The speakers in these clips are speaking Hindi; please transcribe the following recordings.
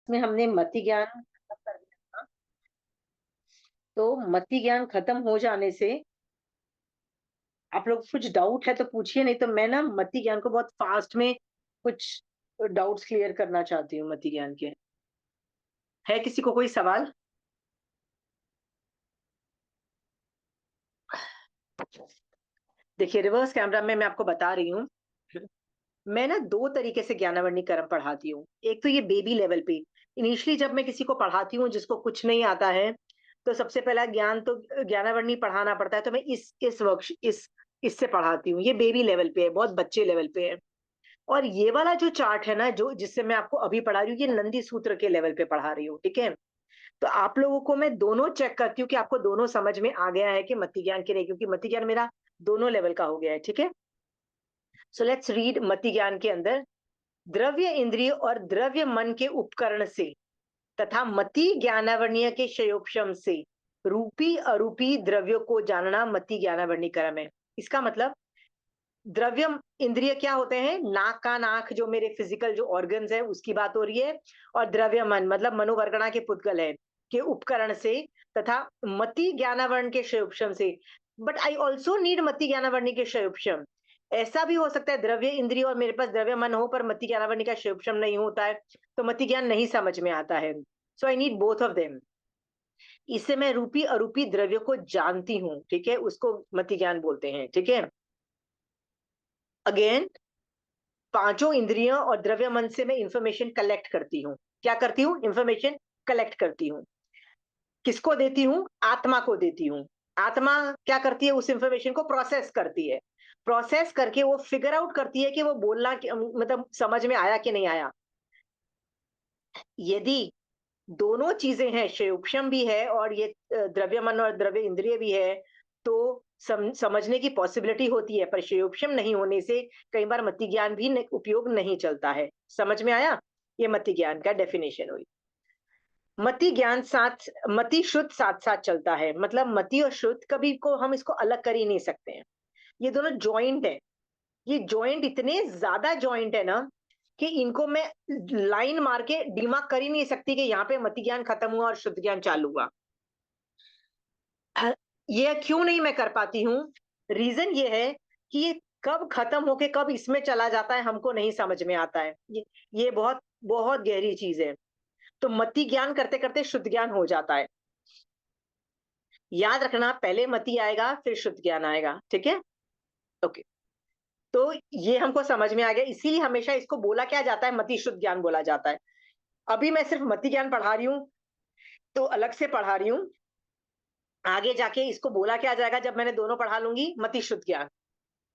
में हमने मति ज्ञान खत्म कर दिया था। तो मति ज्ञान खत्म हो जाने से आप लोग कुछ डाउट है तो पूछिए, नहीं तो मैं ना मति ज्ञान को बहुत फास्ट में कुछ डाउट्स क्लियर करना चाहती हूँ मति ज्ञान के। है किसी को कोई सवाल? देखिए, रिवर्स कैमरा में मैं आपको बता रही हूँ। मैं ना 2 तरीके से ज्ञानावरणीकरण पढ़ाती हूँ। एक तो ये बेबी लेवल पे, इनिशियली जब मैं किसी को पढ़ाती हूँ जिसको कुछ नहीं आता है, तो सबसे पहला ज्ञान तो ज्ञानावरणी पढ़ाना पड़ता है, तो मैं इस वर्कश इस इससे पढ़ाती हूँ। ये बेबी लेवल पे है, बहुत बच्चे लेवल पे है। और ये वाला जो चार्ट है ना, जो जिससे मैं आपको अभी पढ़ा रही हूँ, ये नंदी सूत्र के लेवल पे पढ़ा रही हूँ, ठीक है? तो आप लोगों को मैं दोनों चेक करती हूँ कि आपको दोनों समझ में आ गया है कि मति ज्ञान के नहीं, क्योंकि मति ज्ञान मेरा दोनों लेवल का हो गया है, ठीक है? सो लेट्स रीड मति ज्ञान के अंदर। द्रव्य इंद्रिय और द्रव्य मन के उपकरण से तथा मति ज्ञानावरणीय के क्षयोपशम से रूपी अरूपी द्रव्यों को जानना मति ज्ञानावरणी क्रम है। इसका मतलब द्रव्य इंद्रिय क्या होते हैं? नाक, कान, आंख, जो मेरे फिजिकल जो ऑर्गन्स है उसकी बात हो रही है। और द्रव्य मन मतलब मनोवर्गणा के पुद्गल है, के उपकरण से तथा मति ज्ञानावरण के क्षयोपशम से। बट आई ऑल्सो नीड मति ज्ञानावरणी के क्षयोपशम। ऐसा भी हो सकता है द्रव्य इंद्रिय और मेरे पास द्रव्य मन हो पर मति ज्ञानावरणी का क्षयोपशम नहीं होता है, तो मति ज्ञान नहीं समझ में आता है। So I need both of them. इससे मैं रूपी अरूपी द्रव्य को जानती हूँ, ठीक है? उसको मति ज्ञान बोलते हैं, ठीक है? अगेन, पांचों इंद्रियों और द्रव्य मन से मैं इंफॉर्मेशन कलेक्ट करती हूँ। क्या करती हूँ? इंफॉर्मेशन कलेक्ट करती हूँ। किसको देती हूँ? आत्मा को देती हूँ। आत्मा क्या करती है? उस इंफॉर्मेशन को प्रोसेस करती है। प्रोसेस करके वो फिगर आउट करती है कि वो बोलना मतलब समझ में आया कि नहीं आया। यदि दोनों चीजें हैं, क्षयोपशम भी है और ये द्रव्य मन और द्रव्य इंद्रिय भी है, तो समझने की पॉसिबिलिटी होती है, पर क्षयोपशम नहीं होने से कई बार मति ज्ञान भी उपयोग नहीं चलता है। समझ में आया? ये मति ज्ञान का डेफिनेशन हुई। मति ज्ञान साथ, मति शुद्ध साथ साथ चलता है, मतलब मति और शुद्ध कभी को हम इसको अलग कर ही नहीं सकते हैं। ये दोनों ज्वाइंट है। ये जॉइंट इतने ज्यादा जॉइंट है ना कि इनको मैं लाइन मार के डिमार्क कर ही नहीं सकती कि यहाँ पे मति ज्ञान खत्म हुआ और शुद्ध ज्ञान चालू हुआ। ये क्यों नहीं मैं कर पाती हूँ? रीजन ये है कि ये कब खत्म होके कब इसमें चला जाता है हमको नहीं समझ में आता है। ये बहुत बहुत गहरी चीज है। तो मति ज्ञान करते करते शुद्ध ज्ञान हो जाता है। याद रखना, पहले मति आएगा फिर शुद्ध ज्ञान आएगा, ठीक है? ओके। तो ये हमको समझ में आ गया, इसीलिए हमेशा इसको बोला क्या जाता है? मति शुद्ध ज्ञान बोला जाता है। अभी मैं सिर्फ मति ज्ञान पढ़ा रही हूँ, तो अलग से पढ़ा रही हूँ। आगे जाके इसको बोला क्या जाएगा? जब मैंने दोनों पढ़ा लूंगी, मति शुद्ध ज्ञान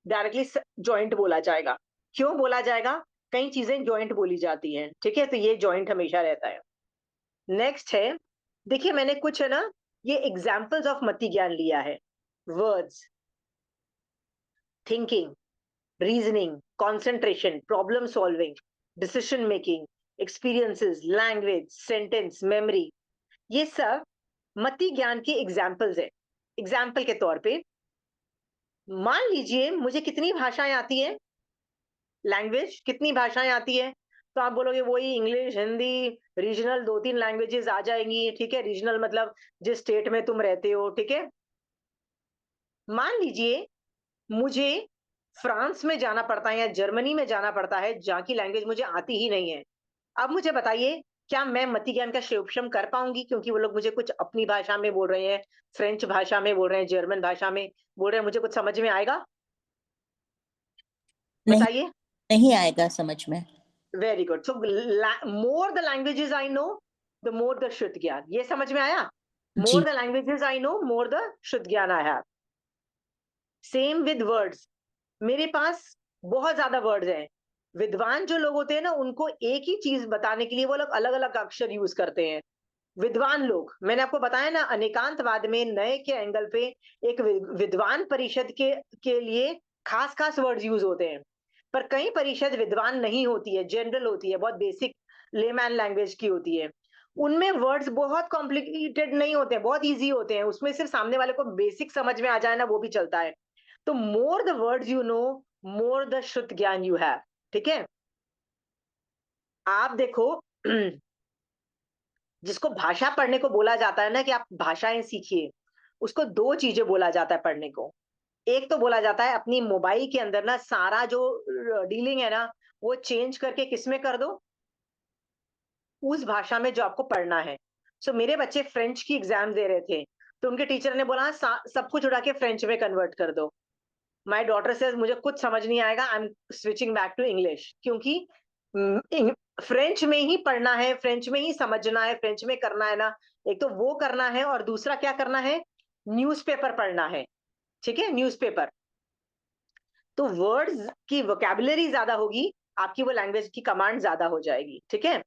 डायरेक्टली जॉइंट बोला जाएगा। क्यों बोला जाएगा? कई चीजें जॉइंट बोली जाती हैं, ठीक है? तो ये जॉइंट हमेशा रहता है। नेक्स्ट है, देखिए मैंने कुछ है ना, ये एग्जाम्पल्स ऑफ मति ज्ञान लिया है। Words, thinking, reasoning, concentration, problem solving, decision making, experiences, language, sentence, memory, ये सब मति ज्ञान के एग्जाम्पल्स है। एग्जाम्पल के तौर पे मान लीजिए मुझे कितनी भाषाएं आती है? लैंग्वेज कितनी भाषाएं आती है? तो आप बोलोगे वही इंग्लिश, हिंदी, रीजनल 2-3 लैंग्वेजेस आ जाएंगी, ठीक है? रीजनल मतलब जिस स्टेट में तुम रहते हो, ठीक है? मान लीजिए मुझे फ्रांस में जाना पड़ता है या जर्मनी में जाना पड़ता है जहाँ की लैंग्वेज मुझे आती ही नहीं है। अब मुझे बताइए, क्या मैं मति ज्ञान का क्षयोपशम कर पाऊंगी? क्योंकि वो लोग मुझे कुछ अपनी भाषा में बोल रहे हैं, फ्रेंच भाषा में बोल रहे हैं, जर्मन भाषा में बोल रहे हैं, मुझे कुछ समझ में आएगा? नहीं, बताइए। नहीं आएगा समझ में। Very good. So more the languages I know, the more the शुद्ध ज्ञान। ये समझ में आया? मोर जी। The languages I know, more the शुद्ध ज्ञान I have. Same with words. मेरे पास बहुत ज्यादा वर्ड्स हैं। विद्वान जो लोग होते हैं ना, उनको एक ही चीज बताने के लिए वो लोग अलग अलग अक्षर यूज करते हैं। विद्वान लोग, मैंने आपको बताया ना, अनेकांतवाद में नए के एंगल पे एक विद्वान परिषद के लिए खास खास वर्ड्स यूज होते हैं। पर कई परिषद विद्वान नहीं होती है, जनरल होती है, बहुत बेसिक लेमैन लैंग्वेज की होती है। उनमें वर्ड्स बहुत कॉम्प्लिकेटेड नहीं होते हैं, बहुत इजी होते हैं। उसमें सिर्फ सामने वाले को बेसिक समझ में आ जाए ना, वो भी चलता है। तो more the words you know, more the शुद्ध ज्ञान यू हैव, ठीक है? आप देखो जिसको भाषा पढ़ने को बोला जाता है ना कि आप भाषाएं सीखिए, उसको दो चीजें बोला जाता है पढ़ने को। एक तो बोला जाता है अपनी मोबाइल के अंदर ना सारा जो डीलिंग है ना, वो चेंज करके किसमें कर दो, उस भाषा में जो आपको पढ़ना है। सो मेरे बच्चे फ्रेंच की एग्जाम दे रहे थे, तो उनके टीचर ने बोला सब कुछ उड़ा के फ्रेंच में कन्वर्ट कर दो। माय डॉटर सेज मुझे कुछ समझ नहीं आएगा, I am switching back to English, क्योंकि फ्रेंच में ही पढ़ना है, फ्रेंच में ही समझना है, फ्रेंच में करना है ना। एक तो वो करना है और दूसरा क्या करना है, न्यूज़पेपर पढ़ना है। ठीक है, न्यूज़पेपर। तो वर्ड्स की वोकैबुलरी ज्यादा होगी, आपकी वो लैंग्वेज की कमांड ज्यादा हो जाएगी। ठीक है।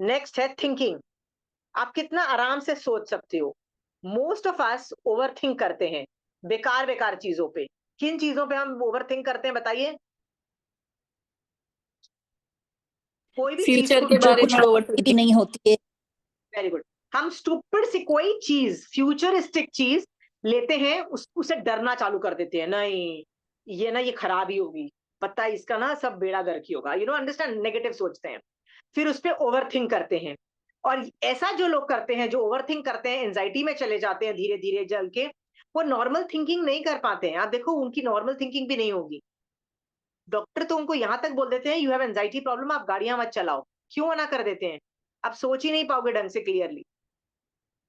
नेक्स्ट है थिंकिंग। आप कितना आराम से सोच सकते हो। Most of us over think करते हैं, बेकार बेकार चीजों पे। किन चीजों पे हम ओवर थिंक करते हैं बताइए। कोई भी चीज फ्यूचर को के जो बारे कुछ में पॉसिबिलिटी ओवरथिंकिंग। नहीं होती है। Very good. हम स्टूपिड सी कोई चीज, फ्यूचरिस्टिक चीज लेते हैं, उसे डरना चालू कर देते हैं, नहीं ये ना ये खराब ही होगी, पता है इसका ना सब बेड़ा गर्क ही होगा, अंडरस्टैंड, नेगेटिव सोचते हैं। फिर उस पर ओवर थिंक करते हैं। और ऐसा जो लोग करते हैं, जो ओवर थिंक करते हैं, एंजाइटी में चले जाते हैं धीरे धीरे जल के, वो नॉर्मल थिंकिंग नहीं कर पाते हैं। आप देखो उनकी नॉर्मल थिंकिंग भी नहीं होगी। डॉक्टर तो उनको यहां तक बोल देते हैं, यू हैव एंजाइटी प्रॉब्लम, आप गाड़ियां मत चलाओ। क्यों मना कर देते हैं, आप सोच ही नहीं पाओगे ढंग से क्लियरली।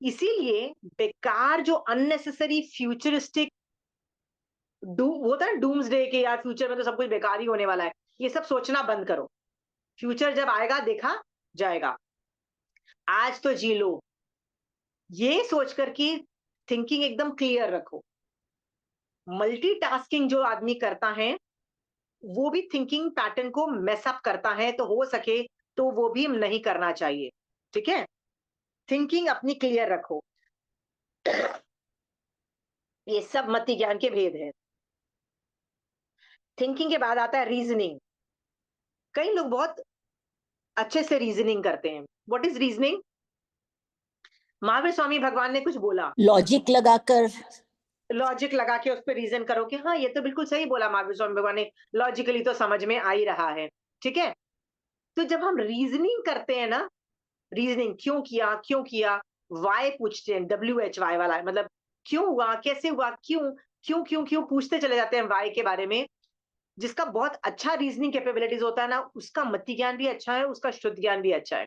इसीलिए बेकार जो अननेसेसरी फ्यूचरिस्टिक होता है डूम्सडे के, यार फ्यूचर में तो सब कुछ बेकार ही होने वाला है, ये सब सोचना बंद करो। फ्यूचर जब आएगा देखा जाएगा, आज तो जी लो, ये सोचकर कि थिंकिंग एकदम क्लियर रखो। मल्टीटास्किंग जो आदमी करता है, वो भी थिंकिंग पैटर्न को मेसअप करता है, तो हो सके तो वो भी नहीं करना चाहिए। ठीक है। थिंकिंग अपनी क्लियर रखो। ये सब मति ज्ञान के भेद है। थिंकिंग के बाद आता है रीजनिंग। कई लोग बहुत अच्छे से रीजनिंग करते हैं। What is reasoning? Mahavir Swami भगवान ने कुछ बोला, लॉजिक लगाकर। लॉजिक लगा के उस पर रीजन करो कि हाँ ये तो बिल्कुल सही बोला महावीर स्वामी भगवान ने, लॉजिकली तो समझ में आ ही रहा है। ठीक है। तो जब हम रीजनिंग करते हैं ना, रीजनिंग क्यों किया क्यों किया, वाई पूछते हैं, WHY वाला, मतलब क्यों हुआ, कैसे हुआ, क्यों क्यों क्यों क्यों पूछते चले जाते हैं वाई के बारे में। जिसका बहुत अच्छा रीजनिंग कैपेबिलिटीज होता है ना, उसका मति ज्ञान भी अच्छा है, उसका शुद्ध ज्ञान भी अच्छा है।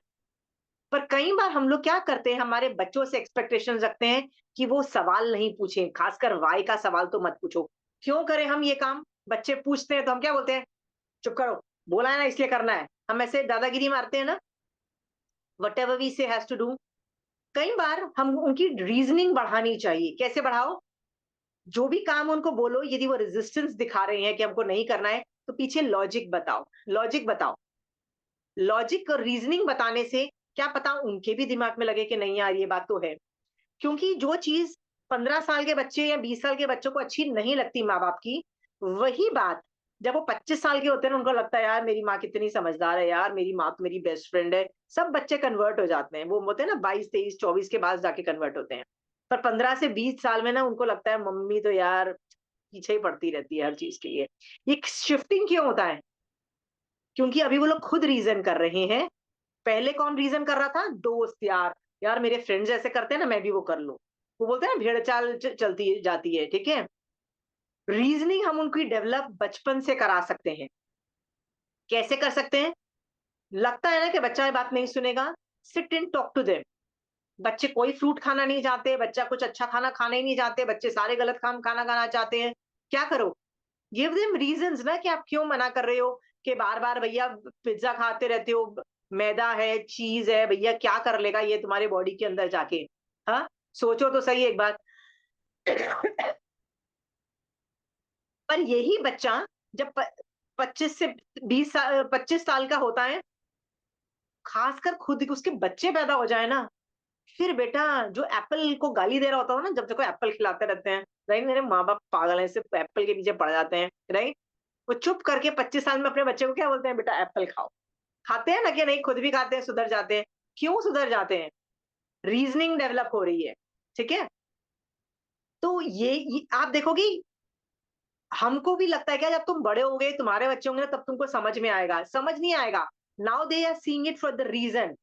पर कई बार हम लोग क्या करते हैं, हमारे बच्चों से एक्सपेक्टेशंस रखते हैं कि वो सवाल नहीं पूछें, खासकर वाई का सवाल तो मत पूछो। क्यों करें हम ये काम? बच्चे पूछते हैं तो हम क्या बोलते हैं, चुप करो, बोला है ना इसलिए करना है। हम ऐसे दादागिरी मारते हैं ना, वट एवर वी से हैज टू डू। कई बार हम उनकी रीजनिंग बढ़ानी चाहिए। कैसे बढ़ाओ? जो भी काम उनको बोलो, यदि वो रेजिस्टेंस दिखा रहे हैं कि हमको नहीं करना है, तो पीछे लॉजिक बताओ, लॉजिक बताओ। लॉजिक और रीजनिंग बताने से क्या पता उनके भी दिमाग में लगे कि नहीं यार ये बात तो है। क्योंकि जो चीज 15 साल के बच्चे या 20 साल के बच्चों को अच्छी नहीं लगती माँ बाप की, वही बात जब वो 25 साल के होते हैं ना, उनको लगता है यार मेरी माँ कितनी समझदार है, यार मेरी माँ तो मेरी बेस्ट फ्रेंड है। सब बच्चे कन्वर्ट हो जाते हैं, वो होते हैं ना 22, 23, 24 के बाद जाके कन्वर्ट होते हैं। पर 15 से 20 साल में ना उनको लगता है मम्मी तो यार पीछे ही पड़ती रहती है हर चीज के लिए। ये शिफ्टिंग क्यों होता है? क्योंकि अभी वो लोग खुद रीजन कर रहे हैं। पहले कौन रीजन कर रहा था? दोस्त यार, यार मेरे फ्रेंड्स ऐसे करते हैं ना, मैं भी वो कर लूं। वो बोलते हैं ना भेड़ चाल चलती जाती है। ठीक है। रीजनिंग हम उनकी डेवलप बचपन से करा सकते हैं। कैसे कर सकते हैं? लगता है ना कि बच्चा ये बात नहीं सुनेगा, sit and talk to them. बच्चे कोई फ्रूट खाना नहीं चाहते, बच्चा कुछ अच्छा खाना खाना ही नहीं चाहते, बच्चे सारे गलत काम खाना खाना चाहते हैं। क्या करो? गिव देम रीजंस ना कि आप क्यों मना कर रहे हो, कि बार बार भैया पिज्जा खाते रहते हो, मैदा है, चीज है, भैया क्या कर लेगा ये तुम्हारे बॉडी के अंदर जाके। हाँ, सोचो तो सही एक बार। पर यही बच्चा जब 25 से 20 साल 25 साल का होता है, खासकर खुद उसके बच्चे पैदा हो जाए ना, फिर बेटा जो एप्पल को गाली दे रहा होता है ना, जब देखो एप्पल खिलाते रहते हैं, राइट, मेरे माँ बाप पागल हैं, सिर्फ एप्पल के पीछे पड़ जाते हैं, राइट। वो चुप करके 25 साल में अपने बच्चे को क्या बोलते हैं, बेटा एप्पल खाओ। खाते हैं ना कि नहीं, खुद भी खाते हैं, सुधर जाते हैं। क्यों सुधर जाते हैं? रीजनिंग डेवलप हो रही है। ठीक है। तो ये आप देखोगी, हमको भी लगता है क्या जब तुम बड़े होगे, तुम्हारे बच्चे होंगे ना, तब तुमको समझ में आएगा। समझ नहीं आएगा। Now they are seeing it for the reason,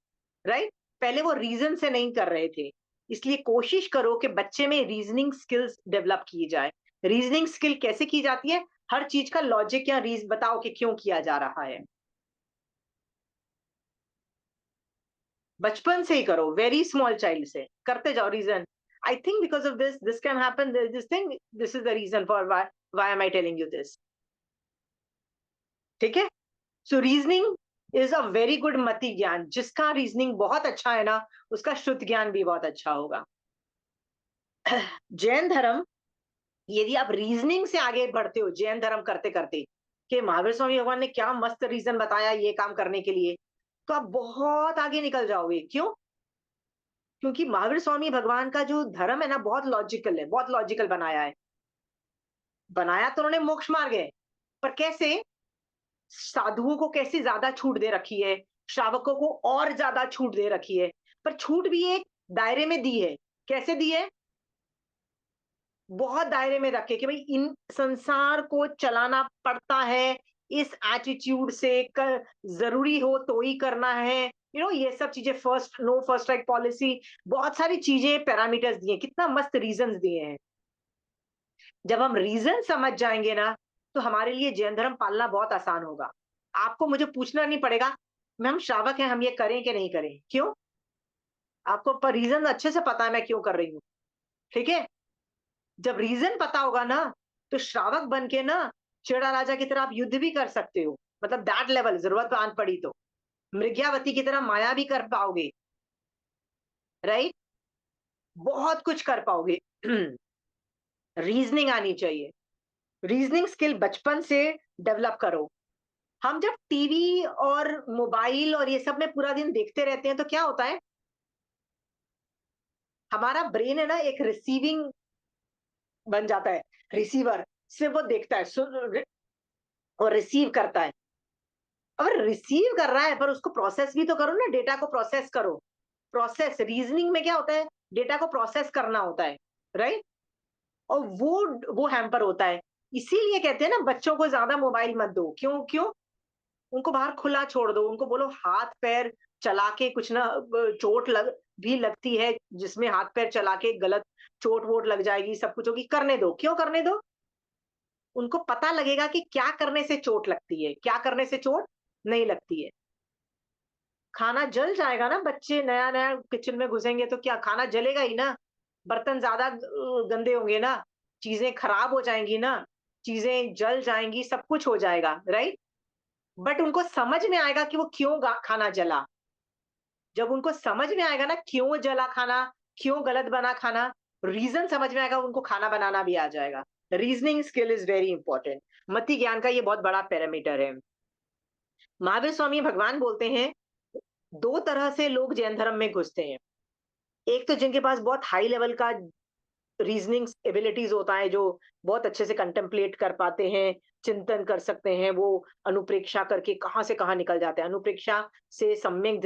right. पहले वो रीजन से नहीं कर रहे थे। इसलिए कोशिश करो कि बच्चे में रीजनिंग स्किल्स डेवलप की जाए। रीजनिंग स्किल कैसे की जाती है? हर चीज का लॉजिक या रीज बताओ कि क्यों किया जा रहा है। बचपन से ही करो, वेरी स्मॉल चाइल्ड से करते जाओ reason. I think because of this can happen, this thing, this is the reason for why am I telling you this. ठीक है? So reasoning is a very good मति ज्ञान। जिसका रीजनिंग बहुत अच्छा है ना, उसका शुद्ध ज्ञान भी बहुत अच्छा होगा। जैन धर्म, यदि आप रीजनिंग से आगे बढ़ते हो जैन धर्म करते करते, कि महावीर स्वामी भगवान ने क्या मस्त रीजन बताया ये काम करने के लिए, तो आप बहुत आगे निकल जाओगे। क्यों? क्योंकि महावीर स्वामी भगवान का जो धर्म है ना, बहुत लॉजिकल है, बहुत लॉजिकल बनाया है। बनाया तो उन्होंने मोक्ष मार्ग है, पर कैसे? साधुओं को कैसे ज्यादा छूट दे रखी है, श्रावकों को और ज्यादा छूट दे रखी है, पर छूट भी एक दायरे में दी है। कैसे दी है? बहुत दायरे में रखे कि भाई इन संसार को चलाना पड़ता है इस एटीट्यूड से, कर जरूरी हो तो ही करना है। ये सब चीजें, first no first right policy, बहुत सारी चीजें, पैरामीटर्स दिए, कितना मस्त रीजंस दिए हैं। जब हम रीजन समझ जाएंगे ना, तो हमारे लिए जैन धर्म पालना बहुत आसान होगा। आपको मुझे पूछना नहीं पड़ेगा, हम श्रावक हैं, हम ये करें कि नहीं करें। क्यों? आपको पर रीजन अच्छे से पता है मैं क्यों कर रही हूँ। ठीक है? जब रीजन पता होगा ना, तो श्रावक बन के ना चेड़ा राजा की तरह आप युद्ध भी कर सकते हो। मतलब दैट लेवल, जरूरत आन पड़ी तो मृग्यावती की तरह माया भी कर पाओगे। राइट? बहुत कुछ कर पाओगे। रीजनिंग आनी चाहिए। रीजनिंग स्किल बचपन से डेवलप करो। हम जब टीवी और मोबाइल और ये सब में पूरा दिन देखते रहते हैं, तो क्या होता है? हमारा ब्रेन है ना, एक रिसीविंग बन जाता है, रिसीवर। सिर्फ वो देखता है, और रिसीव करता है। अगर रिसीव कर रहा है, पर उसको प्रोसेस भी तो करो ना, डेटा को प्रोसेस करो। प्रोसेस रीजनिंग में क्या होता है? डेटा को प्रोसेस करना होता है। राइट? और वो हैम्पर होता है। इसीलिए कहते हैं ना, बच्चों को ज्यादा मोबाइल मत दो। क्यों? क्यों? उनको बाहर खुला छोड़ दो। उनको बोलो हाथ पैर चला के कुछ ना, चोट लग भी लगती है, जिसमें हाथ पैर चला के गलत चोट वोट लग जाएगी, सब कुछ होगी, करने दो। क्यों करने दो? उनको पता लगेगा कि क्या करने से चोट लगती है, क्या करने से चोट नहीं लगती है। खाना जल जाएगा ना, बच्चे नया नया किचन में घुसेंगे तो क्या खाना जलेगा ही ना। बर्तन ज्यादा गंदे होंगे ना, चीजें खराब हो जाएंगी ना, चीजें जल जाएंगी, सब कुछ हो जाएगा। राइट? बट उनको समझ में आएगा कि वो क्यों खाना जला। जब उनको समझ में आएगा ना क्यों जला खाना, क्यों गलत बना खाना, रीजन समझ में आएगा, उनको खाना बनाना भी आ जाएगा। Reasoning skill is very important. मति ज्ञान का ये बहुत बड़ा पैरामीटर है। महावीर स्वामी भगवान बोलते हैं, दो तरह से लोग जैन धर्म में घुसते हैं। एक तो जिनके पास बहुत हाई लेवल का रीजनिंग एबिलिटीज होता है, जो बहुत अच्छे से कंटेम्पलेट कर पाते हैं, चिंतन कर सकते हैं, वो अनुप्रेक्षा करके कहाँ से कहाँ निकल जाते हैं। अनुप्रेक्षा से सम्यक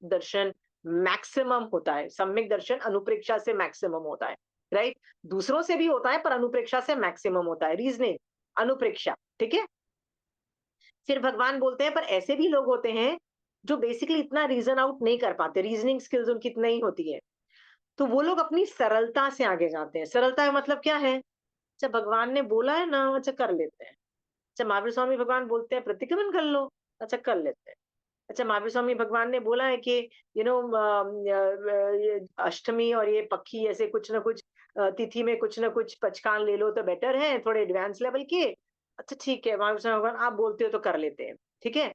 दर्शन मैक्सिमम होता है। सम्यक दर्शन अनुप्रेक्षा से मैक्सिमम होता है। राइट? दूसरों से भी होता है, पर अनुप्रेक्षा से मैक्सिमम होता है। रीजनिंग, अनुप्रेक्षा। ठीक है? फिर भगवान बोलते हैं, पर ऐसे भी लोग होते हैं जो बेसिकली इतना रीजन आउट नहीं कर पाते, रीजनिंग स्किल्स उनकी इतनी नहीं होती है, तो वो लोग अपनी सरलता से आगे जाते हैं। सरलता का मतलब क्या है? अच्छा, भगवान ने बोला है ना, अच्छा कर लेते हैं। अच्छा, महावीर स्वामी भगवान बोलते हैं प्रतिक्रमण कर लो, अच्छा कर लेते हैं। अच्छा, महावीर स्वामी भगवान ने बोला है कि ये अष्टमी और ये पक्की ऐसे कुछ ना कुछ तिथि में कुछ ना कुछ पचकान ले लो तो बेटर है, थोड़े एडवांस लेवल के। अच्छा ठीक है, महावीर स्वामी भगवान आप बोलते हो तो कर लेते हैं। ठीक है?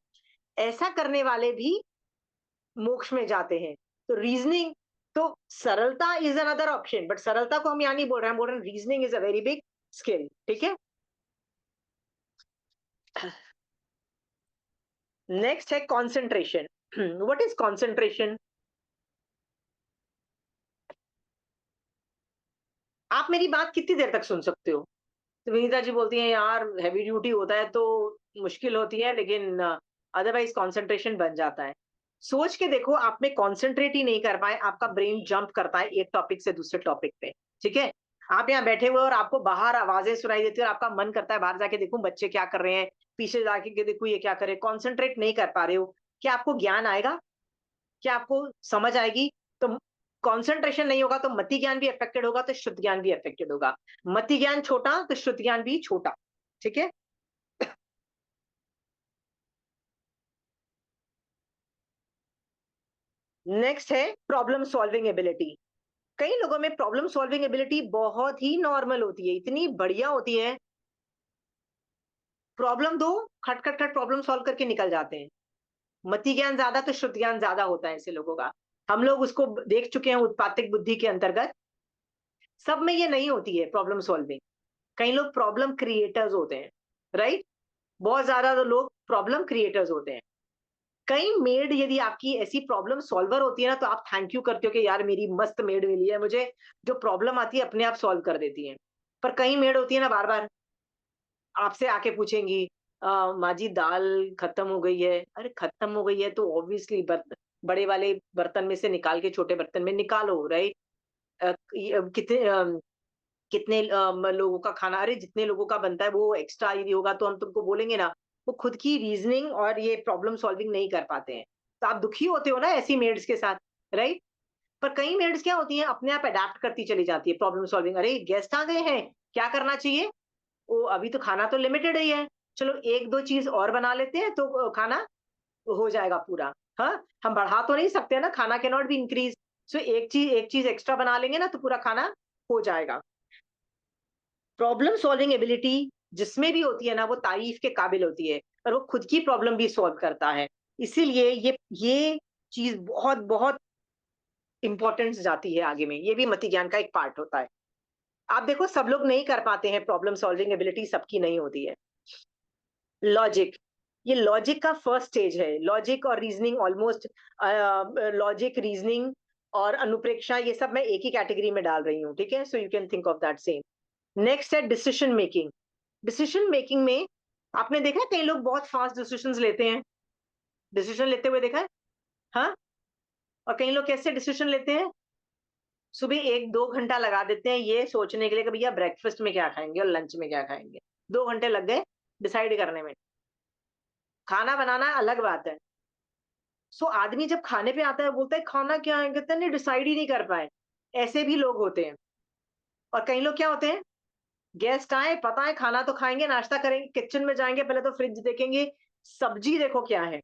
ऐसा करने वाले भी मोक्ष में जाते हैं। तो रीजनिंग, तो सरलता इज अनदर ऑप्शन, बट सरलता को हम यहाँ नहीं बोल रहे हैं, हम बोल रहे हैं reasoning is a very big skill. ठीक है? नेक्स्ट है कॉन्सेंट्रेशन। What is concentration? आप मेरी बात कितनी देर तक सुन सकते हो? तो विनीता जी बोलती हैं, यार हैवी ड्यूटी होता है तो मुश्किल होती है, लेकिन अदरवाइज कंसंट्रेशन बन जाता है। सोच के देखो, आप में कंसंट्रेट ही नहीं कर पाए, आपका ब्रेन जंप करता है एक टॉपिक से दूसरे टॉपिक पे। ठीक है? आप यहाँ बैठे हुए और आपको बाहर आवाजें सुनाई देती है और आपका मन करता है बाहर जाके देखूं बच्चे क्या कर रहे हैं, पीछे जाके के देखूं ये क्या करे, कंसंट्रेट नहीं कर पा रहे हो, क्या आपको ज्ञान आएगा? क्या आपको समझ आएगी? तो कंसंट्रेशन नहीं होगा तो मति ज्ञान भी अफेक्टेड होगा, तो शुद्ध ज्ञान भी अफेक्टेड होगा। मति ज्ञान छोटा तो शुद्ध ज्ञान भी छोटा। ठीक है? नेक्स्ट है प्रॉब्लम सॉल्विंग एबिलिटी। कई लोगों में प्रॉब्लम सॉल्विंग एबिलिटी बहुत ही नॉर्मल होती है, इतनी बढ़िया होती है। प्रॉब्लम दो, खट खट खट प्रॉब्लम सॉल्व करके निकल जाते हैं। मति ज्ञान ज्यादा तो शुद्ध ज्ञान ज्यादा होता है ऐसे लोगों का। हम लोग उसको देख चुके हैं उत्पातिक बुद्धि के अंतर्गत। सब में ये नहीं होती है प्रॉब्लम सॉल्विंग। कई लोग प्रॉब्लम क्रिएटर्स होते हैं, राइट? बहुत ज्यादा तो लोग प्रॉब्लम क्रिएटर्स होते हैं। कई मेड यदि आपकी ऐसी प्रॉब्लम सॉल्वर होती है ना, तो आप थैंक यू करते हो कि यार मेरी मस्त मेड मिली है मुझे, जो प्रॉब्लम आती है अपने आप सॉल्व कर देती है। पर कई मेड होती है ना, बार बार आपसे आके पूछेंगी, माँ जी दाल खत्म हो गई है। अरे खत्म हो गई है तो ऑब्वियसली बड़े वाले बर्तन में से निकाल के छोटे बर्तन में निकालो, राइट? कितने लोगों का खाना, अरे जितने लोगों का बनता है वो एक्स्ट्रा यदि होगा तो हम तुमको बोलेंगे ना। वो खुद की रीजनिंग और ये प्रॉब्लम सॉल्विंग नहीं कर पाते हैं, तो आप दुखी होते हो ना ऐसी मेड्स के साथ, राइट? पर कई मेड्स क्या होती हैं, अपने आप अडेप्ट करती चली जाती है प्रॉब्लम सॉल्विंग। अरे गेस्ट आ गए हैं, क्या करना चाहिए? ओ अभी तो खाना तो लिमिटेड ही है, चलो एक दो चीज और बना लेते हैं तो खाना हो जाएगा पूरा। हाँ, हम बढ़ा तो नहीं सकते ना, खाना कैन नॉट बी इंक्रीज। सो एक चीज एक्स्ट्रा बना लेंगे ना तो पूरा खाना हो जाएगा। प्रॉब्लम सॉल्विंग एबिलिटी जिसमें भी होती है ना, वो तारीफ के काबिल होती है, और वो खुद की प्रॉब्लम भी सॉल्व करता है। इसीलिए ये चीज बहुत बहुत इंपॉर्टेंस जाती है आगे में, ये भी मति ज्ञान का एक पार्ट होता है। आप देखो सब लोग नहीं कर पाते हैं, प्रॉब्लम सॉल्विंग एबिलिटी सबकी नहीं होती है। लॉजिक, ये लॉजिक का फर्स्ट स्टेज है। लॉजिक और रीजनिंग ऑलमोस्ट, लॉजिक रीजनिंग और अनुप्रेक्षा ये सब मैं एक ही कैटेगरी में डाल रही हूँ, ठीक है? So you can think of that same. Next है डिसीजन मेकिंग। डिसीजन मेकिंग में आपने देखा है कई लोग बहुत फास्ट डिसीजंस लेते हैं, डिसीजन लेते हुए देखा है? हाँ। और कई लोग कैसे डिसीजन लेते हैं, सुबह एक दो घंटा लगा देते हैं ये सोचने के लिए कि भैया ब्रेकफास्ट में क्या खाएंगे और लंच में क्या खाएंगे। 2 घंटे लग गए डिसाइड करने में। खाना बनाना अलग बात है। सो आदमी जब खाने पे आता है बोलता है खाना क्या है, कहते हैं नहीं डिसाइड ही नहीं कर पाए। ऐसे भी लोग होते हैं। और कई लोग क्या होते हैं, गेस्ट आए, पता है खाना तो खाएंगे, नाश्ता करेंगे, किचन में जाएंगे, पहले तो फ्रिज देखेंगे, सब्जी देखो क्या है,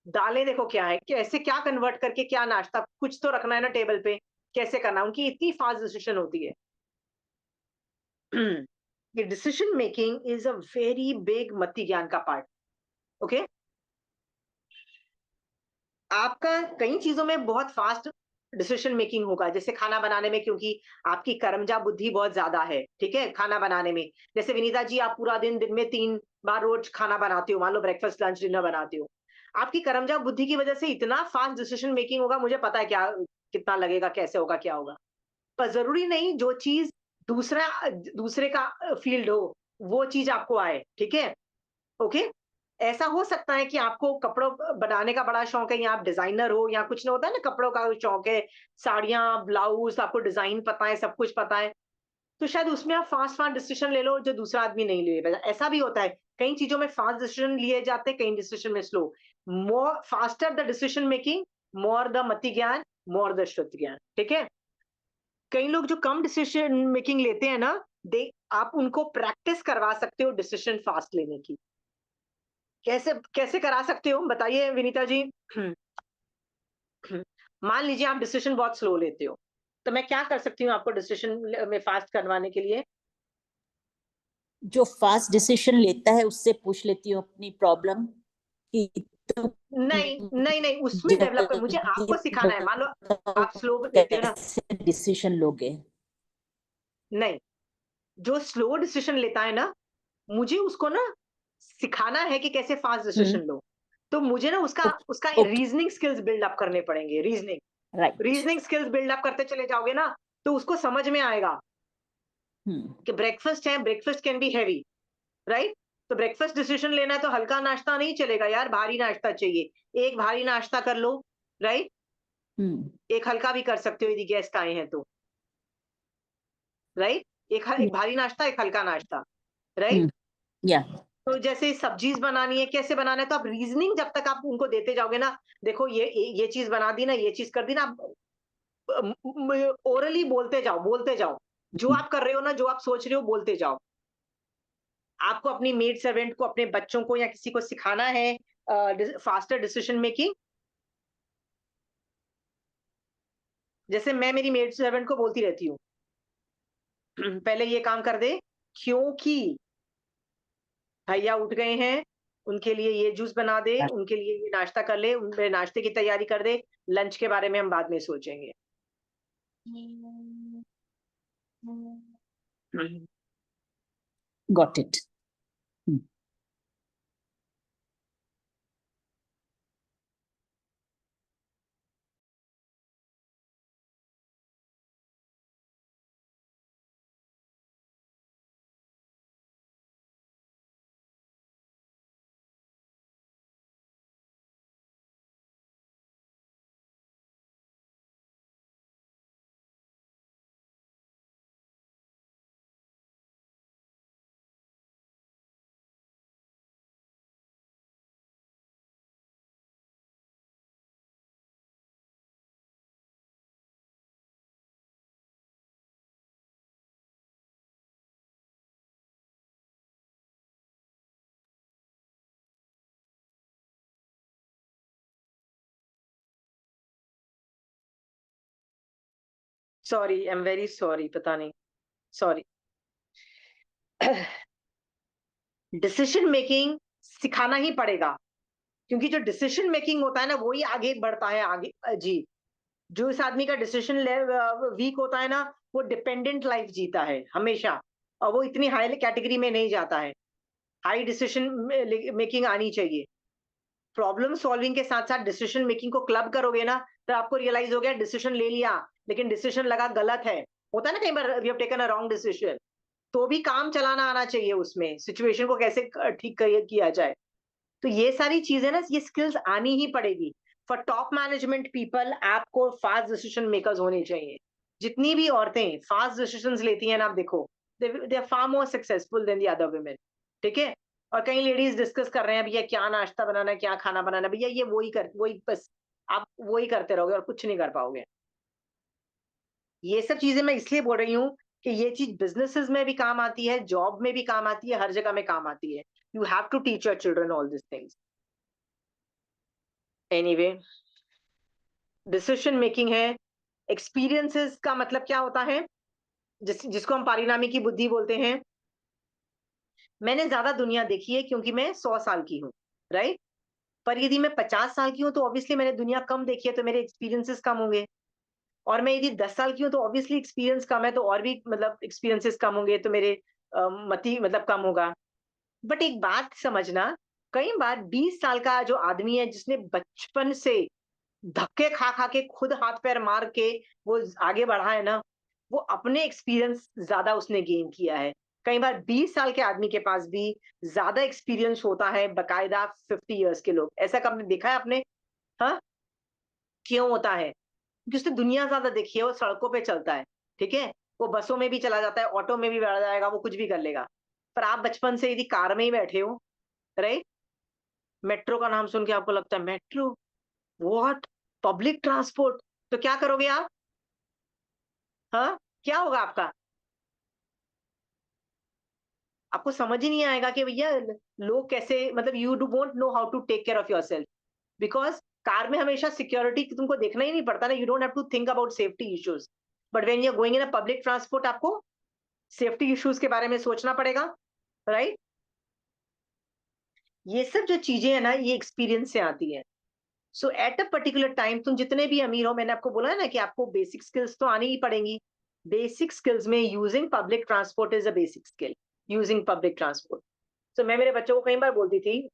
दालें देखो क्या है, कैसे क्या कन्वर्ट करके क्या नाश्ता, कुछ तो रखना है ना टेबल पे, कैसे करना है? उनकी इतनी फास्ट डिसीजन होती है। ये decision making is a very big मति ज्ञान का पार्ट। ओके, आपका कई चीजों में बहुत फास्ट डिसीजन मेकिंग होगा, जैसे खाना बनाने में, क्योंकि आपकी कर्मजा बुद्धि बहुत ज्यादा है, ठीक है? खाना बनाने में जैसे विनीता जी, आप पूरा दिन में 3 बार रोज खाना बनाती हो, मान लो ब्रेकफास्ट लंच डिनर बनाती हो। आपकी कर्मजा बुद्धि की वजह से इतना फास्ट डिसीजन मेकिंग होगा, मुझे पता है क्या कितना लगेगा, कैसे होगा, क्या होगा। पर जरूरी नहीं जो चीज दूसरा दूसरे का फील्ड हो वो चीज आपको आए, ठीक है? ओके, ऐसा हो सकता है कि आपको कपड़ों बनाने का बड़ा शौक है, या आप डिजाइनर हो, या कुछ ना होता है ना कपड़ों का शौक है, साड़ियां ब्लाउज आपको डिजाइन पता है, सब कुछ पता है, तो शायद उसमें आप फास्ट फास्ट डिसीजन ले लो जो दूसरा आदमी नहीं ले पाएगा। ऐसा भी होता है, कई चीजों में फास्ट डिसीजन लिए जाते हैं, कई डिसीजन में slow. More faster the decision making, more the मति ज्ञान, मोर द शुद्ध ज्ञान, ठीक है? कई लोग जो कम डिसीजन मेकिंग लेते हैं ना, दे आप उनको प्रैक्टिस करवा सकते हो डिसीजन फास्ट लेने की। कैसे कैसे करा सकते हो बताइए विनीता जी? मान लीजिए आप डिसीजन बहुत स्लो लेते हो, तो मैं क्या कर सकती हूँ आपको डिसीजन में फास्ट करवाने के लिए? जो फास्ट डिसीजन लेता है उससे पूछ लेती हूँ अपनी प्रॉब्लम कि तुम नहीं नहीं नहीं, उसमें डेवलप कर, मुझे जल्दी आपको सिखाना है। मान लो बताओ आप स्लो लेते हो ना। कैसे डिसीजन लोगे। नहीं, जो स्लो डिसीजन लेता है ना, मुझे उसको ना सिखाना है कि कैसे फास्ट हम्म। डिसीजन लो। तो मुझे ना उसका उसका okay. Reasoning skills build up करने पड़ेंगे। Reasoning right. Reasoning skills build up करते चले जाओगे ना, तो उसको समझ में आएगा हम्म। कि ब्रेकफास्ट है, breakfast can be heavy, right? तो ब्रेकफास्ट डिसीजन लेना है तो हल्का नाश्ता नहीं चलेगा यार, भारी नाश्ता चाहिए। एक भारी नाश्ता कर लो, राइट? हम्म। एक हल्का भी कर सकते हो यदि गेस्ट आए हैं तो, राइट? एक भारी नाश्ता, एक हल्का नाश्ता, राइट? हम्म। या तो जैसे सब्जीज बनानी है, कैसे बनाना है, तो आप रीजनिंग जब तक आप उनको देते जाओगे ना, देखो ये चीज बना दी ना, ये चीज कर दी ना, आप ओरली बोलते जाओ, जो आप कर रहे हो ना, जो आप सोच रहे हो बोलते जाओ। आपको अपनी मेड सर्वेंट को, अपने बच्चों को या किसी को सिखाना है फास्टर डिसीजन मेकिंग। जैसे मैं मेरी मेड सर्वेंट को बोलती रहती हूँ, पहले ये काम कर दे, क्योंकि भैया उठ गए हैं, उनके लिए ये जूस बना दे, उनके लिए ये नाश्ता कर ले, उनके नाश्ते की तैयारी कर दे, लंच के बारे में हम बाद में सोचेंगे। Got it. Sorry, I am very sorry, पता नहीं, सॉरी। डिसीजन मेकिंग सिखाना ही पड़ेगा, क्योंकि जो डिसीजन मेकिंग होता है ना, वही आगे बढ़ता है आगे। जी, जो इस आदमी का डिसीजन वीक होता है ना, वो डिपेंडेंट लाइफ जीता है हमेशा, और वो इतनी हाई कैटेगरी में नहीं जाता है। हाई डिसीजन मेकिंग आनी चाहिए। प्रॉब्लम सॉल्विंग के साथ साथ डिसीजन मेकिंग को क्लब करोगे ना, तो आपको रियलाइज हो गया डिसीजन ले लिया, लेकिन डिसीजन लगा गलत है। होता है ना, कई बार we have taken a wrong decision, तो भी काम चलाना आना चाहिए, उसमें सिचुएशन को कैसे ठीक किया जाए। तो ये सारी चीजें ना, ये स्किल्स आनी ही पड़ेगी। फॉर टॉप मैनेजमेंट पीपल, आपको फास्ट डिसीजन मेकर्स होने चाहिए। जितनी भी औरतें फास्ट डिसीजंस लेती हैं ना, आप देखो, they are far more successful than the other women. ठीक है। और कई लेडीज डिस्कस कर रहे हैं, भैया क्या नाश्ता बनाना है, क्या खाना बनाना है, भैया ये वही बस, आप वही करते रहोगे और कुछ नहीं कर पाओगे। ये सब चीजें मैं इसलिए बोल रही हूँ कि ये चीज बिजनेसेस में भी काम आती है, जॉब में भी काम आती है, हर जगह में काम आती है। You have to teach your children all this things. Anyway, decision making है। एक्सपीरियंसेस का मतलब क्या होता है, जिसको हम पारिणामी की बुद्धि बोलते हैं। मैंने ज्यादा दुनिया देखी है, क्योंकि मैं 100 साल की हूँ, राइट। पर यदि मैं 50 साल की हूँ, तो ऑब्वियसली मैंने दुनिया कम देखी है, तो मेरे एक्सपीरियंसेस कम होंगे। और मैं यदि 10 साल की हूँ, तो ऑब्वियसली एक्सपीरियंस कम है, तो और भी मतलब एक्सपीरियंसेस कम होंगे, तो मेरे मति मतलब कम होगा। बट एक बात समझना, कई बार 20 साल का जो आदमी है, जिसने बचपन से धक्के खा खा के खुद हाथ पैर मार के वो आगे बढ़ा है ना, वो अपने एक्सपीरियंस ज्यादा उसने गेन किया है। कई बार 20 साल के आदमी के पास भी ज्यादा एक्सपीरियंस होता है बकायदा 50 इयर्स के लोग। ऐसा कभी देखा है आपने? हाँ, क्यों होता है? क्योंकि उसने दुनिया ज्यादा देखी है, वो सड़कों पे चलता है। ठीक है। वो बसों में भी चला जाता है, ऑटो में भी बैठ जाएगा, वो कुछ भी कर लेगा। पर आप बचपन से यदि कार में ही बैठे हो, राइट, मेट्रो का नाम सुन के आपको लगता है मेट्रो, व्हाट, पब्लिक ट्रांसपोर्ट, तो क्या करोगे आप? हाँ, क्या होगा आपका? आपको समझ ही नहीं आएगा कि भैया लोग कैसे, मतलब you do won't know how to take care of yourself, because car में हमेशा सिक्योरिटी तुमको देखना ही नहीं पड़ता ना, you don't have to think about safety issues. But when you are going in a public transport, आपको सेफ्टी इश्यूज के बारे में सोचना पड़ेगा, राइट। ये सब जो चीजें है ना, ये एक्सपीरियंस से आती है। सो एट अ पर्टिकुलर टाइम, तुम जितने भी अमीर हो, मैंने आपको बोला है ना कि आपको बेसिक स्किल्स तो आनी ही पड़ेंगी। बेसिक स्किल्स में using public transport is a basic skill. Using public transport. तो मैं मेरे बच्चों को कई बार बोलती थी,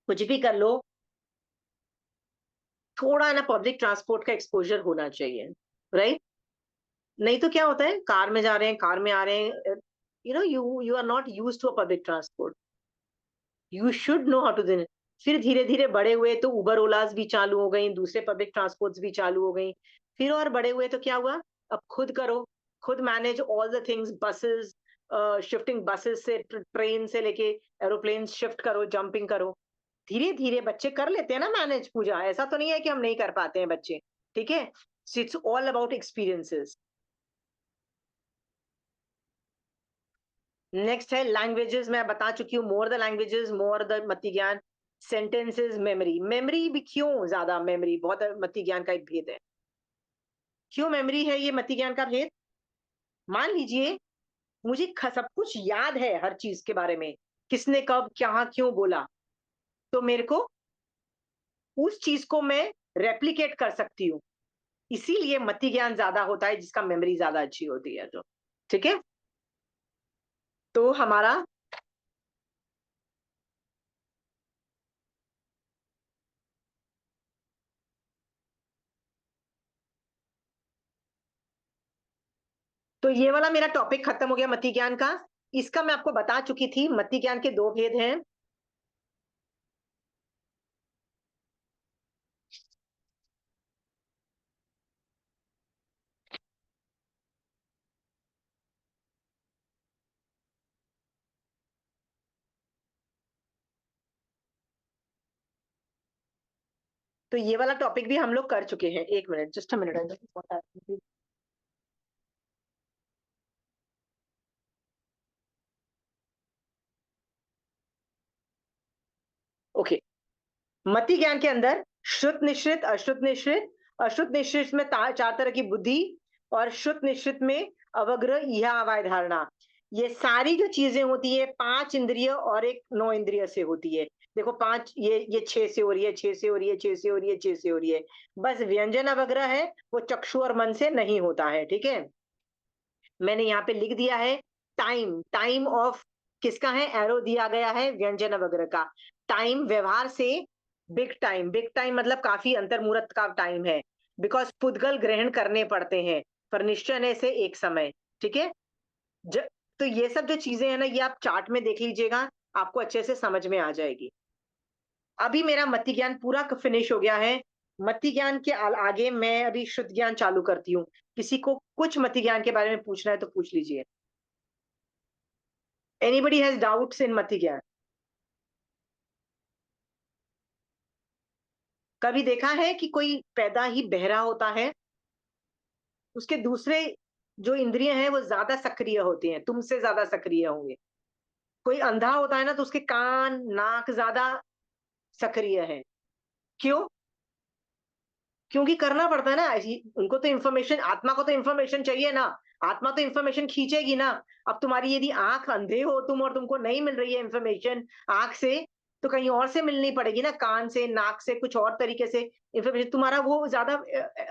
कुछ भी कर लो, थोड़ा ना पब्लिक ट्रांसपोर्ट का एक्सपोजर होना चाहिए, राइट। नहीं तो क्या होता है, कार में जा रहे हैं, कार में आ रहे हैं, you are not use to a public transport, you should know how to दिन। फिर धीरे धीरे बड़े हुए तो उबर ओलाज भी चालू हो गई, दूसरे पब्लिक ट्रांसपोर्ट्स भी चालू हो गई। फिर और बड़े हुए तो क्या हुआ, अब खुद करो, खुद manage all the things, buses, shifting buses से, ट्रेन से लेके एरोप्लेन शिफ्ट करो, जंपिंग करो, धीरे धीरे बच्चे कर लेते हैं ना मैनेज। पूजा, ऐसा तो नहीं है कि हम नहीं कर पाते हैं बच्चे, ठीक है। It's all about experiences. Next है लैंग्वेजेस। मैं बता चुकी हूँ, मोर द लैंग्वेजेस मोर द मति ज्ञान। Sentences, memory. मेमोरी भी क्यों ज्यादा, मेमोरी बहुत मति ज्ञान का एक भेद है। क्यों मेमोरी है ये मति ज्ञान का भेद? मान लीजिए मुझे सब कुछ याद है, हर चीज के बारे में, किसने कब क्या क्यों बोला, तो मेरे को उस चीज को मैं रेप्लिकेट कर सकती हूँ। इसीलिए मति ज्ञान ज्यादा होता है, जिसका मेमोरी ज्यादा अच्छी होती है। तो ठीक है, तो हमारा तो ये वाला मेरा टॉपिक खत्म हो गया मति ज्ञान का। इसका मैं आपको बता चुकी थी, मति ज्ञान के दो भेद हैं। तो ये वाला टॉपिक भी हम लोग कर चुके हैं। एक minute, just a minute. Okay, मति ज्ञान के अंदर श्रुत निश्रित, अश्रुत निश्रित। अश्रुत निश्रित में चार तरह की बुद्धि, और श्रुत निश्रित में अवग्रह, यह अवय धारणा। ये सारी जो चीजें होती है, पांच इंद्रिय और एक नौ इंद्रिय से होती है। देखो पांच, ये छह से हो रही है, छह से हो रही है, छह से हो रही है, छह से हो रही है। बस व्यंजन अवग्रह है, वो चक्षु और मन से नहीं होता है, ठीक है। मैंने यहाँ पे लिख दिया है टाइम। टाइम ऑफ किसका है, एरो दिया गया है व्यंजन वगैरह का। टाइम व्यवहार से बिग टाइम, बिग टाइम मतलब काफी अंतर्मुहूर्त का टाइम है, बिकॉज पुद्गल ग्रहण करने पड़ते हैं, पर निश्चय से एक समय, ठीक है। ज, तो ये सब जो चीजें हैं ना, ये आप चार्ट में देख लीजिएगा, आपको अच्छे से समझ में आ जाएगी। अभी मेरा मति ज्ञान पूरा फिनिश हो गया है। मति ज्ञान के आगे मैं अभी शुद्ध ज्ञान चालू करती हूँ। किसी को कुछ मति ज्ञान के बारे में पूछना है तो पूछ लीजिए। एनीबडी हैज डाउट्स इन मति ज्ञान? कभी देखा है कि कोई पैदा ही बहरा होता है, उसके दूसरे जो इंद्रिय हैं वो ज्यादा सक्रिय होते हैं, तुमसे ज्यादा सक्रिय होंगे। कोई अंधा होता है ना, तो उसके कान नाक ज्यादा सक्रिय है। क्यों? क्योंकि करना पड़ता है ना, उनको तो इन्फॉर्मेशन, आत्मा को तो इन्फॉर्मेशन चाहिए ना। आत्मा तो इन्फॉर्मेशन खींचेगी ना। अब तुम्हारी यदि आंख, अंधे हो तुम और तुमको नहीं मिल रही है इन्फॉर्मेशन आंख से, तो कहीं और से मिलनी पड़ेगी ना, कान से, नाक से, कुछ और तरीके से इन्फॉर्मेशन तुम्हारा वो ज्यादा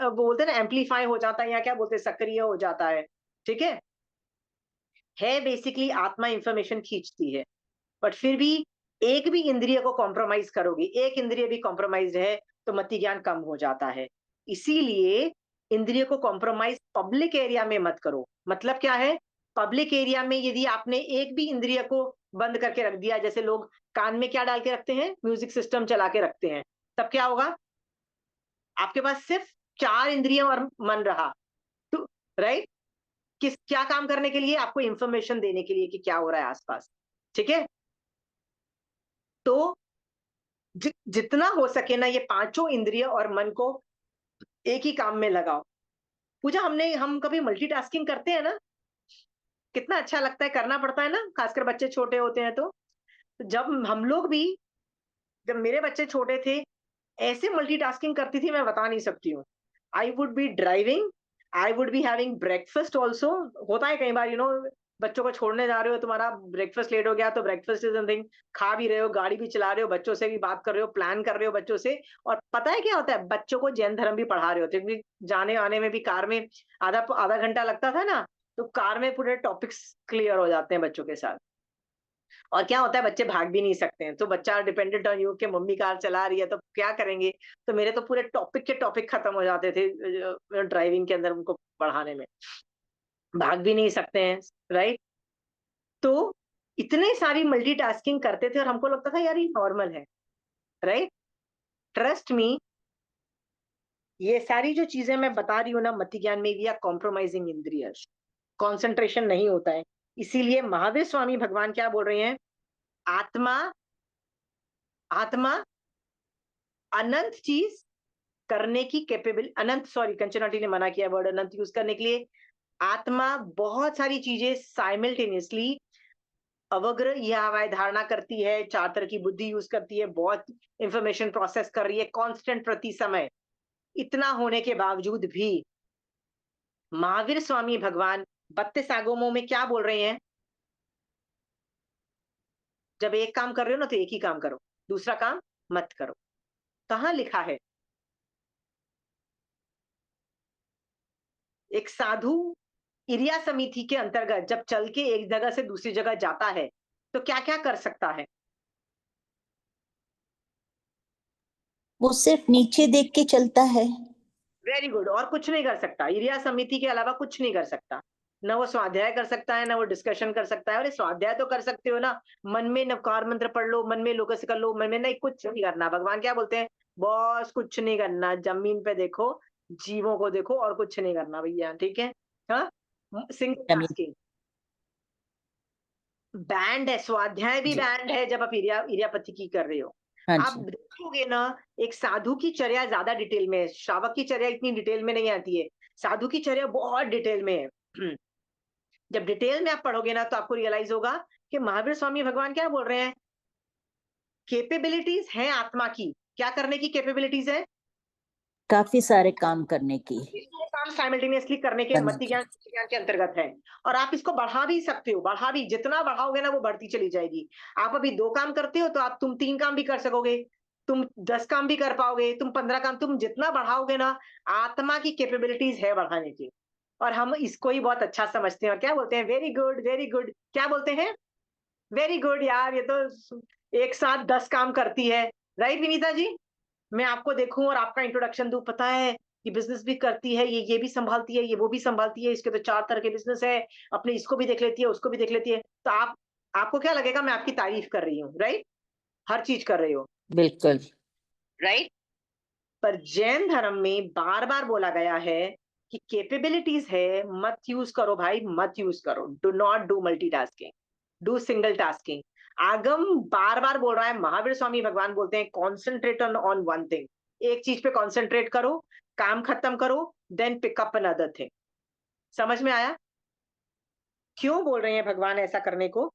बोलते हैं ना, एम्पलीफाई हो जाता है, या क्या बोलते हैं, सक्रिय हो जाता है, ठीक है बेसिकली आत्मा इंफॉर्मेशन खींचती है। बट फिर भी एक भी इंद्रिय को कॉम्प्रोमाइज करोगे, एक इंद्रिय भी कॉम्प्रोमाइज है, तो मति ज्ञान कम हो जाता है। इसीलिए इंद्रिय को कॉम्प्रोमाइज पब्लिक एरिया में मत करो। मतलब क्या है, पब्लिक एरिया में यदि आपने एक भी इंद्रिय को बंद करके रख दिया, जैसे लोग कान में क्या डाल के रखते हैं, म्यूजिक सिस्टम चला के रखते हैं, तब क्या होगा, आपके पास सिर्फ चार इंद्रिय और मन रहा, तो राइट, किस क्या काम करने के लिए, आपको इंफॉर्मेशन देने के लिए कि क्या हो रहा है आसपास, ठीक है। तो जितना हो सके ना, ये पांचों इंद्रिय और मन को एक ही काम में लगाओ। पूजा, हम कभी मल्टीटास्किंग करते हैं ना, कितना अच्छा लगता है, करना पड़ता है ना, खासकर बच्चे छोटे होते हैं तो। जब हम लोग भी, जब मेरे बच्चे छोटे थे, ऐसे मल्टीटास्किंग करती थी, मैं बता नहीं सकती हूँ। I would be driving, I would be having breakfast also. होता है कई बार, बच्चों को छोड़ने जा रहे हो, तुम्हारा ब्रेकफास्ट लेट हो गया, तो ब्रेकफास्ट इज समथिंग, खा भी रहे हो, गाड़ी भी चला रहे हो, बच्चों से भी बात कर रहे हो, प्लान कर रहे हो बच्चों से। और पता है क्या होता है, बच्चों को जैन धर्म भी पढ़ा रहे होते हैं, क्योंकि जाने आने में भी कार में आधा आधा घंटा लगता था ना, तो कार में पूरे टॉपिक्स क्लियर हो जाते हैं बच्चों के साथ। और क्या होता है, बच्चे भाग भी नहीं सकते हैं, तो बच्चा डिपेंडेंट ऑन यू कि मम्मी कार चला रही है तो क्या करेंगे। तो मेरे तो पूरे टॉपिक के टॉपिक खत्म हो जाते थे ड्राइविंग के अंदर, उनको पढ़ाने में, भाग भी नहीं सकते हैं, राइट। तो इतने सारी मल्टीटास्किंग करते थे और हमको लगता था यार ये नॉर्मल है, राइट। ट्रस्ट मी, ये सारी जो चीजें मैं बता रही हूँ ना, मति ज्ञान में भी कॉम्प्रोमाइजिंग इंद्रियस, कॉन्सेंट्रेशन नहीं होता है। इसीलिए महावीर स्वामी भगवान क्या बोल रहे हैं, आत्मा, आत्मा अनंत चीज करने की कैपेबल, अनंत, सॉरी कंचनाटी ने मना किया वर्ड अनंत यूज करने के लिए। आत्मा बहुत सारी चीजें साइमल्टेनियसली अवग्र यह हवाई धारणा करती है, चार तरह की बुद्धि यूज करती है, बहुत इंफॉर्मेशन प्रोसेस कर रही है कांस्टेंट प्रति समय। इतना होने के बावजूद भी महावीर स्वामी भगवान 32 आगमों में क्या बोल रहे हैं, जब एक काम कर रहे हो ना तो एक ही काम करो, दूसरा काम मत करो। कहां लिखा है? एक साधु इरिया समिति के अंतर्गत जब चल के एक जगह से दूसरी जगह जाता है तो क्या क्या कर सकता है? वो सिर्फ नीचे देख के चलता है। वेरी गुड, और कुछ नहीं कर सकता, इरिया समिति के अलावा कुछ नहीं कर सकता। न वो स्वाध्याय कर सकता है, न वो डिस्कशन कर सकता है। अरे स्वाध्याय तो कर सकते हो ना, मन में नवकार मंत्र पढ़ लो, मन में लोकस कर लो, मन में नहीं, कुछ नहीं करना। भगवान क्या बोलते हैं, बॉस कुछ नहीं करना, जमीन पे देखो, जीवों को देखो, और कुछ नहीं करना भैया, ठीक है? हाँ, सिंगल जमीन। टास्किंग बैंड है, स्वाध्याय भी जी। बैंड है जब आप इरियापति की कर रहे हो। हाँ आप जी। देखोगे ना, एक साधु की चर्या ज्यादा डिटेल में है, श्रावक की चर्या इतनी डिटेल में नहीं आती है, साधु की चर्या बहुत डिटेल में है। जब डिटेल में आप पढ़ोगे ना तो आपको रियलाइज होगा कि महावीर स्वामी भगवान क्या बोल रहे हैं, कैपेबिलिटीज हैं आत्मा की, क्या करने की कैपेबिलिटीज है, काफी सारे काम करने की। इसको काम साइमल्टेनियसली करने के करने मति की। ज्ञान ज्ञान के अंतर्गत है। और आप इसको बढ़ा भी सकते हो, बढ़ा भी, जितना बढ़ाओगे ना वो बढ़ती चली जाएगी। आप अभी 2 काम करते हो तो आप तुम 3 काम भी कर सकोगे, तुम 10 काम भी कर पाओगे, तुम 15 काम, तुम जितना बढ़ाओगे ना, आत्मा की कैपेबिलिटीज है बढ़ाने की। और हम इसको ही बहुत अच्छा समझते हैं और क्या बोलते हैं, वेरी गुड वेरी गुड, क्या बोलते हैं, वेरी गुड यार, ये तो एक साथ 10 काम करती है। राइट विनीता जी? मैं आपको देखूं और आपका इंट्रोडक्शन दूं, पता है ये बिजनेस भी करती है, ये भी संभालती है, ये वो भी संभालती है, इसके तो 4 तरह के बिजनेस है, अपने इसको भी देख लेती है, उसको भी देख लेती है, तो आप, आपको क्या लगेगा मैं आपकी तारीफ कर रही हूँ, राइट? हर चीज कर रही हो, बिल्कुल। राइट? पर जैन धर्म में बार बार बोला गया है कि कैपेबिलिटीज है, मत यूज करो भाई, मत यूज करो, do not do multitasking, do single tasking. आगम बार बार बोल रहा है, महावीर स्वामी भगवान बोलते हैं कॉन्सेंट्रेट ऑन वन थिंग, एक चीज पे कॉन्सेंट्रेट करो, काम खत्म करो, then pick up another thing. समझ में आया क्यों बोल रहे हैं भगवान ऐसा करने को?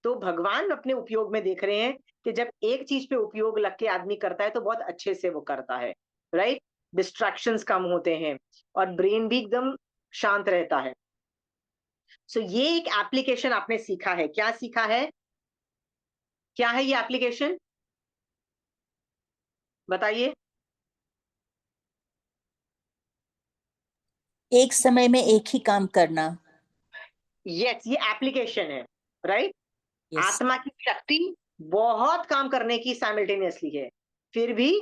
तो भगवान अपने उपयोग में देख रहे हैं कि जब एक चीज पे उपयोग लग के आदमी करता है तो बहुत अच्छे से वो करता है, राइट? डिस्ट्रैक्शंस कम होते हैं और ब्रेन भी एकदम शांत रहता है। सो ये एक एप्लीकेशन आपने सीखा है, क्या सीखा है, क्या है ये एप्लीकेशन, बताइए? एक समय में एक ही काम करना। यस, ये एप्लीकेशन है, राइट? यस। आत्मा की शक्ति बहुत काम करने की साइमल्टेनियसली है, फिर भी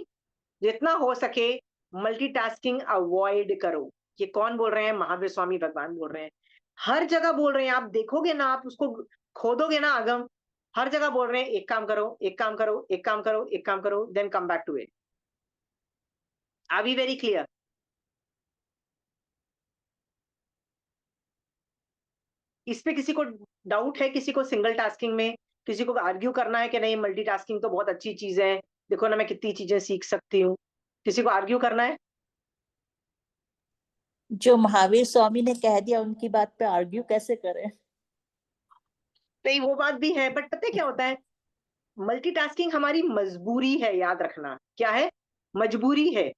जितना हो सके मल्टीटास्किंग अवॉइड करो। ये कौन बोल रहे हैं, महावीर स्वामी भगवान बोल रहे हैं, हर जगह बोल रहे हैं। आप देखोगे ना, आप उसको खोदोगे ना आगम, हर जगह बोल रहे हैं एक काम करो, एक काम करो, एक काम करो, एक काम करो, then come back to it. Are we very clear? इस पे किसी को डाउट है, किसी को सिंगल टास्किंग में किसी को आर्ग्यू करना है कि नहीं मल्टीटास्किंग तो बहुत अच्छी चीज है, देखो ना मैं कितनी चीजें सीख सकती हूँ, किसी को आर्ग्यू करना है? जो महावीर स्वामी ने कह दिया उनकी बात पे आर्ग्यू कैसे करें। नहीं, वो बात भी है, बट पता है क्या होता है, मल्टीटास्किंग हमारी मजबूरी है, याद रखना, क्या है, मजबूरी है।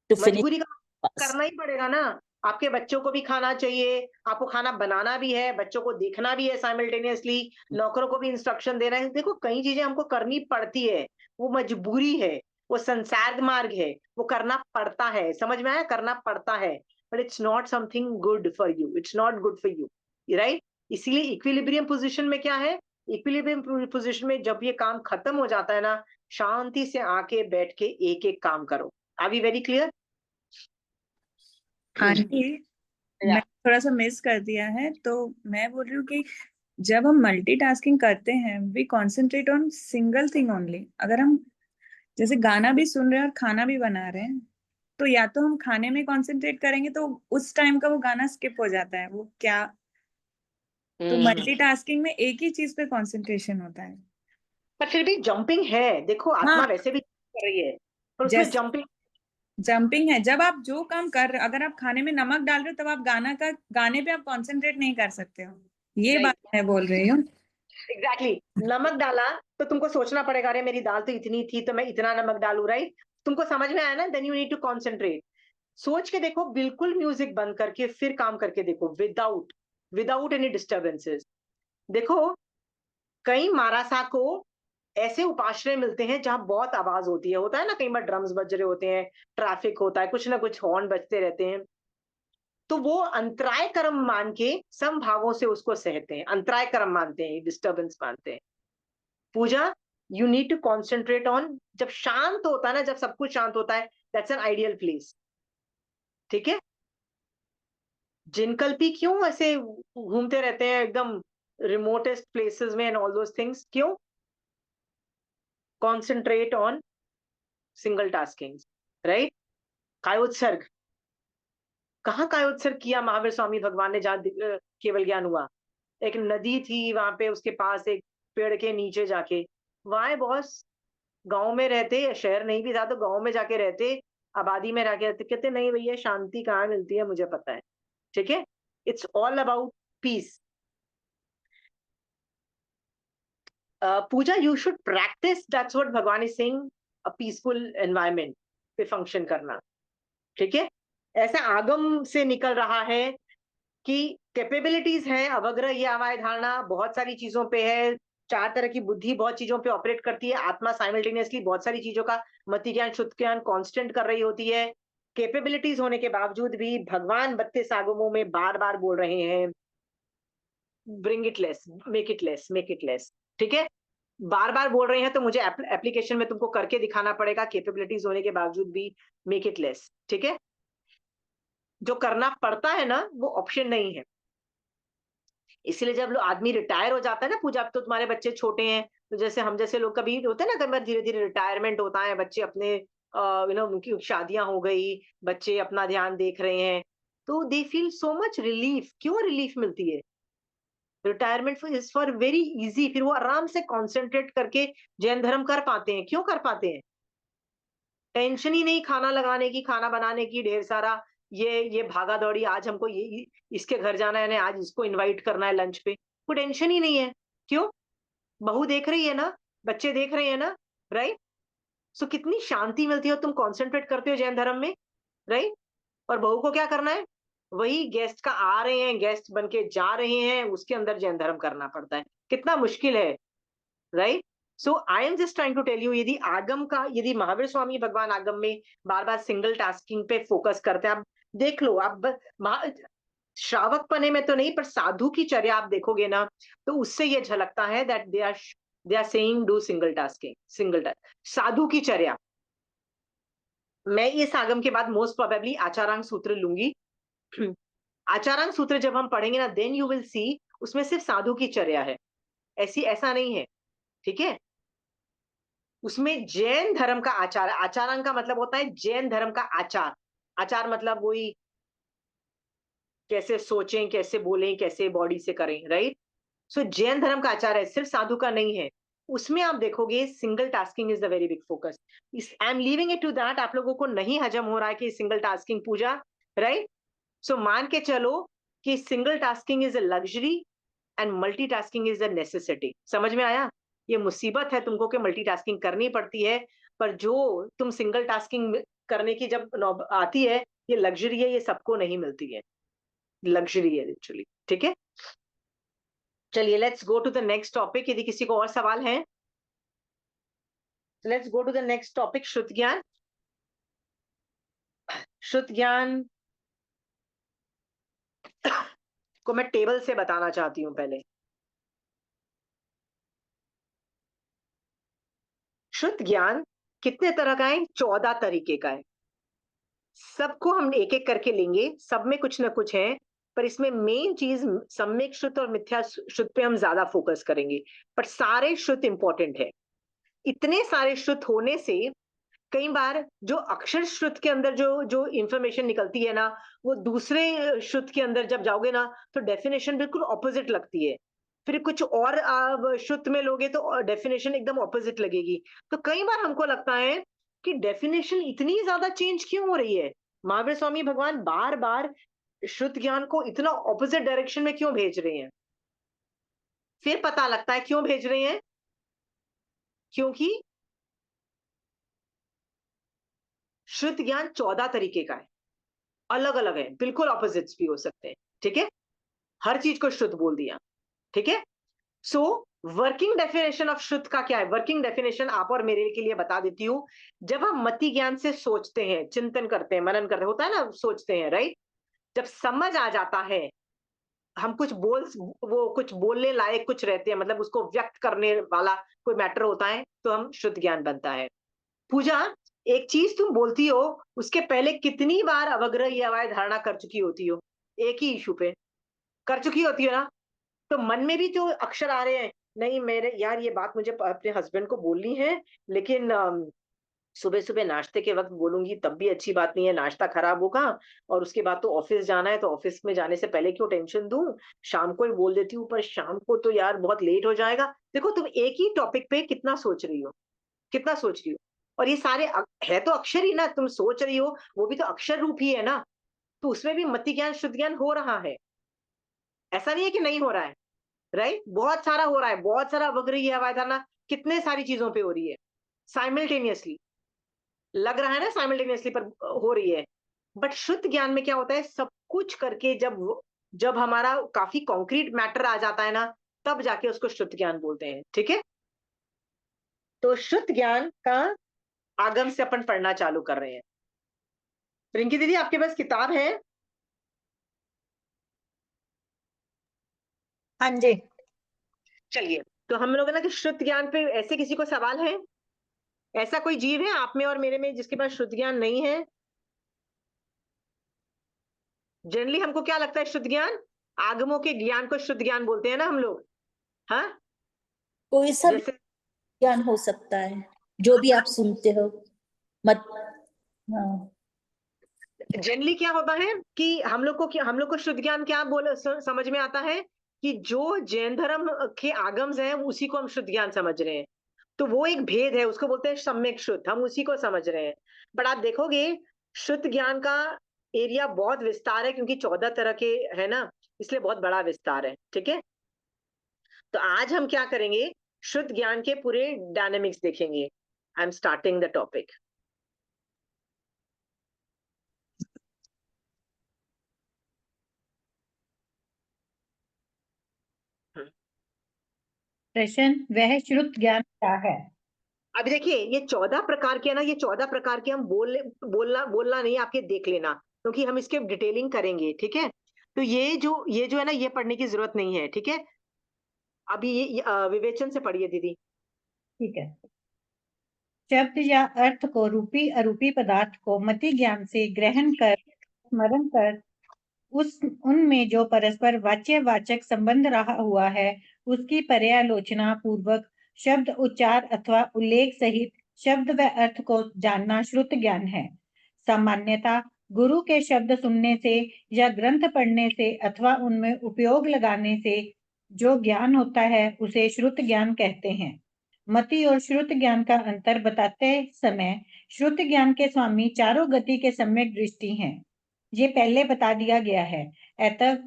To finish. मजबूरी का करना ही पड़ेगा ना, आपके बच्चों को भी खाना चाहिए, आपको खाना बनाना भी है, बच्चों को देखना भी है साइमल्टेनियसली, नौकरों को भी इंस्ट्रक्शन देना है, देखो कई चीजें हमको करनी पड़ती है, वो मजबूरी है, वो संसार मार्ग है, वो करना पड़ता है, समझ में आया, करना पड़ता है, but it's not something good for you, it's not good for you, right? इसीलिए इक्विलिब्रियम पोजिशन में क्या है, इक्विलिब्रियम पोजिशन में जब ये काम खत्म हो जाता है ना, शांति से आके बैठ के एक एक काम करो। Are we very clear? Aunty, मैं थोड़ा सा मिस कर दिया है, तो मैं बोल रही हूँ कि जब हम मल्टीटास्किंग करते हैं we concentrate on single thing only. अगर हम जैसे गाना भी सुन रहे हैं और खाना भी बना रहे हैं, तो या तो हम खाने में कंसंट्रेट करेंगे तो उस टाइम का वो गाना स्किप हो जाता है, वो क्या तो मल्टीटास्किंग में एक ही चीज पे कंसंट्रेशन होता है। पर फिर भी जंपिंग है, देखो आत्मा हाँ, वैसे भी कर रही है, पर उसमें जंपिंग जंपिंग है। जब आप जो काम कर रहे हो, अगर आप खाने में नमक डाल रहे हो, तब आप गाने पे आप कंसंट्रेट नहीं कर सकते हो। ये बात मैं बोल रही हूँ। एग्जैक्टली नमक डाला तो तुमको सोचना पड़ेगा, अरे मेरी दाल तो इतनी थी तो मैं इतना नमक डालूं, राइट? तुमको समझ में आया ना? Then you need to concentrate. सोच के देखो, बिल्कुल म्यूजिक बंद करके फिर काम करके देखो, विदाउट विदाउट एनी डिस्टर्बेंसेस। देखो, कई मारासा को ऐसे उपाश्रय मिलते हैं जहां बहुत आवाज होती है, होता है ना, कई बार ड्रम्स बज रहे होते हैं, ट्रैफिक होता है, कुछ ना कुछ हॉर्न बजते रहते हैं, तो वो अंतराय कर्म मान के समभावों से उसको सहते हैं, अंतराय कर्म मानते हैं, डिस्टर्बेंस मानते हैं। Pooja, you need to concentrate on, जब शांत होता है ना, जब सब कुछ शांत होता है, दैट्स एन आइडियल प्लेस। ठीक है? जिनकल्पी क्यों ऐसे घूमते रहते हैं एकदम रिमोटेस्ट प्लेसेस में एंड ऑल दोस थिंग्स, क्यों? Concentrate on single tasking, right? कायोत्सर्ग, कहाँ कायोत्सर्ग किया महावीर स्वामी भगवान ने, जहां केवल ज्ञान हुआ? एक नदी थी वहां पे, उसके पास एक पेड़ के नीचे जाके, वहां बहुत गांव में रहते, शहर नहीं भी था तो गांव में जाके रहते, आबादी में रह के रहते, कहते नहीं भैया शांति कहाँ मिलती है, मुझे पता है। ठीक है? It's all about peace. Pooja, you should practise, that's what भगवान is saying, a peaceful environment पे फंक्शन करना। ठीक है? ऐसा आगम से निकल रहा है कि कैपेबिलिटीज है, अवग्रह ये हमारी धारणा बहुत सारी चीजों पे है, चार तरह की बुद्धि बहुत चीजों पे ऑपरेट करती है, आत्मा साइमल्टेनियसली बहुत सारी चीजों का मति ज्ञान शुद्ध ज्ञान कांस्टेंट कर रही होती है। कैपेबिलिटीज होने के बावजूद भी भगवान 32 आगमों में बार बार बोल रहे हैं, bring it less, make it less, make it less. ठीक है? बार बार बोल रहे हैं तो मुझे एप्लीकेशन में तुमको करके दिखाना पड़ेगा, कैपेबिलिटीज होने के बावजूद भी मेक इट लेस। ठीक है? जो करना पड़ता है ना, वो ऑप्शन नहीं है। इसलिए जब आदमी रिटायर हो जाता है ना पूजा, अब तो तुम्हारे बच्चे छोटे हैं, तो जैसे हम जैसे लोग कभी होते हैं ना, कई बार धीरे धीरे रिटायरमेंट होता है, बच्चे अपने उनकी शादियां हो गई, बच्चे अपना ध्यान देख रहे हैं, तो they feel so much relief. क्यों रिलीफ मिलती है? Retirement is for very easy, फिर वो आराम से कॉन्सेंट्रेट करके जैन धर्म कर पाते हैं। क्यों कर पाते हैं? टेंशन ही नहीं खाना लगाने की, खाना बनाने की, ढेर सारा ये भागा दौड़ी, आज हमको ये इसके घर जाना है ना, आज इसको इनवाइट करना है लंच पे, कोई टेंशन ही नहीं है। क्यों? बहू देख रही है ना, बच्चे देख रहे हैं ना, राइट? सो कितनी शांति मिलती है, तुम कॉन्सेंट्रेट करते हो जैन धर्म में, राइट? और बहू को क्या करना है? वही गेस्ट का आ रहे हैं, गेस्ट बन के जा रहे हैं, उसके अंदर जैन धर्म करना पड़ता है। कितना मुश्किल है, right? So I am just trying to tell you, यदि आगम का, यदि महावीर स्वामी भगवान आगम में बार बार सिंगल टास्किंग पे फोकस करते हैं, आप देख लो, आप श्रावक पने में तो नहीं, पर साधु की चर्या आप देखोगे ना, तो उससे ये झलकता है that they are saying do single tasking, single task, साधु की चर्या। मैं इस आगम के बाद मोस्ट प्रोबेबली आचारांग सूत्र लूंगी। आचारांग सूत्र जब हम पढ़ेंगे ना, देन यू विल सी उसमें सिर्फ साधु की चर्या है, ऐसा नहीं है। ठीक है? उसमें जैन धर्म का आचार, आचारांग का मतलब होता है जैन धर्म का आचार। आचार मतलब वही, कैसे सोचें, कैसे बोलें, कैसे बॉडी से करें, राइट? सो जैन धर्म का आचार है, सिर्फ साधु का नहीं है। उसमें आप देखोगे single tasking is the very big focus. I am leaving it to that, आप लोगों को नहीं हजम हो रहा है कि single tasking Pooja, right? So मान के चलो कि single tasking is a luxury and multitasking is a necessity. समझ में आया? ये मुसीबत है तुमको कि मल्टीटास्किंग करनी पड़ती है, पर जो तुम सिंगल टास्किंग करने की जब आती है, ये लग्जरी है, ये सबको नहीं मिलती है, लग्जरी है एक्चुअली। ठीक है? चलिए let's go to the next topic, यदि किसी को और सवाल है let's go to the next topic, श्रुत ज्ञान। श्रुत ज्ञान को मैं टेबल से बताना चाहती हूं पहले। श्रुत ज्ञान कितने तरह का है? 14 तरीके का है। सबको हम एक एक करके लेंगे, सब में कुछ ना कुछ है, पर इसमें मेन चीज सम्यक श्रुत और मिथ्या श्रुत पे हम ज्यादा फोकस करेंगे, पर सारे श्रुत इंपॉर्टेंट है। इतने सारे श्रुत होने से कई बार जो अक्षर श्रुत के अंदर जो जो इंफॉर्मेशन निकलती है ना, वो दूसरे श्रुत के अंदर जब जाओगे ना, तो डेफिनेशन बिल्कुल ऑपोजिट लगती है। फिर कुछ और श्रुत में लोगे तो डेफिनेशन एकदम ऑपोजिट लगेगी। तो कई बार हमको लगता है कि डेफिनेशन इतनी ज्यादा चेंज क्यों हो रही है? महावीर स्वामी भगवान बार-बार श्रुत ज्ञान को इतना ऑपोजिट डायरेक्शन में क्यों भेज रहे हैं? फिर पता लगता है क्यों भेज रहे हैं? क्योंकि श्रुत ज्ञान 14 तरीके का है, अलग-अलग है, बिल्कुल ऑपोजिट्स भी हो सकते हैं, ठीक है? हर चीज को श्रुत बोल दिया, ठीक है? सो वर्किंग डेफिनेशन ऑफ श्रुत का क्या है? वर्किंग डेफिनेशन आप और मेरे के लिए बता देती हूँ। जब हम मति ज्ञान से सोचते हैं, चिंतन करते हैं, मनन करते हैं, होता है ना, सोचते हैं, राइट? जब समझ आ जाता है, हम कुछ बोलने लायक कुछ रहते हैं, मतलब उसको व्यक्त करने वाला कोई मैटर होता है, तो हम श्रुत ज्ञान बनता है। पूजा, एक चीज तुम बोलती हो, उसके पहले कितनी बार अवग्रह या अवैध धारणा कर चुकी होती हो, एक ही इशू पे कर चुकी होती हो ना? तो मन में भी जो अक्षर आ रहे हैं, नहीं मेरे यार ये बात मुझे अपने हस्बैंड को बोलनी है, लेकिन सुबह सुबह नाश्ते के वक्त बोलूंगी तब भी अच्छी बात नहीं है, नाश्ता खराब होगा, और उसके बाद तो ऑफिस जाना है, तो ऑफिस में जाने से पहले क्यों टेंशन दूं, शाम को ही बोल देती हूँ, पर शाम को तो यार बहुत लेट हो जाएगा। देखो तुम एक ही टॉपिक पे कितना सोच रही हो, कितना सोच रही हो, और ये सारे है तो अक्षर ही ना, तुम सोच रही हो, वो भी तो अक्षर रूप ही है ना, तो उसमें भी मति ज्ञान शुद्ध ज्ञान हो रहा है, ऐसा नहीं है कि नहीं हो रहा है, राइट? बहुत सारा हो रहा है, बहुत सारा वग रही है वायदाना, कितने सारी चीजों पे हो रही है साइमल्टेनियसली, लग रहा है ना साइमल्टेनियसली, पर हो रही है। बट शुद्ध ज्ञान में क्या होता है, सब कुछ करके जब हमारा काफी कॉन्क्रीट मैटर आ जाता है ना, तब जाके उसको शुद्ध ज्ञान बोलते हैं, ठीक है? तो शुद्ध ज्ञान का आगम से अपन पढ़ना चालू कर रहे हैं। रिंकी दीदी, आपके पास किताब है? हाँ जी। चलिए, तो हम लोग ना कि शुद्ध ज्ञान पे ऐसे किसी को सवाल है? ऐसा कोई जीव है आप में और मेरे में जिसके पास शुद्ध ज्ञान नहीं है? जनरली हमको क्या लगता है शुद्ध ज्ञान? आगमों के ज्ञान को शुद्ध ज्ञान बोलते हैं ना हम लोग, हाँ? कोई सा भी जैसे ज्ञान हो सकता है, जो भी आप सुनते हो। मत हाँ, जनरली क्या होता है कि हम लोग को शुद्ध ज्ञान क्या समझ में आता है कि जो जैन धर्म के आगम्स हैं उसी को हम शुद्ध ज्ञान समझ रहे हैं, तो वो एक भेद है, उसको बोलते हैं सम्यक शुद्ध, हम उसी को समझ रहे हैं। बट आप देखोगे शुद्ध ज्ञान का एरिया बहुत विस्तार है, क्योंकि 14 तरह के है ना, इसलिए बहुत बड़ा विस्तार है, ठीक है? तो आज हम क्या करेंगे, शुद्ध ज्ञान के पूरे डायनेमिक्स देखेंगे। I am starting the topic. प्रश्न, वह श्रुत ज्ञान क्या है? अभी देखिए, ये 14 प्रकार के है ना, ये 14 प्रकार के हम बोलना नहीं, आपके देख लेना, क्योंकि हम इसके डिटेलिंग करेंगे, ठीक है? तो ये जो है ना, ये पढ़ने की जरूरत नहीं है, ठीक है? अभी विवेचन से पढ़िए दीदी। ठीक है। शब्द या अर्थ को रूपी अरूपी पदार्थ को मति ज्ञान से ग्रहण कर स्मरण कर उस उनमें जो परस्पर वाच्य वाचक संबंध रहा हुआ है उसकी पर्यालोचना पूर्वक शब्द उच्चार अथवा उल्लेख सहित शब्द व अर्थ को जानना श्रुत ज्ञान है। सामान्यतः गुरु के शब्द सुनने से या ग्रंथ पढ़ने से अथवा उनमें उपयोग लगाने से जो ज्ञान होता है उसे श्रुत ज्ञान कहते हैं। मति और श्रुत ज्ञान का अंतर बताते समय श्रुत ज्ञान के स्वामी चारों गति के सम्यक दृष्टि हैं, ये पहले बता दिया गया है। अतः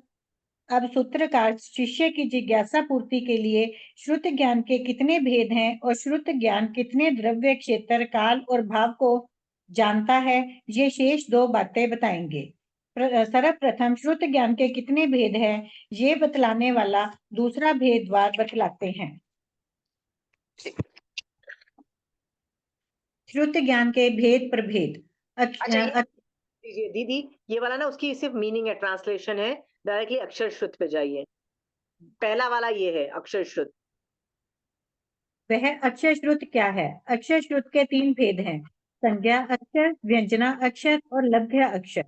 अब सूत्रकार शिष्य की जिज्ञासा पूर्ति के लिए श्रुत ज्ञान के कितने भेद हैं और श्रुत ज्ञान कितने द्रव्य क्षेत्र काल और भाव को जानता है, ये शेष दो बातें बताएंगे। सर्वप्रथम श्रुत ज्ञान के कितने भेद हैं ये बतलाने वाला दूसरा भेदवार बतलाते हैं। श्रुत ज्ञान के भेद प्रभेद। अच्छा दीदी, ये वाला ना उसकी सिर्फ मीनिंग है, ट्रांसलेशन है, डायरेक्टली अक्षर श्रुत पे जाइए। पहला वाला ये है अक्षर श्रुत। वह अक्षर श्रुत क्या है? अक्षर श्रुत के तीन भेद हैं, संज्ञा अक्षर, व्यंजना अक्षर और लभ्य अक्षर।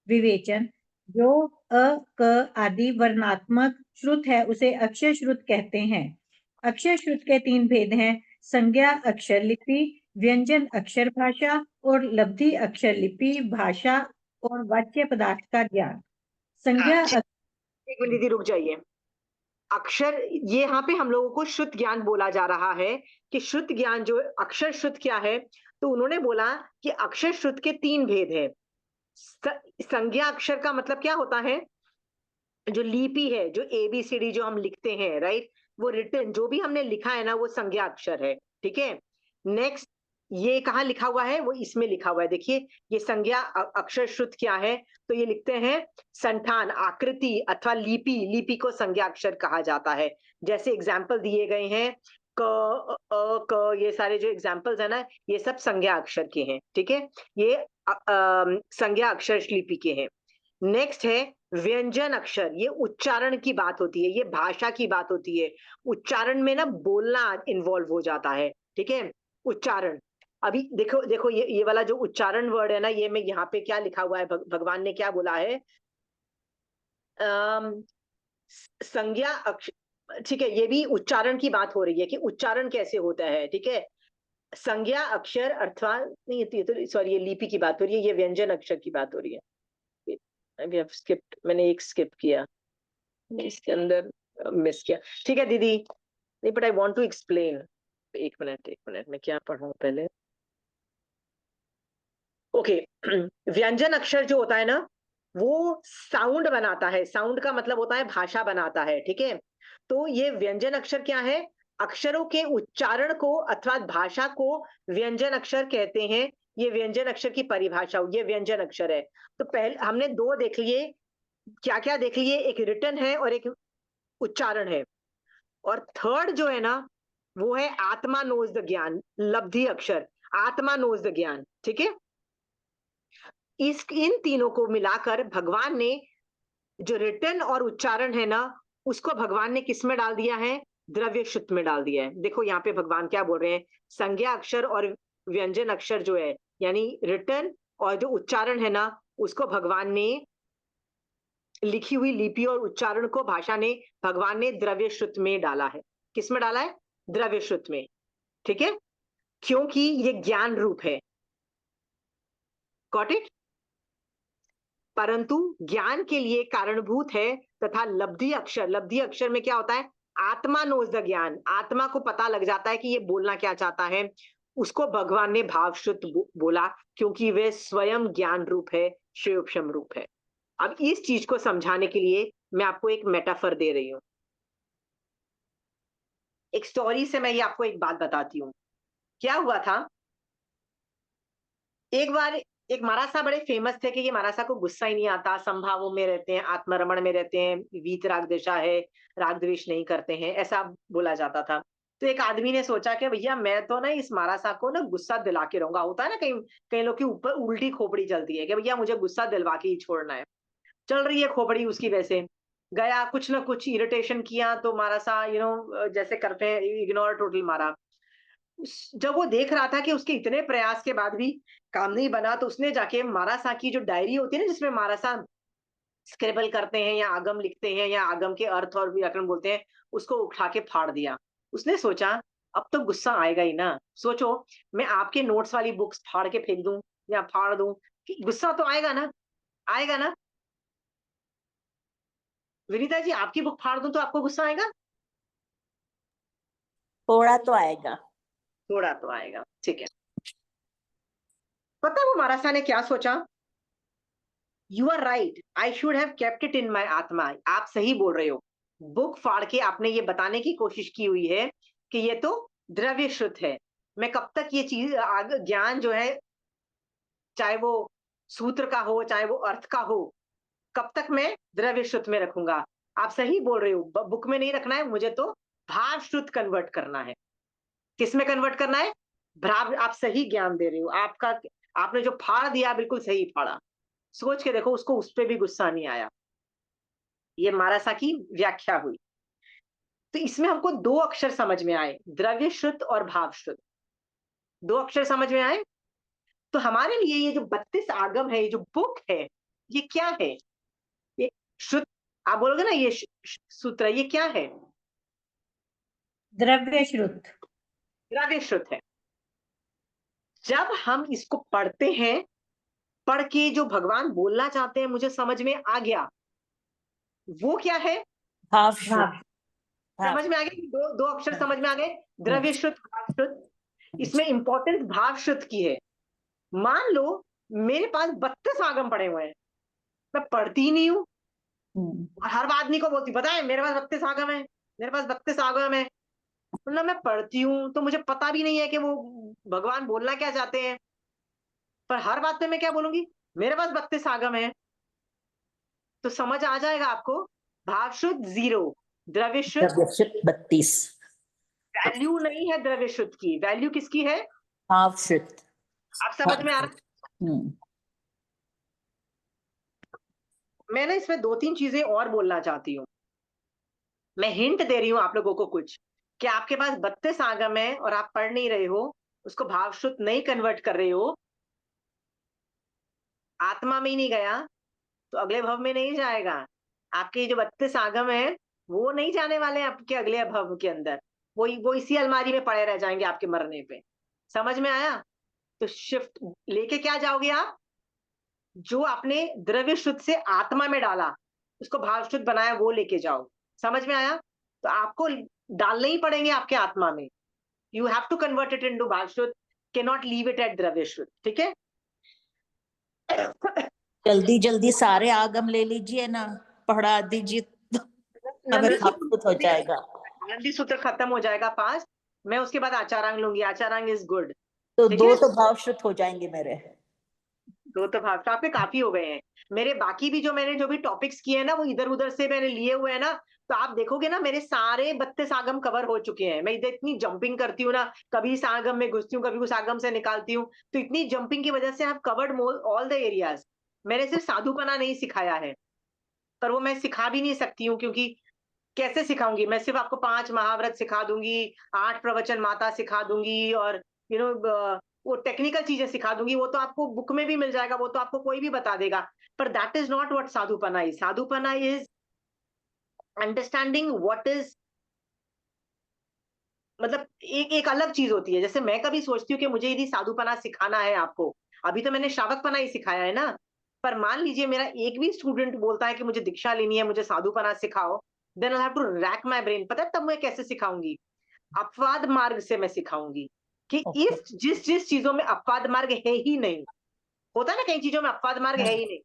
विवेचन, जो अ क आदि वर्णात्मक श्रुत है उसे अक्षर श्रुत कहते हैं। अक्षर श्रुत के तीन भेद हैं, संज्ञा अक्षर लिपि व्यंजन अक्षर भाषा और लब्धि अक्षर लिपि भाषा और वाच्य पदार्थ का ज्ञान। संज्ञा ठीक। एक मिनट दीदी रुक जाइए। अक्षर, ये यहाँ पे हम लोगों को शुद्ध ज्ञान बोला जा रहा है कि शुद्ध ज्ञान जो अक्षर शुद्ध क्या है, तो उन्होंने बोला कि अक्षर शुद्ध के 3 भेद है। संज्ञा अक्षर का मतलब क्या होता है, जो लिपि है, जो ABCD जो हम लिखते हैं, राइट, वो रिटन जो भी हमने लिखा है ना, वो संज्ञा अक्षर है। ठीक है। नेक्स्ट, ये कहाँ लिखा हुआ है, वो इसमें लिखा हुआ है, देखिए ये संज्ञा अक्षर श्रुत क्या है, तो ये लिखते हैं संठान, आकृति अथवा लिपि, लिपि को संज्ञा अक्षर कहा जाता है। जैसे एग्जाम्पल दिए गए हैं क क, ये सारे जो एग्जाम्पल्स है ना, ये सब संज्ञा अक्षर के हैं। ठीक है, ये संज्ञा अक्षर लिपि के हैं। नेक्स्ट है व्यंजन अक्षर, ये उच्चारण की बात होती है, ये भाषा की बात होती है, उच्चारण में ना बोलना इन्वॉल्व हो जाता है। ठीक है, उच्चारण। अभी देखो देखो, ये वाला जो उच्चारण वर्ड है ना, ये मैं यहाँ पे क्या लिखा हुआ है, भगवान ने क्या बोला है, संज्ञा अक्षर। ठीक है, ये भी उच्चारण की बात हो रही है कि उच्चारण कैसे होता है। ठीक है, संज्ञा अक्षर अर्थात नहीं, ये तो सॉरी, ये लिपि की बात हो रही है, ये व्यंजन अक्षर की बात हो रही है। अभी स्किप, मैंने एक स्किप किया इसके अंदर, मिस किया। ठीक है दीदी, नहीं but I want to explain. एक मिनट, मैं क्या पढ़ूं पहले। ओके व्यंजन अक्षर जो होता है ना, वो साउंड बनाता है, साउंड का मतलब होता है भाषा बनाता है। ठीक है, तो ये व्यंजन अक्षर क्या है, अक्षरों के उच्चारण को अथवा भाषा को व्यंजन अक्षर कहते हैं। ये व्यंजन अक्षर की परिभाषा, ये व्यंजन अक्षर है। तो पहले हमने 2 देख लिए, क्या क्या देख लिए, एक रिटन है और एक उच्चारण है। और थर्ड जो है ना, वो है आत्मा नोज द ज्ञान, लब्धि अक्षर, आत्मा नोज द ज्ञान। ठीक है, इन तीनों को मिलाकर भगवान ने जो रिटन और उच्चारण है ना, उसको भगवान ने किस में डाल दिया है, द्रव्य शुद्ध में डाल दिया है। देखो यहाँ पे भगवान क्या बोल रहे हैं, संज्ञा अक्षर और व्यंजन अक्षर जो है, यानी रिटन और जो उच्चारण है ना, उसको भगवान ने, लिखी हुई लिपि और उच्चारण को भाषा ने, भगवान ने द्रव्य श्रुत में डाला है। किस में डाला है, द्रव्य श्रुत में। ठीक है, क्योंकि ये ज्ञान रूप है। Got it. परंतु ज्ञान के लिए कारणभूत है तथा लब्धि अक्षर, लब्धि अक्षर में क्या होता है, आत्मा नोज द ज्ञान, आत्मा को पता लग जाता है कि ये बोलना क्या चाहता है, उसको भगवान ने भावश्रुत बोला, क्योंकि वे स्वयं ज्ञान रूप है, शिवक्षम रूप है। अब इस चीज को समझाने के लिए मैं आपको एक मेटाफर दे रही हूं। एक स्टोरी से मैं ये आपको एक बात बताती हूँ। क्या हुआ था, एक बार एक महाराज बड़े फेमस थे कि ये महाराज को गुस्सा ही नहीं आता, संभावों में रहते हैं, आत्मरमण में रहते हैं, वीत राग दशा है, राग द्वेष नहीं करते हैं, ऐसा बोला जाता था। तो एक आदमी ने सोचा कि भैया मैं तो ना इस महाराज को ना गुस्सा दिला के रहूंगा। होता है ना कई कई लोग के ऊपर उल्टी खोपड़ी चलती है कि भैया मुझे गुस्सा दिलवा के ही छोड़ना है। चल रही है खोपड़ी उसकी, वैसे गया, कुछ ना कुछ इरिटेशन किया, तो महाराज जैसे करते हैं, इग्नोर टोटल मारा। जब वो देख रहा था कि उसके इतने प्रयास के बाद भी काम नहीं बना, तो उसने जाके मारासा की जो डायरी होती है ना, जिसमें मारासा स्क्रिबल करते हैं या आगम लिखते हैं या आगम के अर्थ और व्याकरण बोलते हैं, उसको उठा के फाड़ दिया। उसने सोचा अब तो गुस्सा आएगा ही ना। सोचो, मैं आपके नोट्स वाली बुक्स फाड़ के फेंक दूं या फाड़ दूं, कि गुस्सा तो आएगा ना, आएगा ना। विनीता जी, आपकी बुक फाड़ दूं तो आपको गुस्सा आएगा? थोड़ा तो आएगा। थोड़ा तो आएगा, ठीक है। पता है वो महाराजा ने क्या सोचा, you are right, I should have kept it in my आत्मा। आप सही बोल रहे हो, बुक फाड़ के आपने ये बताने की कोशिश की हुई है कि ये तो द्रव्य शुद्ध है। मैं कब तक ये चीज ज्ञान जो है, चाहे वो सूत्र का हो चाहे वो अर्थ का हो, कब तक मैं द्रव्य शुद्ध में रखूंगा? आप सही बोल रहे हो, बुक में नहीं रखना है मुझे, तो भाव शुद्ध कन्वर्ट करना है। किस में कन्वर्ट करना है? भाव। आप सही ज्ञान दे रहे हो, आपका आपने जो फाड़ दिया बिल्कुल सही फाड़ा। सोच के देखो, उसको उस पर भी गुस्सा नहीं आया। ये मारासा की व्याख्या हुई। तो इसमें हमको 2 अक्षर समझ में आए, द्रव्य शुद्ध और भाव शुद्ध। 2 अक्षर समझ में आए। तो हमारे लिए ये जो 32 आगम है, ये जो बुक है, ये क्या है? ये शुद्ध, आप बोलोगे ना ये सूत्र, ये क्या है? द्रव्य श्रुत। द्रव्य शुद्ध है। जब हम इसको पढ़ते हैं, पढ़ के जो भगवान बोलना चाहते हैं मुझे समझ में आ गया, वो क्या है? भाव शुद्ध। भाव। भाव। समझ में आ गया? दो अक्षर समझ में आ गए, द्रव्य शुद्ध, भाव शुद्ध। इसमें इंपॉर्टेंस भाव शुद्ध की है। मान लो मेरे पास 32 आगम पड़े हुए हैं, मैं पढ़ती ही नहीं हूँ, और हर आदमी को बोलती पता है मेरे पास 32 आगम है, मेरे पास 32 आगम है, मतलब मैं पढ़ती हूँ तो मुझे पता भी नहीं है कि वो भगवान बोलना क्या चाहते हैं, पर हर बात पे मैं क्या बोलूंगी, मेरे पास 32 आगम है। तो समझ आ जाएगा आपको, भाव शुद्ध 0, द्रव्य शुद्ध, द्रव्य शुद्ध 32, वैल्यू नहीं है द्रव्य शुद्ध की, वैल्यू किसकी है? भाव शुद्ध। आप समझ में आ रहा है? हम्म। मैं ना इसमें 2-3 चीजें और बोलना चाहती हूँ। मैं हिंट दे रही हूँ आप लोगों को कुछ, कि आपके पास 32 आगम है और आप पढ़ नहीं रहे हो, उसको भाव शुद्ध नहीं कन्वर्ट कर रहे हो, आत्मा में ही नहीं गया तो अगले भव में नहीं जाएगा। आपके जो 32 आगम है वो नहीं जाने वाले हैं आपके अगले भव के अंदर, वो इसी अलमारी में पड़े रह जाएंगे आपके मरने पे। समझ में आया? तो शिफ्ट लेके क्या जाओगे आप? जो आपने द्रव्य शुद्ध से आत्मा में डाला, उसको भाव शुद्ध बनाया, वो लेके जाओ। समझ में आया? तो आपको डालने ही पड़ेंगे आपके आत्मा में। You have to convert it into भाव शुद्ध, can not leave it at द्रव्य शुद्ध। ठीक है? जल्दी जल्दी सारे आगम ले लीजिए ना, पढ़ा दीजिए तो हमें भाव शुद्ध हो जाएगा। नंदी सूत्र खत्म हो जाएगा 5, मैं उसके बाद आचारांग लूंगी, आचारांग इज गुड। तो ठीक 2 है? तो भाव शुद्ध हो जाएंगे मेरे। 2 तो भाव तो आपके काफी हो गए हैं। मेरे बाकी भी जो भी टॉपिक्स किए हैं ना, वो इधर उधर से मैंने लिए हुए हैं ना, तो आप देखोगे ना मेरे सारे 32 आगम कवर हो चुके हैं। मैं इधर इतनी जंपिंग करती हूँ ना, कभी इस आगम में घुसती हूँ, कभी उस आगम से निकालती हूँ, तो इतनी जंपिंग की वजह से आप कवर्ड ऑल द एरियाज। मैंने सिर्फ साधुपना नहीं सिखाया है, पर वो मैं सिखा भी नहीं सकती हूँ, क्योंकि कैसे सिखाऊंगी? मैं सिर्फ आपको 5 महाव्रत सिखा दूंगी, 8 प्रवचन माता सिखा दूंगी, और यू नो वो टेक्निकल चीजें सिखा दूंगी, वो तो आपको बुक में भी मिल जाएगा, वो तो आपको कोई भी बता देगा। पर दैट इज नॉट व्हाट साधुपना इज। साधुपना इज अंडरस्टैंडिंग व्हाट इज, मतलब एक एक अलग चीज होती है। जैसे मैं कभी सोचती हूँ कि मुझे यदि साधुपना सिखाना है आपको, अभी तो मैंने श्रावकपना ही सिखाया है ना, पर मान लीजिए मेरा एक भी स्टूडेंट बोलता है कि मुझे दीक्षा लेनी है, मुझे साधुपना सिखाओ, then I have to rack my brain. पता है तब मैं कैसे सिखाऊंगी? अपवाद मार्ग से मैं सिखाऊंगी, कि इफ जिस जिस चीजों में अपवाद मार्ग है ही नहीं, होता है ना कई चीजों में अपवाद मार्ग है ही नहीं,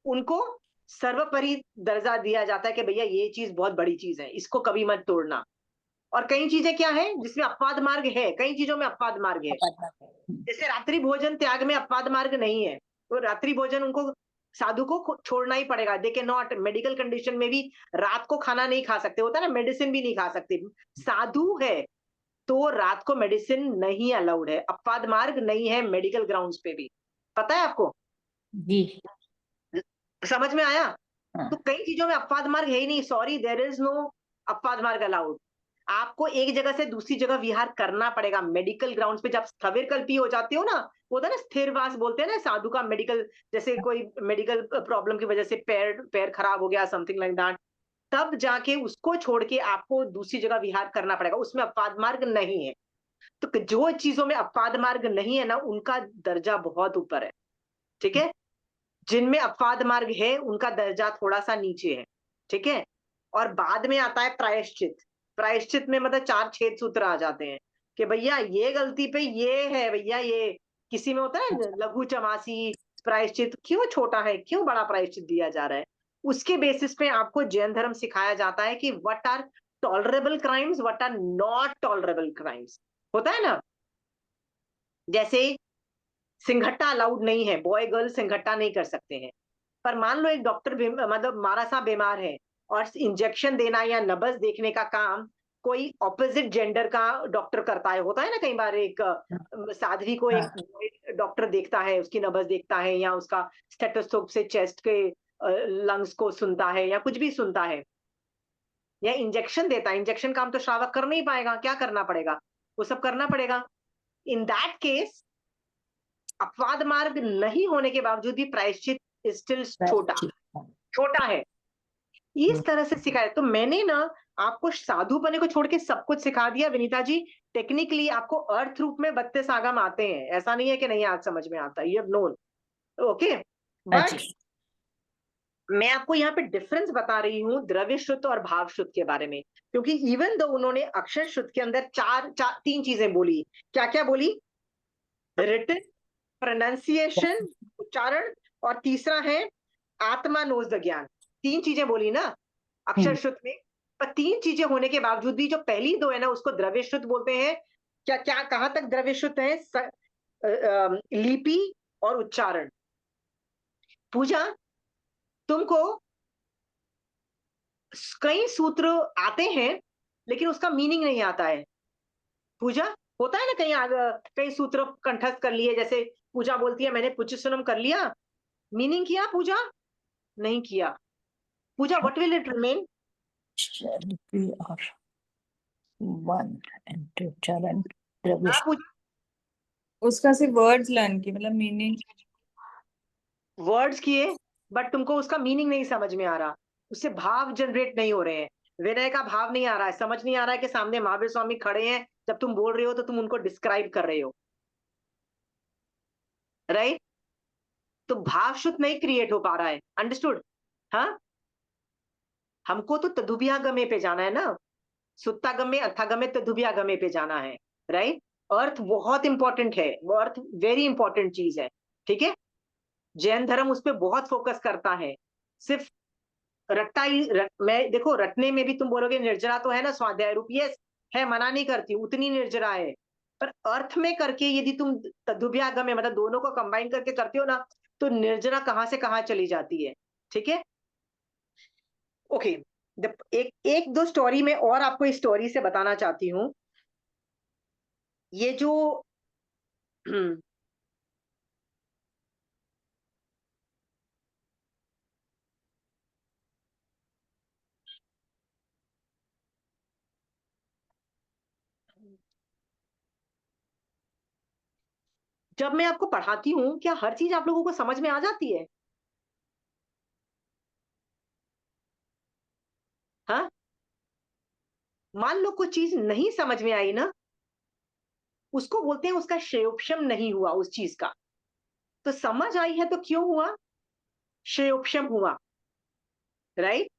उनको सर्वोपरि दर्जा दिया जाता है कि भैया ये चीज बहुत बड़ी चीज है, इसको कभी मत तोड़ना। और कई चीजें क्या है जिसमें अपवाद मार्ग है, कई चीजों में अपवाद मार्ग है। जैसे रात्रि भोजन त्याग में अपवाद मार्ग नहीं है, तो रात्रि भोजन उनको साधु को छोड़ना ही पड़ेगा। They can not, medical condition में भी रात को खाना नहीं खा सकते, होता है ना, मेडिसिन भी नहीं खा सकते। साधु है तो रात को मेडिसिन नहीं अलाउड है, अपवाद मार्ग नहीं है मेडिकल ग्राउंड्स पे भी। पता है आपको? जी। समझ में आया? हाँ। तो कई चीजों में अपवाद मार्ग है ही नहीं, सॉरी, देयर इज नो अपवाद मार्ग अलाउड। आपको एक जगह से दूसरी जगह विहार करना पड़ेगा मेडिकल ग्राउंड्स पे। जब स्थविर कल्पी हो जाते हो ना, वो होता है ना स्थिरवास बोलते हैं ना साधु का, मेडिकल, जैसे कोई मेडिकल प्रॉब्लम की वजह से पैर पैर खराब हो गया, समथिंग लाइक दैट, तब जाके उसको छोड़ के आपको दूसरी जगह विहार करना पड़ेगा, उसमें अपवाद मार्ग नहीं है। तो जो चीजों में अपवाद मार्ग नहीं है ना, उनका दर्जा बहुत ऊपर है। ठीक है? जिनमें अपवाद मार्ग है उनका दर्जा थोड़ा सा नीचे है। ठीक है? और बाद में आता है प्रायश्चित। प्रायश्चित में मतलब 4 छेद सूत्र आ जाते हैं, कि भैया ये गलती पे ये है, भैया ये किसी में होता है लघु चमासी प्रायश्चित, क्यों छोटा है, क्यों बड़ा प्रायश्चित दिया जा रहा है, उसके बेसिस पे आपको जैन धर्म सिखाया जाता है कि what are tolerable crimes, what are not tolerable crimes. होता है ना, जैसे सिंघट्टा अलाउड नहीं है, बॉय गर्ल सिंघट्टा नहीं कर सकते हैं। पर मान लो एक डॉक्टर मतलब मारा सा बीमार है, और इंजेक्शन देना या नब्ज देखने का काम कोई ऑपोजिट जेंडर का डॉक्टर करता है। होता है ना कई बार, एक साध्वी को एक डॉक्टर देखता है, उसकी नब्ज देखता है, या उसका स्टेथोस्कोप से चेस्ट के लंग्स को सुनता है, या कुछ भी सुनता है, या इंजेक्शन देता है। इंजेक्शन काम तो श्रावक कर नहीं पाएगा, क्या करना पड़ेगा? वो सब करना पड़ेगा। इन दैट केस अपवाद मार्ग नहीं होने के बावजूद भी प्रायश्चित स्टिल छोटा छोटा है। इस तरह से सिखाया। तो मैंने ना आपको साधु बने को छोड़ के सब कुछ सिखा दिया विनीता जी। टेक्निकली आपको अर्थ रूप में 32 आगम आते हैं, ऐसा नहीं है कि नहीं आज समझ में आता, यू हैव नोन, ओके। हाँ बट जी। मैं आपको यहाँ पे डिफरेंस बता रही हूँ द्रव्य शुद्ध और भाव शुद्ध के बारे में, क्योंकि इवन दो उन्होंने अक्षर शुद्ध के अंदर तीन चीजें बोली। क्या क्या बोली? रिटन, प्रोनाउंसिएशन, उच्चारण, और तीसरा है आत्मा नोज द ज्ञान। तीन चीजें बोली ना अक्षर शुद्ध में। पर तीन चीजें होने के बावजूद भी जो पहली दो है ना उसको द्रव्य शुद्ध बोलते हैं। क्या क्या कहां तक द्रव्य शुद्ध है? लिपि और उच्चारण। पूजा, तुमको कई सूत्र आते हैं लेकिन उसका मीनिंग नहीं आता है। पूजा, होता है ना कहीं कई सूत्र कंठस्थ कर लिए, जैसे पूजा बोलती है मैंने पुचुसनम कर लिया, मीनिंग किया पूजा? नहीं किया। पूजा, व्हाट विल इट रिमेन? लिपि और वन एंड टू चरण द्रव्य हाँ पूजा, उसका सिर्फ वर्ड्स लर्न की, मतलब मीनिंग। वर्ड्स किए बट तुमको उसका मीनिंग नहीं समझ में आ रहा, उससे भाव जनरेट नहीं हो रहे हैं, विनय का भाव नहीं आ रहा है, समझ नहीं आ रहा है कि सामने महावीर स्वामी खड़े हैं, जब तुम बोल रहे हो तो तुम उनको डिस्क्राइब कर रहे हो, राइट? तो भाव शुद्ध नहीं क्रिएट हो पा रहा है, अंडरस्टूड? हाँ, हमको तो तदुभियागमे पे जाना है ना, सुत्तागमे अर्थागमे तदुभियागमे पे जाना है, राइट? अर्थ बहुत इंपॉर्टेंट है, वो अर्थ वेरी इंपॉर्टेंट चीज है, ठीक है? जैन धर्म उस पर बहुत फोकस करता है। सिर्फ मैं देखो रटने में भी तुम बोलोगे निर्जरा तो है ना स्वाध्याय रूप, यस है, मना नहीं करती, उतनी निर्जरा है। पर अर्थ में करके यदि तुम तदुभ्यागम में मतलब दोनों को कंबाइन करके करते हो ना, तो निर्जरा कहां से कहां चली जाती है, ठीक है? ओके, एक एक दो स्टोरी में और आपको इस स्टोरी से बताना चाहती हूँ। ये जो जब मैं आपको पढ़ाती हूँ क्या हर चीज आप लोगों को समझ में आ जाती है? हाँ, मान लो कुछ चीज नहीं समझ में आई ना, उसको बोलते हैं उसका क्षयोपशम नहीं हुआ उस चीज का। तो समझ आई है तो क्यों हुआ? क्षयोपशम हुआ, राइट?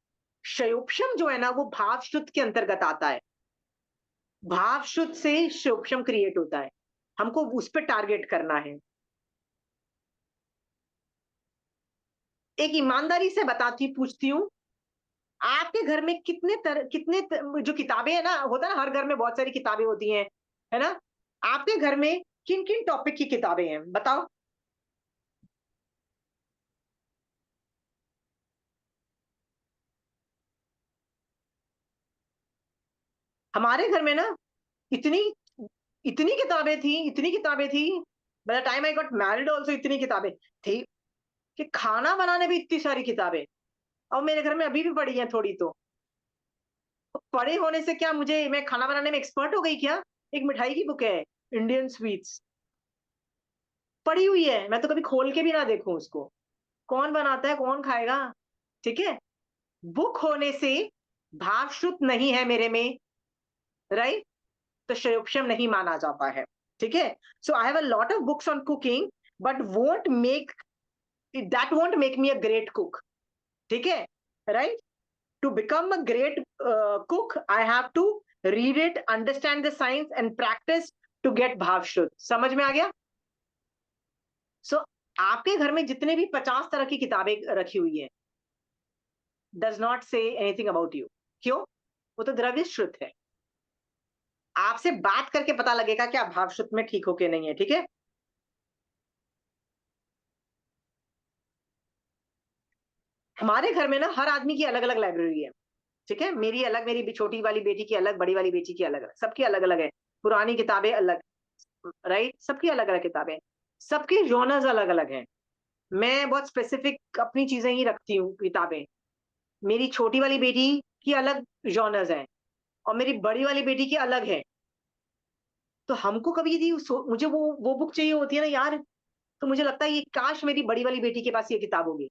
क्षयोपशम जो है ना वो भाव शुद्ध के अंतर्गत आता है। भाव शुद्ध से क्षयोपशम क्रिएट होता है, हमको उस पर टारगेट करना है। एक ईमानदारी से बताती पूछती हूँ, आपके घर में जो किताबें है ना, होता है ना हर घर में बहुत सारी किताबें होती हैं, है ना? आपके घर में किन किन टॉपिक की किताबें हैं बताओ? हमारे घर में ना इतनी इतनी किताबें थी, इतनी किताबें थी, by the time I got married also इतनी किताबें थी कि खाना बनाने भी इतनी सारी किताबें। और मेरे घर में अभी भी पड़ी हैं थोड़ी तो। पढ़े होने से क्या मुझे मैं खाना बनाने में एक्सपर्ट हो गई क्या? एक मिठाई की बुक है, इंडियन स्वीट्स, पड़ी हुई है, मैं तो कभी खोल के भी ना देखूं उसको, कौन बनाता है कौन खाएगा, ठीक है? बुक होने से भाव शुद्ध नहीं है मेरे में, राइट? तो क्षयोपशम नहीं माना जाता है, ठीक है? So I have a lot of books on cooking, but won't make that won't make me a great cook, ठीक है? Right? To become a great cook, I have to read it, understand the science, and practice to get bhav shuddh. समझ में आ गया? So, आपके घर में जितने भी 50 तरह की किताबें रखी हुई हैं, does not say anything about you. क्यों? वो तो द्रव्य शुद्ध है। आपसे बात करके पता लगेगा कि आप भाव शुद्ध में ठीक हो के नहीं है, ठीक है? हमारे घर में ना हर आदमी की अलग अलग लाइब्रेरी है, ठीक है? मेरी अलग, मेरी छोटी वाली बेटी की अलग, बड़ी वाली बेटी की अलग अलग, सबकी अलग अलग है। पुरानी किताबें अलग, राइट? सबकी अलग अलग किताबें, सबके जॉनर्स अलग अलग हैं। मैं बहुत स्पेसिफिक अपनी चीजें ही रखती हूँ किताबें। मेरी छोटी वाली बेटी की अलग जॉनर्स हैं और मेरी बड़ी वाली बेटी की अलग है। तो हमको कभी यदि मुझे वो बुक चाहिए होती है ना यार, तो मुझे लगता है ये काश मेरी बड़ी वाली बेटी के पास ये किताब होगी।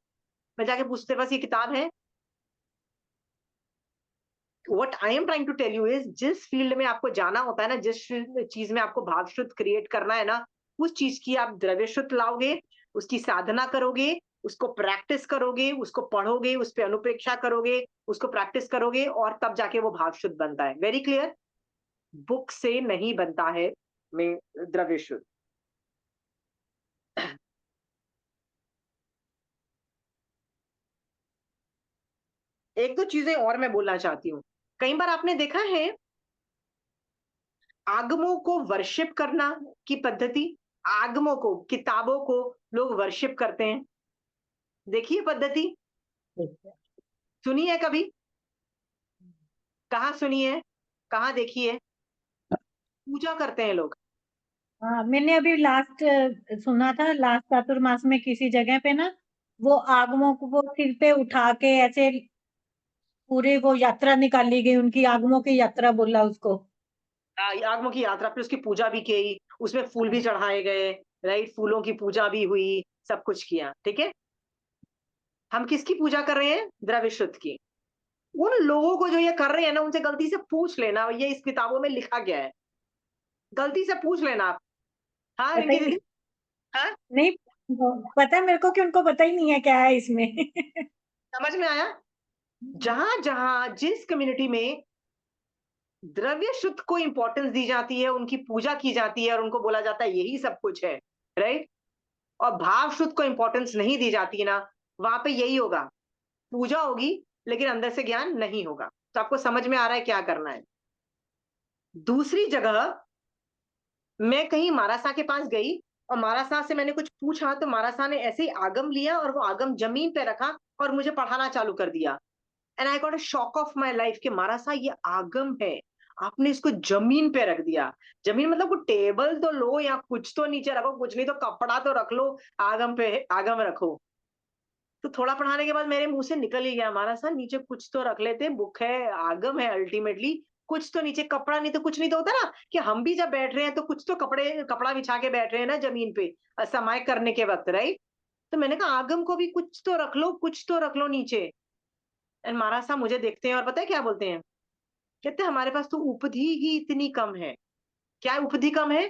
मैं जाके पूछते पास ये किताब है, what I am trying to tell you is, जिस फील्ड में आपको जाना होता है ना, जिस चीज में आपको भाव शुद्ध क्रिएट करना है ना, उस चीज की आप द्रव्य शुद्ध लाओगे, उसकी साधना करोगे, उसको प्रैक्टिस करोगे, उसको पढ़ोगे, उस पर अनुप्रेक्षा करोगे, उसको प्रैक्टिस करोगे, और तब जाके वो भाव शुद्ध बनता है। Very clear? बुक से नहीं बनता है में द्रव्य शुद्ध। एक दो चीजें और मैं बोलना चाहती हूँ। कई बार आपने देखा है आगमों को वर्शिप करना की पद्धति, आगमों को, किताबों को लोग वर्शिप करते हैं। देखिए पद्धति, सुनी है कभी? कहाँ सुनी है, कहाँ देखी है? पूजा करते हैं लोग। हाँ, मैंने अभी लास्ट सुना था, लास्ट चातुर्मास में किसी जगह पे ना, वो आगमों को वो सिर पे उठा के ऐसे पूरे वो यात्रा निकाली गई उनकी, आगमों की यात्रा बोला उसको। आगमों की यात्रा पे उसकी पूजा भी की, उसमें फूल भी चढ़ाए गए, राइट, फूलों की पूजा भी हुई, सब कुछ किया। ठीक है, हम किसकी पूजा कर रहे हैं? द्रव्य शुद्ध की। उन लोगों को जो ये कर रहे हैं ना, उनसे गलती से पूछ लेना, ये इस किताबों में लिखा गया है, गलती से पूछ लेना आप। हाँ पता रिंकी ही दीदी। हाँ, नहीं, पता है मेरे को कि उनको पता ही नहीं है क्या है इसमें। समझ में आया? जहां जहां जिस कम्युनिटी में द्रव्य शुद्ध को इंपॉर्टेंस दी जाती है, उनकी पूजा की जाती है और उनको बोला जाता है यही सब कुछ है, राइट, और भाव शुद्ध को इंपॉर्टेंस नहीं दी जाती है ना, वहां पे यही होगा, पूजा होगी लेकिन अंदर से ज्ञान नहीं होगा। तो आपको समझ में आ रहा है क्या करना है? दूसरी जगह मैं कहीं मारासा के पास गई और मारासा से मैंने कुछ पूछा, तो मारासा ने ऐसे ही आगम लिया और वो आगम जमीन पे रखा और मुझे पढ़ाना चालू कर दिया। And I got a shock of my life कि मारासा ये आगम है, आपने इसको जमीन पे रख दिया। जमीन मतलब को टेबल तो लो या कुछ तो नीचे रखो, कुछ नहीं तो कपड़ा तो रख लो, आगम पे आगम रखो। तो थोड़ा पढ़ाने के बाद मेरे मुंह से निकल ही गया, मारासा नीचे कुछ तो रख लेते, बुक है, आगम है, अल्टीमेटली कुछ तो नीचे, कपड़ा नहीं तो कुछ नहीं, तो होता ना कि हम भी जब बैठ रहे हैं तो कुछ तो कपड़ा बिछा के बैठ रहे हैं ना जमीन पे, समाय करने के वक्त, राइट। तो मैंने कहा आगम को भी कुछ तो रख लो, कुछ तो रख लो नीचे। एंड महाराज साहब मुझे देखते हैं और पता है क्या बोलते हैं? कहते हैं हमारे पास तो उपधि ही इतनी कम है। क्या उपधि कम है?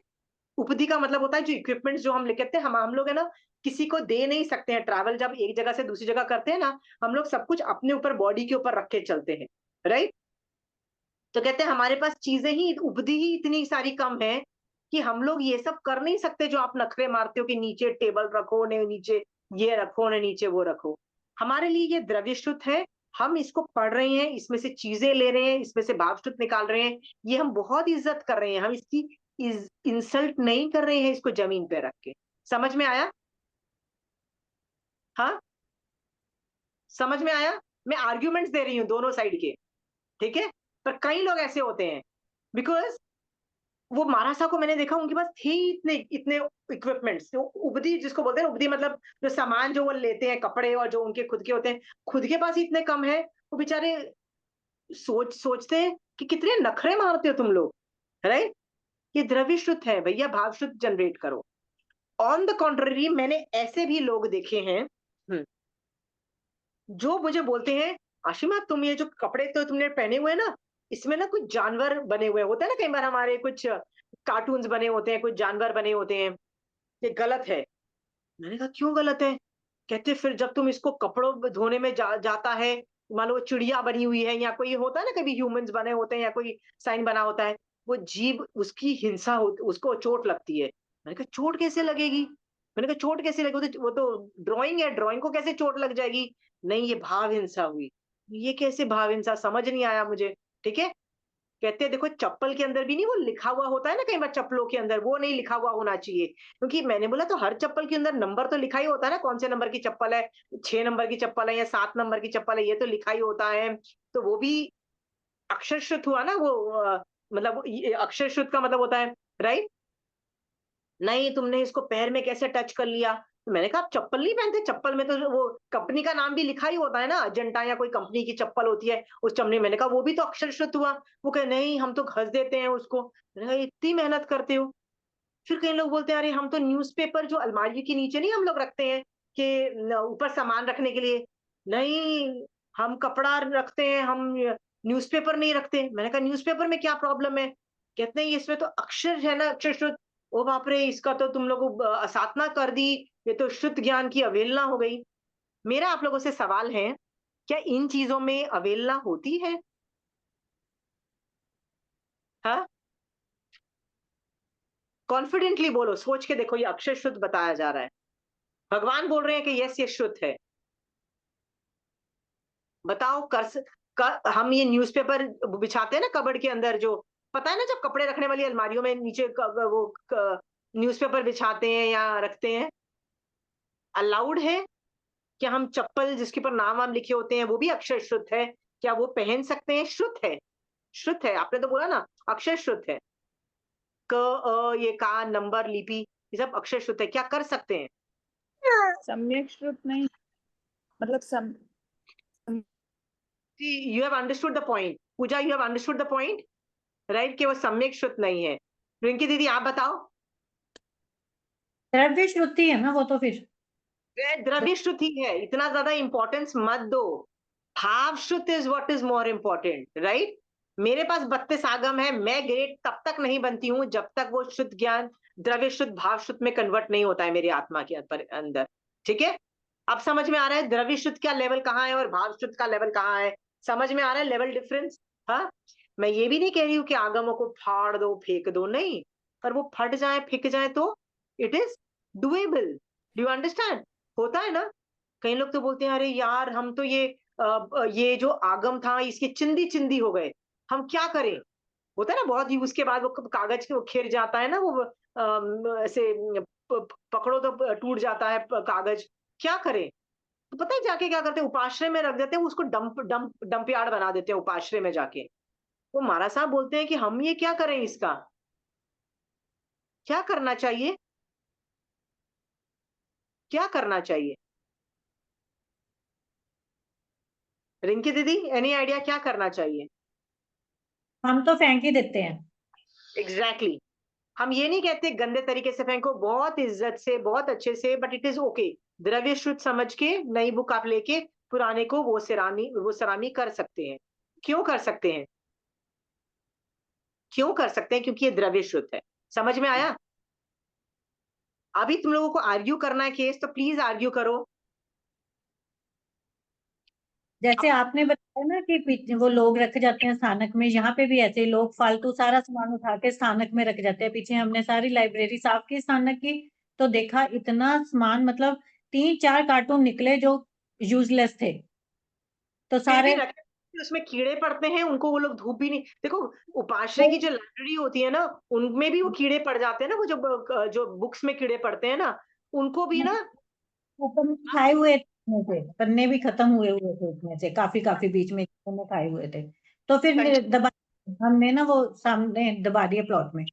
उपधि का मतलब होता है जो इक्विपमेंट्स जो हम लेके आते हैं, हम लोग है ना, किसी को दे नहीं सकते हैं। ट्रैवल जब एक जगह से दूसरी जगह करते हैं ना, हम लोग सब कुछ अपने ऊपर, बॉडी के ऊपर रख के चलते हैं, राइट। तो कहते हैं हमारे पास चीजें ही, उपधि ही इतनी सारी कम है कि हम लोग ये सब कर नहीं सकते जो आप नखरे मारते हो कि नीचे टेबल रखो ने, नीचे ये रखो ने, नीचे वो रखो। हमारे लिए ये द्रव्य शुद्ध है, हम इसको पढ़ रहे हैं, इसमें से चीजें ले रहे हैं, इसमें से भाव शुद्ध निकाल रहे हैं, ये हम बहुत इज्जत कर रहे हैं, हम इसकी इंसल्ट नहीं कर रहे हैं इसको जमीन पे रख के। समझ में आया? हाँ, समझ में आया? मैं आर्ग्यूमेंट्स दे रही हूँ दोनों साइड के, ठीक है। पर कई लोग ऐसे होते हैं, बिकॉज वो महाराष्ट्र को मैंने देखा, उनके पास थे इतने इतने इक्विपमेंट्स, उपदी जिसको बोलते हैं, उपदी मतलब जो सामान जो वो लेते हैं, कपड़े और जो उनके खुद के होते हैं, खुद के पास ही इतने कम है, वो बेचारे सोचते हैं कि कितने नखरे मारते हो तुम लोग, राइट। ये द्रव्य शुद्ध है भैया, भाव शुद्ध जनरेट करो। ऑन द कॉन्ट्ररी मैंने ऐसे भी लोग देखे हैं, जो मुझे बोलते हैं आशिमा तुम ये जो कपड़े तो तुमने पहने हुए हैं ना, इसमें ना कुछ जानवर बने हुए होते हैं ना, कई बार हमारे कुछ कार्टून्स बने होते हैं, कुछ जानवर बने होते हैं, ये गलत है। मैंने कहा क्यों गलत है? कहते फिर जब तुम इसको कपड़ों में धोने में जाता है, मान लो चिड़िया बनी हुई है या कोई होता है ना, कभी ह्यूमंस बने होते हैं या कोई साइन बना होता है, वो जीव उसकी हिंसा हो, उसको चोट लगती है। मैंने कहा चोट कैसे लगेगी? मैंने कहा चोट कैसे लगेगी? वो तो ड्राइंग है, ड्राइंग को कैसे चोट लग जाएगी? नहीं ये भाव हिंसा हुई। ये कैसे भाव हिंसा, समझ नहीं आया मुझे। ठीक है, कहते हैं देखो चप्पल के अंदर भी नहीं वो लिखा हुआ होता है ना, कई बार चप्पलों के अंदर वो नहीं लिखा हुआ होना चाहिए, क्योंकि मैंने बोला तो हर चप्पल के अंदर नंबर तो लिखा ही होता है ना, कौन से नंबर की चप्पल है, 6 नंबर की चप्पल है या 7 नंबर की चप्पल है, ये तो लिखा ही होता है। तो वो भी अक्षर शुद्ध हुआ ना वो, मतलब अक्षर शुद्ध का मतलब होता है, राइट। नहीं तुमने इसको पैर में कैसे टच कर लिया? तो मैंने कहा आप चप्पल नहीं पहनते, चप्पल में तो वो कंपनी का नाम भी लिखा ही होता है ना, अजंता या कोई कंपनी की चप्पल होती है उस चमड़े। मैंने कहा वो भी तो अक्षर शुद्ध हुआ। वो कहे नहीं हम तो घस देते हैं उसको। मैंने कहा इतनी मेहनत करते हो? फिर कई लोग बोलते हैं अरे हम तो न्यूज़पेपर जो अलमारी के नीचे नहीं हम लोग रखते हैं कि ऊपर सामान रखने के लिए, नहीं हम कपड़ा रखते हैं, हम न्यूज़पेपर नहीं रखते। मैंने कहा न्यूज़पेपर में क्या प्रॉब्लम है? कहते हैं इसमें तो अक्षर है ना, अक्षर शुद्ध। ओ बाप रे! इसका तो तुम लोगों असाधना कर दी, ये तो शुद्ध ज्ञान की अवहेलना हो गई। मेरा आप लोगों से सवाल है, क्या इन चीजों में अवहेलना होती है? हाँ? कॉन्फिडेंटली बोलो, सोच के देखो, ये अक्षर शुद्ध बताया जा रहा है। भगवान बोल रहे हैं कि यस, ये शुद्ध है। बताओ, हम ये न्यूज़पेपर बिछाते हैं ना कबर्ड के अंदर, जो पता है ना, जब कपड़े रखने वाली अलमारियों में नीचे न्यूज़पेपर बिछाते हैं या रखते हैं, अलाउड है? क्या हम चप्पल जिसके ऊपर नाम वाम लिखे होते हैं वो भी अक्षर शुद्ध है, क्या वो पहन सकते हैं? शुद्ध है, शुद्ध है। आपने तो बोला ना, अक्षर शुद्ध है। क ये का, नंबर, लिपि, ये सब अक्षर शुद्ध है, क्या कर सकते हैं? सम्यक श्रुत नहीं, मतलब you have understood the point. Puja, you have understood the point, right, कि वो सम्यक शुद्ध नहीं है। रिंकी दीदी, आप बताओ। द्रव्य शुद्धि है ना वो तो फिर। द्रव्य शुद्ध ही है, इतना ज्यादा इंपॉर्टेंस मत दो। भाव शुद्ध is what is more important, right? मेरे पास 32 आगम है, मैं ग्रेट तब तक नहीं बनती हूँ जब तक वो शुद्ध ज्ञान द्रव्य शुद्ध भाव शुद्ध में कन्वर्ट नहीं होता है मेरी आत्मा के अंदर। ठीक है? अब समझ में आ रहा है द्रव्य शुद्ध का लेवल कहाँ है और भाव शुद्ध का लेवल कहाँ है? समझ में आ रहा है लेवल डिफरेंस? हाँ, मैं ये भी नहीं कह रही हूँ कि आगमों को फाड़ दो, फेंक दो, नहीं। पर वो फट जाए, फिक जाए तो it is doable. Do you understand? होता है ना। कई लोग तो बोलते हैं, अरे यार, हम तो ये जो आगम था इसके चिंदी चिंदी हो गए, हम क्या करें? होता है ना, बहुत ही उसके बाद वो कागज के वो खिर जाता है ना, वो ऐसे पकड़ो तो टूट जाता है कागज, क्या करें? तो पता है जाके क्या करते हैं, उपाश्रय में रख देते हैं उसको, डंप डंप डंप यार्ड बना देते हैं उपाश्रय में जाके। वो महाराज साहब बोलते हैं कि हम ये क्या करें, इसका क्या करना चाहिए? क्या करना चाहिए? रिंकी दीदी, एनी आइडिया क्या करना चाहिए? हम तो फेंक ही देते हैं। Exactly exactly. हम ये नहीं कहते गंदे तरीके से फेंको, बहुत इज्जत से, बहुत अच्छे से, बट इट इज ओके। द्रव्य शुद्ध समझ के नई बुक आप लेके पुराने को वो सलामी कर सकते हैं। क्यों कर सकते हैं? क्यों कर सकते हैं? क्योंकि ये द्रव्य शुद्ध है। समझ में आया? अभी तुम लोगों को आर्ग्यू करना है केस, तो प्लीज आर्ग्यू करो। जैसे आपने बताया ना कि वो लोग रख जाते हैं स्थानक में, यहाँ पे भी ऐसे ही लोग फालतू सारा सामान उठा के स्थानक में रख जाते हैं। पीछे हमने सारी लाइब्रेरी साफ की स्थानक की, तो देखा इतना सामान, मतलब 3-4 कार्टून निकले जो यूजलेस थे, तो फिर भी सारे रखे, उसमें कीड़े पड़ते हैं, उनको वो लोग धूप भी नहीं, देखो उपाश्रय की जो लाइब्रेरी होती है ना, उनमें भी वो कीड़े पड़ जाते हैं ना, वो जो बुक्स में कीड़े पड़ते हैं ना, उनको भी ना। ऊपर में खाए हुए थे, उसमें से पन्ने भी खत्म हुए हुए थे, उसमें से काफी काफी बीच में पन्ने खाए हुए थे। तो फिर दबा, हमने ना वो सामने दबा दिए प्लॉट में।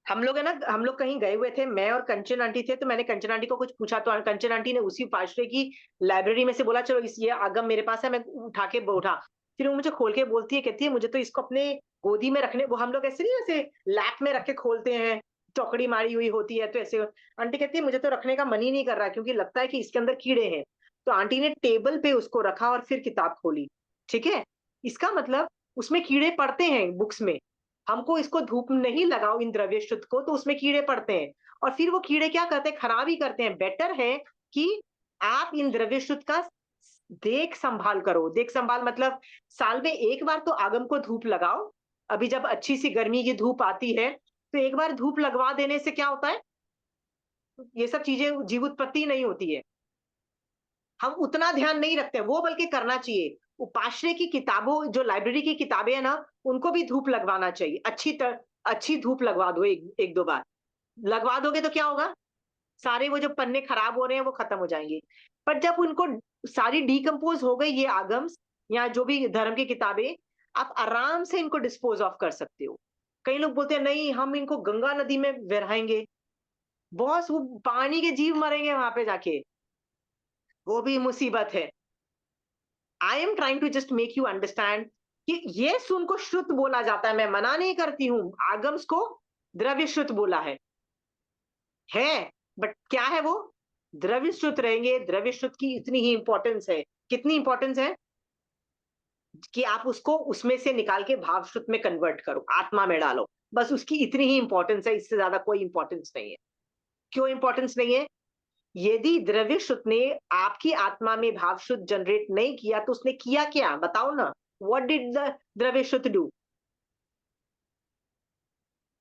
हम लोग है ना, हम लोग कहीं गए हुए थे, मैं और कंचन आंटी थे, तो मैंने कंचन आंटी को कुछ पूछा, तो कंचन आंटी ने उसी उपाश्रय की लाइब्रेरी में से बोला, चलो इस ये आगम मेरे पास है, मैं उठा के उठा। फिर वो मुझे खोल के बोलती है, कहती है मुझे तो इसको अपने गोदी में रखने, वो हम लोग ऐसे नहीं, ऐसे लैप में रख के खोलते हैं, चौकड़ी मारी हुई होती है, तो ऐसे आंटी कहती है मुझे तो रखने का मन ही नहीं कर रहा, क्योंकि लगता है कि इसके अंदर कीड़े हैं। तो आंटी ने टेबल पे उसको रखा और फिर किताब खोली। ठीक है? इसका मतलब उसमें कीड़े पड़ते हैं बुक्स में, हमको इसको धूप नहीं लगाओ इन द्रव्य शुद्ध को, तो उसमें कीड़े पड़ते हैं, और फिर वो कीड़े क्या करते हैं, खराब ही करते हैं। बेटर है कि आप इन द्रव्य शुद्ध का देख संभाल करो। देख संभाल मतलब साल में एक बार तो आगम को धूप लगाओ। अभी जब अच्छी सी गर्मी की धूप आती है, तो एक बार धूप लगवा देने से क्या होता है, ये सब चीजें जीव उत्पत्ति नहीं होती है। हम उतना ध्यान नहीं रखते वो, बल्कि करना चाहिए। उपाश्रय की किताबों, जो लाइब्रेरी की किताबें है ना, उनको भी धूप लगवाना चाहिए। अच्छी धूप लगवा दो, एक दो बार लगवा दोगे तो क्या होगा, सारे वो जो पन्ने खराब हो रहे हैं वो खत्म हो जाएंगे। पर जब उनको सारी डिकम्पोज हो गई ये आगम्स या जो भी धर्म की किताबें, आप आराम से इनको डिस्पोज ऑफ कर सकते हो। कई लोग बोलते हैं नहीं, हम इनको गंगा नदी में बहाएंगे, बॉस वो पानी के जीव मरेंगे वहां पे जाके, वो भी मुसीबत है। I am trying to just make you understand कि ये सुन को शुद्ध बोला जाता है, मैं मना नहीं करती हूँ, आगम्स को द्रव्य शुद्ध बोला है, बट क्या है वो, द्रव्य शुद्ध रहेंगे। द्रव्य शुद्ध की इतनी ही इंपॉर्टेंस है। कितनी इंपॉर्टेंस है? कि आप उसको उसमें से निकाल के भाव श्रुत में कन्वर्ट करो, आत्मा में डालो, बस उसकी इतनी ही इंपॉर्टेंस है, इससे ज्यादा कोई इंपॉर्टेंस नहीं है। क्यों इंपॉर्टेंस नहीं है? यदि द्रव्य श्रुत ने आपकी आत्मा में भाव शुद्ध जनरेट नहीं किया तो उसने किया क्या, बताओ ना। व्हाट डिड द द्रव्य शुद्ध डू?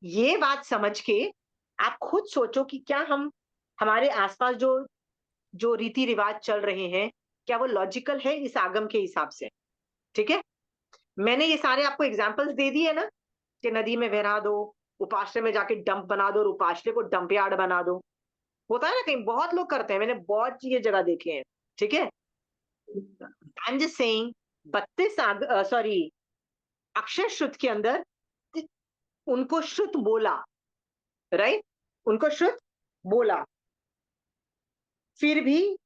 ये बात समझ के आप खुद सोचो कि क्या हम हमारे आसपास जो जो रीति रिवाज चल रहे हैं, क्या वो लॉजिकल है इस आगम के हिसाब से? ठीक है, मैंने ये सारे आपको एग्जाम्पल्स दे दिए ना, कि नदी में बहरा दो, उपाश्रय में जाके डंप बना दो और उपाश्रय को डंप यार्ड बना दो। होता है ना, कहीं बहुत लोग करते हैं, मैंने बहुत ये जगह देखे हैं। ठीक है, I am just saying 32 sorry अक्षर श्रुत के अंदर उनको श्रुत बोला, राइट, उनको श्रुत बोला, फिर भी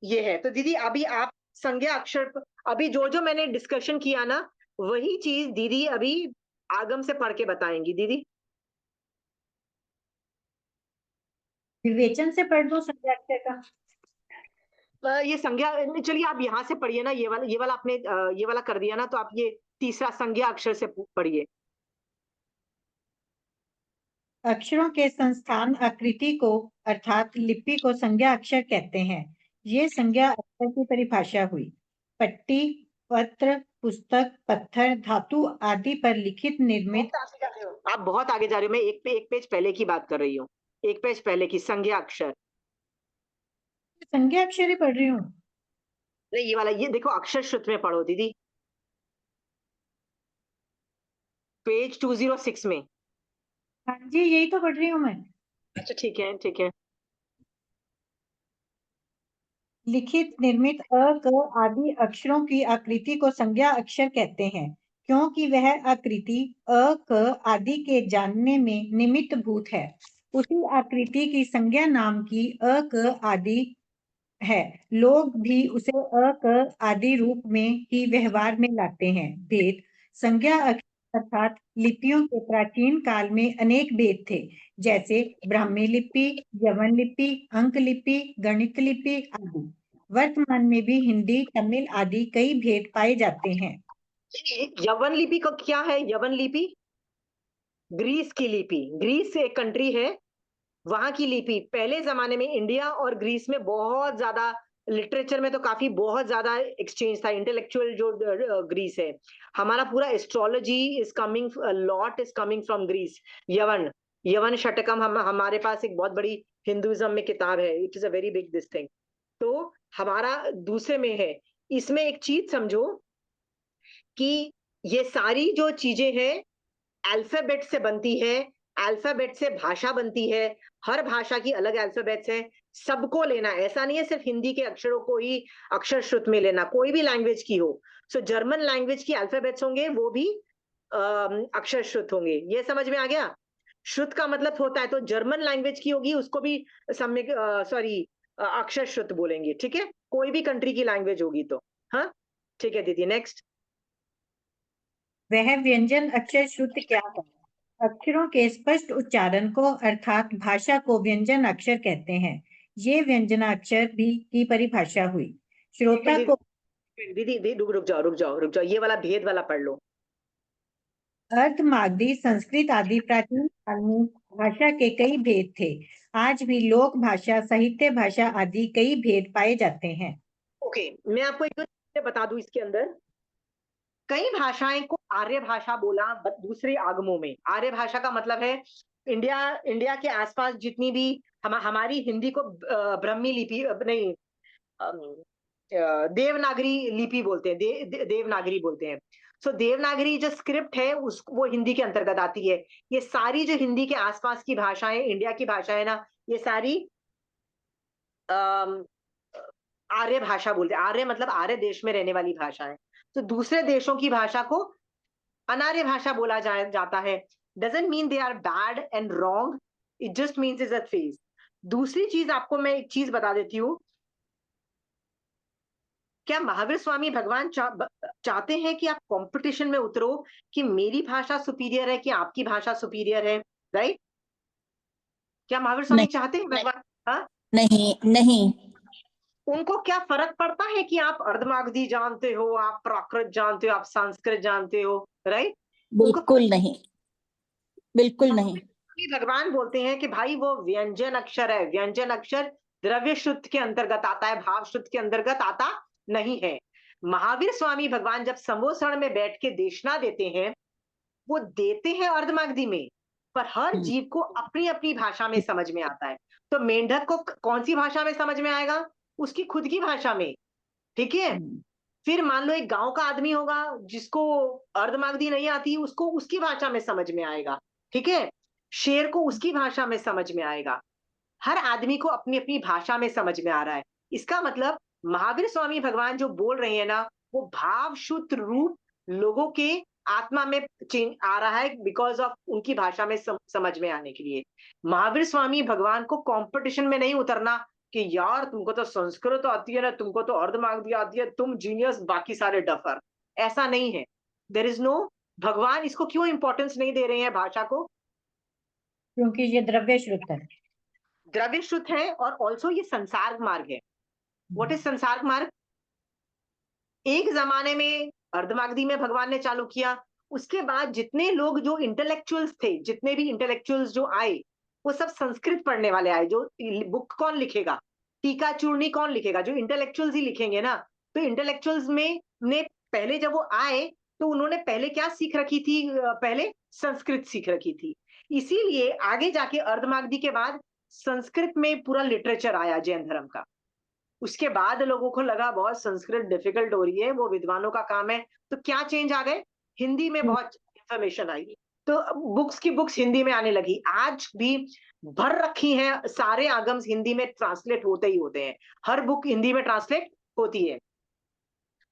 ये है। तो दीदी अभी आप संज्ञा अक्षर, अभी जो जो मैंने डिस्कशन किया ना, वही चीज दीदी अभी आगम से पढ़ के बताएंगी। दीदी विवेचन से पढ़ दो संज्ञा अक्षर का। ये संज्ञा, चलिए आप यहाँ से पढ़िए ना, ये वाला आपने ये वाला कर दिया ना, तो आप ये तीसरा संज्ञा अक्षर से पढ़िए। अक्षरों के संस्थान आकृति को अर्थात लिपि को संज्ञा अक्षर कहते हैं। ये संज्ञा अक्षर की परिभाषा हुई। पट्टी, पत्र, पुस्तक, पत्थर, धातु आदि पर लिखित निर्मित। आप बहुत आगे जा रहे हो, मैं एक पेज पहले की बात कर रही हूँ, एक पेज पहले की संज्ञा अक्षर। संज्ञा अक्षर ही पढ़ रही हूँ। नहीं, ये वाला, ये देखो अक्षर श्रुत में पढ़ो दीदी, पेज 206 में। हाँ जी, यही तो पढ़ रही हूँ मैं। अच्छा ठीक है, ठीक है। लिखित निर्मित अ क आदि अक्षरों की आकृति को संज्ञा अक्षर कहते हैं, क्योंकि वह आकृति अ क आदि के जानने में निमित्त भूत है। उसी आकृति की संज्ञा नाम की अ क आदि है। लोग भी उसे अ क आदि रूप में ही व्यवहार में लाते हैं। भेद। संज्ञा अक्षर अर्थात लिपियों के प्राचीन काल में अनेक भेद थे, जैसे ब्राह्मी लिपि, यवन लिपि, अंक लिपि, गणित लिपि आदि। वर्तमान में भी हिंदी, तमिल आदि कई भेद पाए जाते हैं। यवन लिपि का क्या है? यवन लिपि ग्रीस की लिपि, ग्रीस एक कंट्री है, वहां की लिपि। पहले जमाने में इंडिया और ग्रीस में बहुत ज्यादा, लिटरेचर में तो काफी बहुत ज्यादा एक्सचेंज था, इंटेलेक्चुअल जो ग्रीस है। हमारा पूरा astrology is coming, lot is coming from Greece. यवन, यवन शतकम हमारे पास एक बहुत बड़ी हिंदुइज्म में किताब है, it is a very big this thing. तो हमारा दूसरे में है। इसमें एक चीज समझो कि ये सारी जो चीजें हैं अल्फाबेट से बनती है, अल्फाबेट से भाषा बनती है, हर भाषा की अलग अल्फाबेट्स हैं, सबको लेना, ऐसा नहीं है सिर्फ हिंदी के अक्षरों को ही अक्षर श्रुत में लेना, कोई भी लैंग्वेज की हो। सो जर्मन लैंग्वेज की अल्फाबेट्स होंगे, वो भी अक्षर श्रुत होंगे। ये समझ में आ गया? श्रुत का मतलब होता है, तो जर्मन लैंग्वेज की होगी उसको भी सम्यक, सॉरी, अक्षर श्रुत बोलेंगे। ठीक है, कोई भी कंट्री की लैंग्वेज होगी तो। हाँ ठीक है दीदी, नेक्स्ट। वह व्यंजन अक्षर श्रुत क्या है? अक्षरों के स्पष्ट उच्चारण को अर्थात भाषा को व्यंजन अक्षर कहते हैं। ये व्यंजनाक्षर भी की परिभाषा हुई। श्रोता को दीदी दीदी रुक जाओ, रुक जाओ, रुक जाओ, ये वाला भेद वाला पढ़ लो। अर्थ, मागधी, संस्कृत आदि प्राचीन काल में भाषा के कई भेद थे। आज भी लोक भाषा, साहित्य भाषा आदि कई भेद पाए जाते हैं। ओके, मैं आपको एक दो चीजें बता दूं इसके अंदर। कई भाषाएं को आर्य भाषा बोला दूसरे आगमों में। आर्य भाषा का मतलब है इंडिया, इंडिया के आसपास जितनी भी हमारी हिंदी को ब्रह्मी लिपि, नहीं, देवनागरी लिपि बोलते हैं, देवनागरी बोलते हैं। सो देवनागरी जो स्क्रिप्ट है उस वो हिंदी के अंतर्गत आती है। ये सारी जो हिंदी के आसपास की भाषाएं, इंडिया की भाषाएं ना, ये सारी आर्य भाषा बोलते हैं। आर्य मतलब आर्य देश में रहने वाली भाषा है। तो दूसरे देशों की भाषा को अनार्य भाषा बोला जाता है। Doesn't mean they are bad and wrong, it just means is a phase. दूसरी चीज आपको मैं एक चीज बता देती हूँ, क्या महावीर स्वामी भगवान चाहते हैं कि आप कंपटीशन में उतरो कि मेरी भाषा सुपीरियर है कि आपकी भाषा सुपीरियर है? राइट? क्या महावीर स्वामी नहीं, चाहते हैं भगवान? हाँ, नहीं नहीं उनको क्या फर्क पड़ता है कि आप अर्धमागधी जानते हो, आप प्राकृत जानते हो, आप संस्कृत जानते हो, राइट? उनको बिल्कुल नहीं, बिल्कुल नहीं। भगवान बोलते हैं कि भाई वो व्यंजन अक्षर है, व्यंजन अक्षर द्रव्य शुद्ध के अंतर्गत आता है, भाव शुद्ध के अंतर्गत आता नहीं है। महावीर स्वामी भगवान जब समोसण में बैठ के देशना देते हैं, वो देते हैं अर्धमागधी में, पर हर जीव को अपनी अपनी भाषा में समझ में आता है। तो मेंढक को कौन सी भाषा में समझ में आएगा? उसकी खुद की भाषा में, ठीक है? फिर मान लो एक गांव का आदमी होगा जिसको अर्धमागधी नहीं आती, उसको उसकी भाषा में समझ में आएगा, ठीक है? शेर को उसकी भाषा में समझ में आएगा। हर आदमी को अपनी अपनी भाषा में समझ में आ रहा है। इसका मतलब महावीर स्वामी भगवान जो बोल रहे हैं ना, वो भाव शुद्ध रूप लोगों के आत्मा में चेंज आ रहा है, बिकॉज ऑफ उनकी भाषा में समझ में आने के लिए। महावीर स्वामी भगवान को कंपटीशन में नहीं उतरना कि यार तुमको तो संस्कृत आती है ना, तुमको तो अर्धमागधी आती है, तुम जीनियस, बाकी सारे डफर। ऐसा नहीं है। देयर इज नो, भगवान इसको क्यों इंपॉर्टेंस नहीं दे रहे हैं भाषा को? क्योंकि ये द्रव्य शुद्ध है। द्रव्य शुद्ध है और ऑल्सो ये संसार मार्ग है। व्हाट इज संसार मार्ग? एक जमाने में अर्धमागधी में भगवान ने चालू किया, उसके बाद जितने लोग जो इंटेलेक्चुअल्स थे, जितने भी इंटेलेक्चुअल्स जो आए, वो सब संस्कृत पढ़ने वाले आए। जो बुक कौन लिखेगा, टीका चूर्णी कौन लिखेगा? जो इंटेलेक्चुअल्स ही लिखेंगे ना। तो इंटेलेक्चुअल्स में ने पहले जब वो आए तो उन्होंने पहले क्या सीख रखी थी? पहले संस्कृत सीख रखी थी। इसीलिए आगे जाके अर्धमागधी के बाद संस्कृत में पूरा लिटरेचर आया जैन धर्म का। उसके बाद लोगों को लगा बहुत संस्कृत डिफिकल्ट हो रही है, वो विद्वानों का काम है, तो क्या चेंज आ गए? हिंदी में बहुत इंफॉर्मेशन आई, तो बुक्स की बुक्स हिंदी में आने लगी। आज भी भर रखी हैं, सारे आगम्स हिंदी में ट्रांसलेट होते ही होते हैं, हर बुक हिंदी में ट्रांसलेट होती है।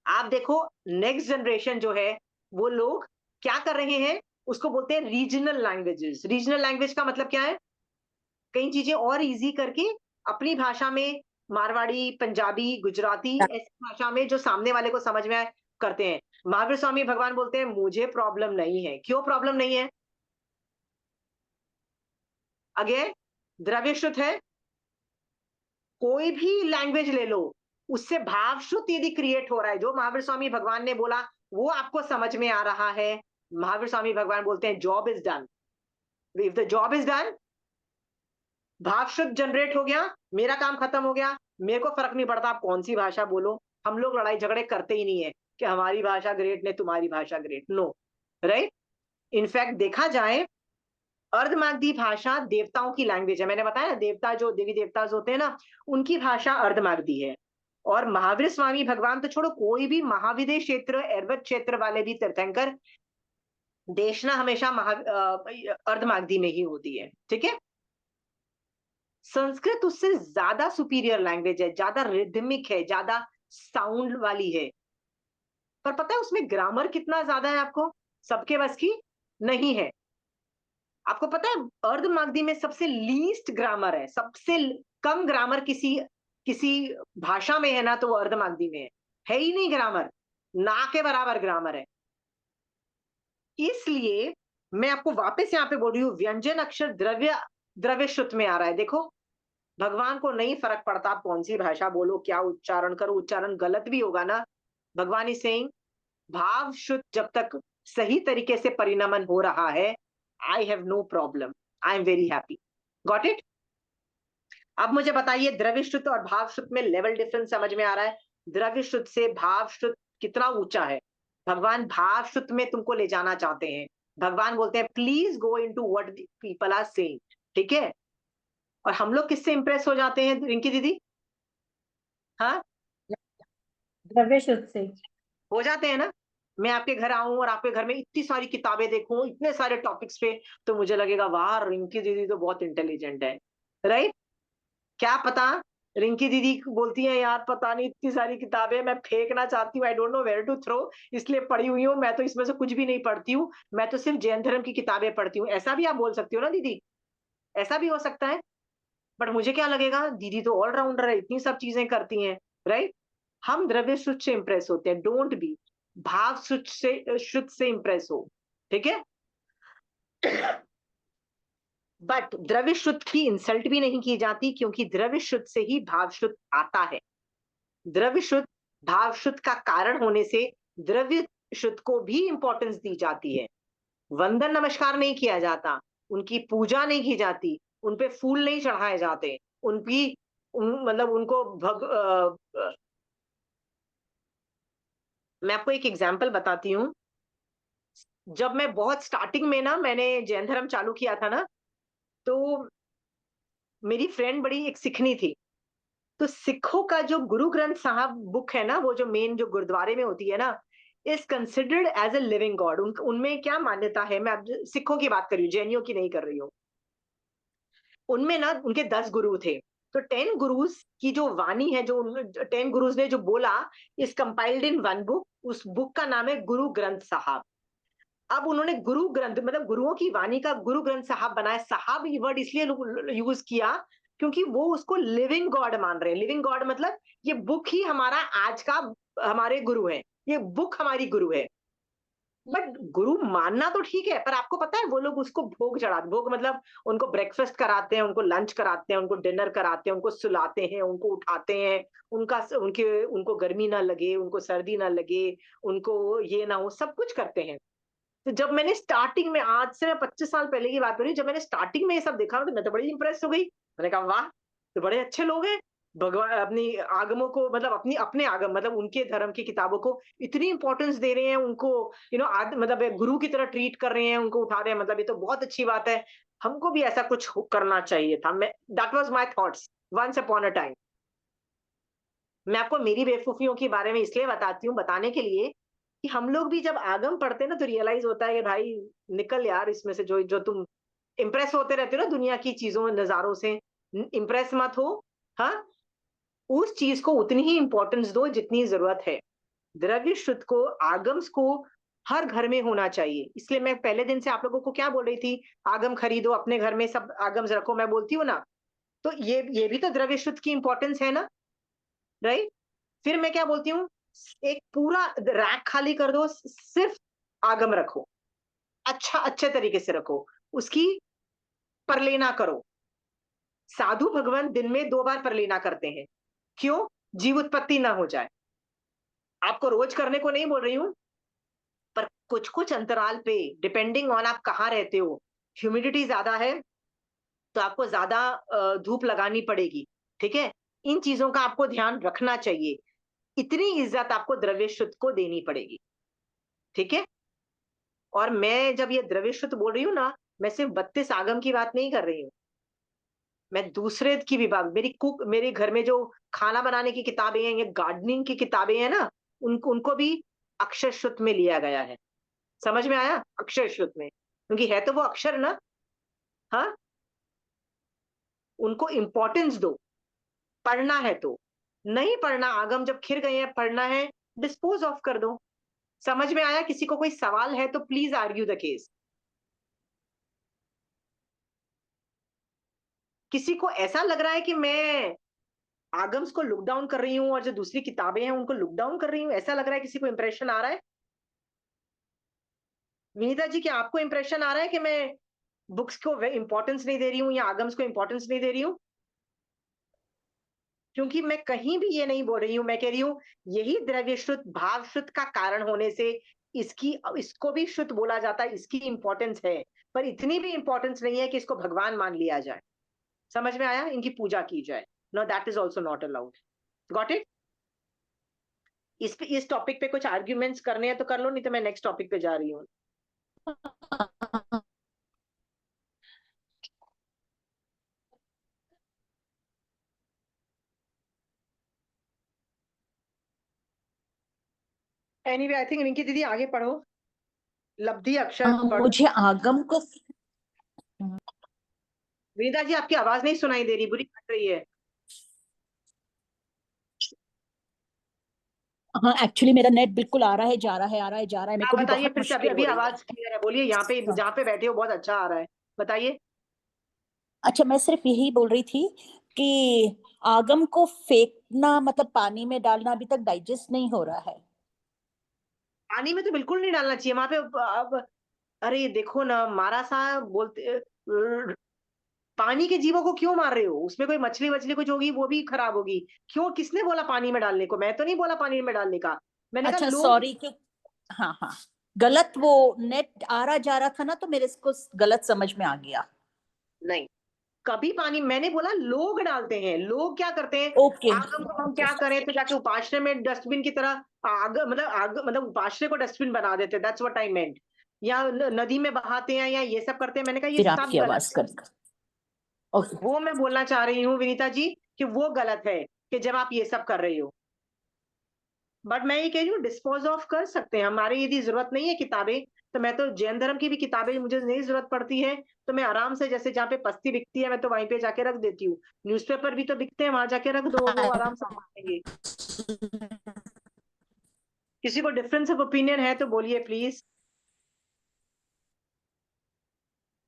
आप देखो नेक्स्ट जनरेशन जो है, वो लोग क्या कर रहे हैं? उसको बोलते हैं रीजनल लैंग्वेजेस। रीजनल लैंग्वेज का मतलब क्या है? कई चीजें और इजी करके अपनी भाषा में, मारवाड़ी, पंजाबी, गुजराती, ऐसी भाषा में जो सामने वाले को समझ में आए करते हैं। महावीर स्वामी भगवान बोलते हैं मुझे प्रॉब्लम नहीं है। क्यों प्रॉब्लम नहीं है? अगेन, द्रव्य शुद्ध है। कोई भी लैंग्वेज ले लो, उससे भाव शुद्ध यदि क्रिएट हो रहा है, जो महावीर स्वामी भगवान ने बोला वो आपको समझ में आ रहा है, महावीर स्वामी भगवान बोलते हैं job is done. If the job is done, भाव शुद्ध जनरेट हो गया, मेरा काम खत्म हो गया। मेरे को फर्क नहीं पड़ता आप कौन सी भाषा बोलो। हम लोग लड़ाई झगड़े करते ही नहीं है कि हमारी भाषा ग्रेट ने तुम्हारी भाषा ग्रेट, नो, राइट? इनफैक्ट देखा जाए, अर्धमागधी भाषा देवताओं की लैंग्वेज है। मैंने बताया ना, देवता जो देवी देवता होते हैं ना, उनकी भाषा अर्धमागधी है। और महावीर स्वामी भगवान तो छोड़ो, कोई भी महाविदेश क्षेत्र, एर्वत क्षेत्र वाले भी तीर्थंकर देशना हमेशा अर्धमागधी में ही होती है, ठीक है? संस्कृत उससे ज्यादा सुपीरियर लैंग्वेज है, ज्यादा रिदमिक है, ज्यादा साउंड वाली है। पर पता है उसमें ग्रामर कितना ज्यादा है? आपको सबके बस की नहीं है। आपको पता है अर्धमागधी में सबसे लीस्ट ग्रामर है, सबसे कम ग्रामर किसी किसी भाषा में है ना, तो वो अर्धमागधी में है ही नहीं ग्रामर, ना के बराबर ग्रामर है। इसलिए मैं आपको वापस यहाँ पे बोल रही हूँ, व्यंजन अक्षर द्रव्य द्रव्य शुद्ध में आ रहा है। देखो, भगवान को नहीं फर्क पड़ता आप कौन सी भाषा बोलो, क्या उच्चारण करो, उच्चारण गलत भी होगा ना, भगवान इज सेइंग भाव शुद्ध जब तक सही तरीके से परिणमन हो रहा है, I have no problem, I am very happy. Got it? अब मुझे बताइए, द्रव्य शुद्ध और भाव शुद्ध में लेवल डिफरेंस समझ में आ रहा है? द्रव्य शुद्ध से भाव शुद्ध कितना ऊंचा है? भगवान भाव शुद्ध में तुमको ले जाना चाहते हैं। भगवान बोलते हैं please go into what people are saying, ठीक है? और हम लोग किससे इंप्रेस हो जाते हैं रिंकी दीदी? हाँ, द्रव्य शुद्ध से हो जाते हैं ना। मैं आपके घर आऊं और आपके घर में इतनी सारी किताबें देखूं, इतने सारे टॉपिक्स पे, तो मुझे लगेगा वाह रिंकी दीदी तो बहुत इंटेलिजेंट है, राइट? क्या पता रिंकी दीदी बोलती है यार पता नहीं इतनी सारी किताबें मैं फेंकना चाहती हूँ, I don't know where to throw, इसलिए पढ़ी हुई हूँ, मैं तो इसमें से कुछ भी नहीं पढ़ती हूँ, मैं तो सिर्फ जैन धर्म की किताबें पढ़ती हूँ। ऐसा भी आप बोल सकती हो ना दीदी, ऐसा भी हो सकता है। बट मुझे क्या लगेगा, दीदी तो ऑलराउंडर है, इतनी सब चीजें करती हैं, राइट? हम द्रव्य शुद्ध से इंप्रेस होते हैं, डोंट बी भाव शुद्ध से इंप्रेस हो, ठीक है? बट द्रव्य शुद्ध की इंसल्ट भी नहीं की जाती, क्योंकि द्रव्य शुद्ध से ही भाव शुद्ध आता है। द्रव्य शुद्ध भाव शुद्ध का कारण होने से द्रव्य शुद्ध को भी इंपॉर्टेंस दी जाती है। वंदन नमस्कार नहीं किया जाता, उनकी पूजा नहीं की जाती, उन पे फूल नहीं चढ़ाए जाते, मतलब उनको मैं आपको एक एग्जाम्पल बताती हूँ। जब मैं बहुत स्टार्टिंग में ना मैंने जैन धर्म चालू किया था ना, तो मेरी फ्रेंड बड़ी एक सिखनी थी। तो सिखों का जो गुरु ग्रंथ साहब बुक है ना, वो जो मेन जो गुरुद्वारे में होती है ना, is considered as a living god. उनमें क्या मान्यता है, मैं अब सिखों की बात कर रही हूँ, जैनियों की नहीं कर रही हूँ। उनमें ना उनके 10 गुरु थे। तो 10 गुरुज की जो वाणी है, जो 10 गुरुज ने जो बोला, is compiled in one book. उस बुक का नाम है गुरु ग्रंथ साहब। अब उन्होंने गुरु ग्रंथ मतलब गुरुओं की वाणी का गुरु ग्रंथ साहब बनाया। साहब ये वर्ड इसलिए यूज किया क्योंकि वो उसको लिविंग गॉड मान रहे हैं। लिविंग गॉड मतलब ये बुक ही हमारा आज का हमारे गुरु है, ये बुक हमारी गुरु है। बट गुरु मानना तो ठीक है, पर आपको पता है वो लोग उसको भोग चढ़ाते, भोग मतलब उनको ब्रेकफास्ट कराते हैं, उनको लंच कराते हैं, उनको डिनर कराते हैं, उनको सुलाते हैं, उनको उठाते हैं, उनको गर्मी ना लगे, उनको सर्दी ना लगे, उनको ये ना हो, सब कुछ करते हैं। तो जब मैंने स्टार्टिंग में, आज से मैं 25 साल पहले की बात करी, जब मैंने स्टार्टिंग में ये सब देखा तो मैं तो बड़ी इंप्रेस हो गई। मैंने कहा वाह, तो बड़े अच्छे लोग हैं। भगवान अपनी आगमों को मतलब अपने आगम मतलब उनके धर्म की किताबों को इतनी इंपॉर्टेंस दे रहे हैं, उनको मतलब एक गुरु की तरह ट्रीट कर रहे हैं, उनको उठा रहे हैं, मतलब ये तो बहुत अच्छी बात है। हमको भी ऐसा कुछ करना चाहिए था। मैं that was my thoughts once upon a time. मैं आपको मेरी बेवकूफियों के बारे में इसलिए बताती हूँ, बताने के लिए कि हम लोग भी जब आगम पढ़ते हैं ना, तो रियलाइज होता है कि भाई निकल यार इसमें से, जो जो तुम इम्प्रेस होते रहते हो ना दुनिया की चीजों नजारों से, इम्प्रेस मत हो। हाँ, उस चीज को उतनी ही इंपॉर्टेंस दो जितनी जरूरत है। द्रव्य शुद्ध को, आगम्स को हर घर में होना चाहिए। इसलिए मैं पहले दिन से आप लोगों को क्या बोल रही थी, आगम खरीदो, अपने घर में सब आगम्स रखो, मैं बोलती हूँ ना। तो ये भी तो द्रव्य शुद्ध की इंपॉर्टेंस है ना, राइट। फिर मैं क्या बोलती हूँ, एक पूरा रैक खाली कर दो, सिर्फ आगम रखो, अच्छे तरीके से रखो, उसकी परलेना करो। साधु भगवान दिन में 2 बार परलेना करते हैं, क्यों? जीव उत्पत्ति ना हो जाए। आपको रोज करने को नहीं बोल रही हूँ, पर कुछ कुछ अंतराल पे, डिपेंडिंग ऑन आप कहाँ रहते हो। ह्यूमिडिटी ज्यादा है तो आपको ज्यादा धूप लगानी पड़ेगी, ठीक है। इन चीजों का आपको ध्यान रखना चाहिए। इतनी इज्जत आपको द्रव्य शुद्ध को देनी पड़ेगी, ठीक है। और मैं जब ये द्रव्य शुद्ध बोल रही हूँ ना, मैं सिर्फ 32 आगम की बात नहीं कर रही हूँ। मैं दूसरे की भी बात, मेरे घर में जो खाना बनाने की किताबें हैं या गार्डनिंग की किताबें हैं ना, उनको भी अक्षर शुद्ध में लिया गया है। समझ में आया? अक्षर शुद्ध में, क्योंकि है तो वो अक्षर ना। हाँ, उनको इंपॉर्टेंस दो। पढ़ना है तो, नहीं पढ़ना, आगम जब खिर गए हैं, पढ़ना है, डिस्पोज ऑफ कर दो। समझ में आया? किसी को कोई सवाल है तो प्लीज आर्ग्यू द केस। किसी को ऐसा लग रहा है कि मैं आगम्स को लुक डाउन कर रही हूँ और जो दूसरी किताबें हैं उनको लुक डाउन कर रही हूँ, ऐसा लग रहा है? किसी को इंप्रेशन आ रहा है? विनीता जी, क्या आपको इंप्रेशन आ रहा है कि मैं बुक्स को इंपॉर्टेंस नहीं दे रही हूँ या आगम्स को इंपॉर्टेंस नहीं दे रही हूँ? क्योंकि मैं कहीं भी ये नहीं बोल रही हूँ, मैं कह रही हूँ यही द्रव्य शुद्ध भाव शुद्ध का कारण होने से इसको भी शुद्ध बोला जाता है, इसकी इंपॉर्टेंस है। पर इतनी भी इंपॉर्टेंस नहीं है कि इसको भगवान मान लिया जाए। समझ में आया? इनकी पूजा की जाए। No, that is also not allowed. Got it? इस टॉपिक पे कुछ आर्ग्यूमेंट्स करने हैं तो कर लो, नहीं तो मैं नेक्स्ट टॉपिक पे जा रही हूँ। एनीवे, आई थिंक रिंकी दीदी आगे पढ़ो, लब्धि अक्षर पढ़ो। मुझे आगम को, विनीता जी आपकी आवाज नहीं सुनाई दे रही, बुरी कट रही है। हाँ एक्चुअली मेरा नेट बिल्कुल आ रहा है, जा रहा है, आ रहा है, जा रहा है, मेरे आप को भी बताइए बहुत फिर से, अभी मुश्किल हो अभी रही है। आवाज क्लियर है, बोलिए। यहाँ पे जहाँ पे बैठे हो बहुत अच्छा आ रहा है, बताइए। अच्छा, मैं सिर्फ यही बोल रही थी कि आगम को फेंकना मतलब पानी में डालना अभी तक डाइजेस्ट नहीं हो रहा है। पानी में तो बिल्कुल नहीं डालना चाहिए वहां पे। अब अरे देखो ना, मारा सा बोलते पानी के जीवों को क्यों मार रहे हो? उसमें कोई मछली वछली कुछ होगी, वो भी खराब होगी। क्यों? किसने बोला पानी में डालने को? मैं तो नहीं बोला पानी में डालने का। मैंने कहा अच्छा लोग, सॉरी कि हाँ हाँ गलत वो नेट आ रहा जा रहा था ना, तो मेरे को गलत समझ में आ गया। नहीं, कभी पानी, मैंने बोला लोग डालते हैं। लोग क्या करते हैं? ओके आग को हम क्या करें, तो जाके उपाश्रय में डस्टबिन की तरह आग मतलब उपाश्रय को डस्टबिन बना देते हैं। दैट्स व्हाट आई मेंट। या नदी में बहाते हैं या ये सब करते हैं। मैंने कहा ये फिर सब आपकी गलत आवाज है। कर ओके। वो मैं बोलना चाह रही हूँ विनीता जी कि वो गलत है कि जब आप ये सब कर रही हो। बट मैं ये कह रही हूँ डिस्पोज ऑफ कर सकते हैं। हमारी यदि जरूरत नहीं है किताबें, तो मैं तो जैन धर्म की भी किताबें मुझे नहीं जरूरत पड़ती है, तो मैं आराम से, जैसे जहाँ पे पस्ती बिकती है मैं तो वहीं पे जाके रख देती हूँ। न्यूज़पेपर भी तो बिकते हैं, वहां जाके रख दो, वो आराम से पढ़ेंगे। किसी को डिफरेंस ऑफ ओपिनियन है तो बोलिए प्लीज।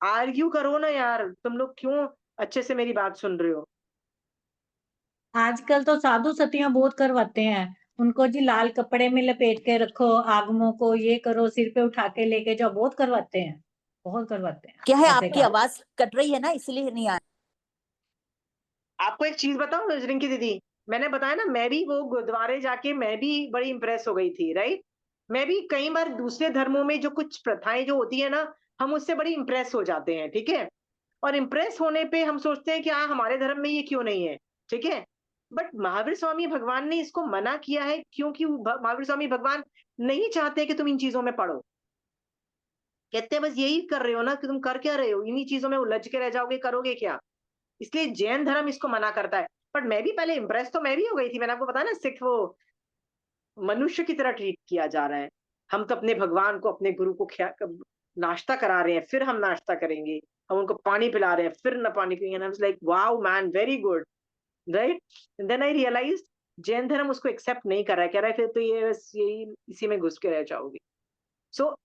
आर्ग्यू करो ना यार, तुम लोग क्यों अच्छे से मेरी बात सुन रहे हो? आजकल तो साधु सतियां बहुत करवाते हैं। उनको जी लाल कपड़े में लपेट के रखो, आगमों को ये करो, सिर पे उठा के लेके जाओ, बहुत करवाते हैं, बहुत करवाते हैं क्या है, ऐसे आपकी काम। आवाज कट रही है ना, इसलिए नहीं आ आपको एक चीज बताऊं रिंकी दीदी, मैंने बताया ना, मैं भी वो गुरुद्वारे जाके मैं भी बड़ी इंप्रेस हो गई थी, राइट। मैं भी कई बार दूसरे धर्मों में जो कुछ प्रथाएं जो होती है ना, हम उससे बड़ी इंप्रेस हो जाते हैं, ठीक है। और इंप्रेस होने पे हम सोचते हैं कि हाँ हमारे धर्म में ये क्यों नहीं है, ठीक है। बट महावीर स्वामी भगवान ने इसको मना किया है, क्योंकि महावीर स्वामी भगवान नहीं चाहते कि तुम इन चीजों में पढ़ो। कहते हैं बस यही कर रहे हो ना, कि तुम कर क्या रहे हो, इन्हीं चीजों में उलझ के रह जाओगे, करोगे क्या। इसलिए जैन धर्म इसको मना करता है। बट मैं भी पहले इंप्रेस तो मैं भी हो गई थी, मैंने आपको बताया ना, सिर्फ वो मनुष्य की तरह ट्रीट किया जा रहा है। हम तो अपने भगवान को, अपने गुरु को नाश्ता करा रहे हैं, फिर हम नाश्ता करेंगे। हम उनको पानी पिला रहे हैं, फिर ना पानी पिएंगे। Like wow man, very good, right. Then I realize Jain धर्म उसको एक्सेप्ट नहीं कर रहा है, कह रहा है फिर तो ये बस यही इसी में घुस के रह जाओगे। सो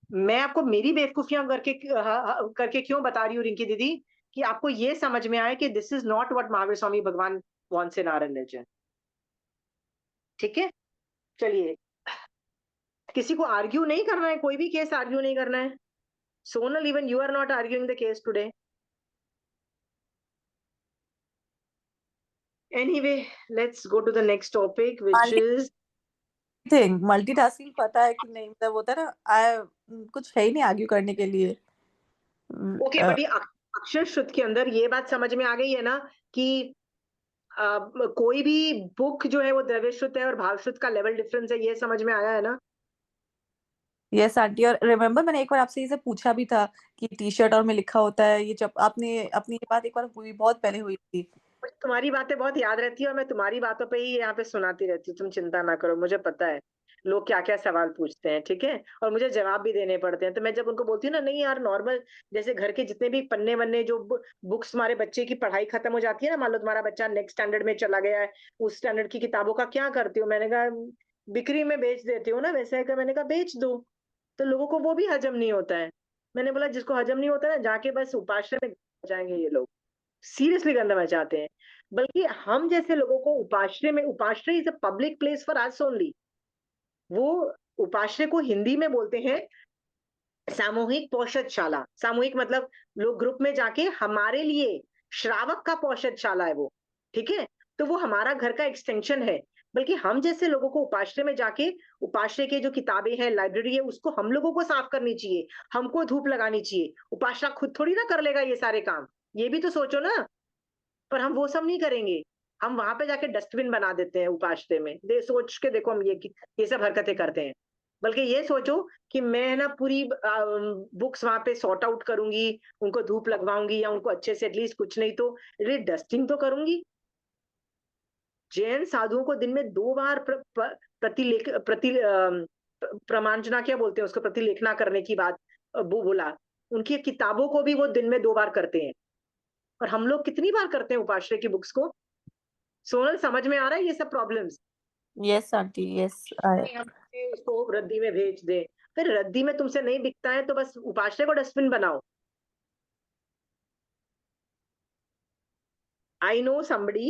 मैं आपको मेरी बेवकूफियां करके क्यों बता रही हूँ रिंकी दीदी, कि आपको ये समझ में आए कि this is not what Mahavir Swami भगवान वांट्स इन आवर रिलीजन। ठीक है, चलिए। किसी को आर्ग्यू नहीं करना है, कोई भी केस आर्ग्यू नहीं करना है। Sonal, even you are not arguing the case today. Anyway, let's go to the next topic which is thing multitasking पता है कि नहीं, मतलब होता है ना, कुछ है ही नहीं आर्ग्यू करने के लिए। ओके। बट ये अक्षर श्रुत के अंदर ये बात समझ में आ गई है ना कि कोई भी बुक जो है वो द्रव्य श्रुत है और भाव श्रुत का लेवल डिफरेंस है, ये समझ में आया है ना। यस आंटी, और रिमेम्बर मैंने एक बार आपसे इसे पूछा भी था कि टी शर्ट और में लिखा होता है ये, जब आपने अपनी ये बात एक बार हुई, बहुत पहले हुई थी। मुझे तुम्हारी बातें बहुत याद रहती है और मैं तुम्हारी बातों पे ही यहाँ पे सुनाती रहती हूँ। तुम चिंता ना करो, मुझे पता है लोग क्या क्या सवाल पूछते हैं, ठीक है। और मुझे जवाब भी देने पड़ते हैं। तो मैं जब उनको बोलती हूँ ना, नहीं यार नॉर्मल, जैसे घर के जितने भी पन्ने वन्ने जो बुक्स, हमारे बच्चे की पढ़ाई खत्म हो जाती है ना, मान लो तुम्हारा बच्चा नेक्स्ट स्टैंडर्ड में चला गया है, उस स्टैंडर्ड की किताबों का क्या करती हो? मैंने कहा बिक्री में बेच देती हूँ ना, वैसे है। मैंने कहा बेच दो। तो लोगों को वो भी हजम नहीं होता है। मैंने बोला जिसको हजम नहीं होता है ना, जाके बस उपाश्रय में जाएंगे ये लोग, सीरियसली करना मैं चाहते हैं। बल्कि हम जैसे लोगों को उपाश्रय में, उपाश्रय is a public place for us only. वो उपाश्रय को हिंदी में बोलते हैं सामूहिक पौषधशाला। सामूहिक मतलब लोग ग्रुप में जाके, हमारे लिए श्रावक का पौषधशाला है वो, ठीक है। तो वो हमारा घर का एक्सटेंशन है। बल्कि हम जैसे लोगों को उपाश्रय में जाके, उपाश्रय के जो किताबें हैं, लाइब्रेरी है, उसको हम लोगों को साफ करनी चाहिए, हमको धूप लगानी चाहिए। उपासना खुद थोड़ी ना कर लेगा ये सारे काम, ये भी तो सोचो ना। पर हम वो सब नहीं करेंगे। हम वहां पे जाके डस्टबिन बना देते हैं उपाश्रय में, सोच के देखो हम ये सब हरकतें करते हैं। बल्कि ये सोचो कि मैं ना पूरी बुक्स वहां पे सॉर्ट आउट करूंगी, उनको धूप लगवाऊंगी, या उनको अच्छे से एटलीस्ट कुछ नहीं तो डस्टिंग तो करूंगी। जैन साधुओं को दिन में 2 बार प्रतिलेख प्रमांजना क्या बोलते हैं उसको, प्रतिलेखना करने की बात वो बोला। उनकी किताबों को भी वो दिन में 2 बार करते हैं। और हम लोग कितनी बार करते हैं उपाश्रय की बुक्स को? सोनल, समझ में आ रहा है ये सब प्रॉब्लम्स? Yes aunty, yes. हम उसको रद्दी में भेज दें, फिर रद्दी में तुमसे नहीं बिकता है तो बस उपाश्रय को डस्टबिन बनाओ। I know somebody,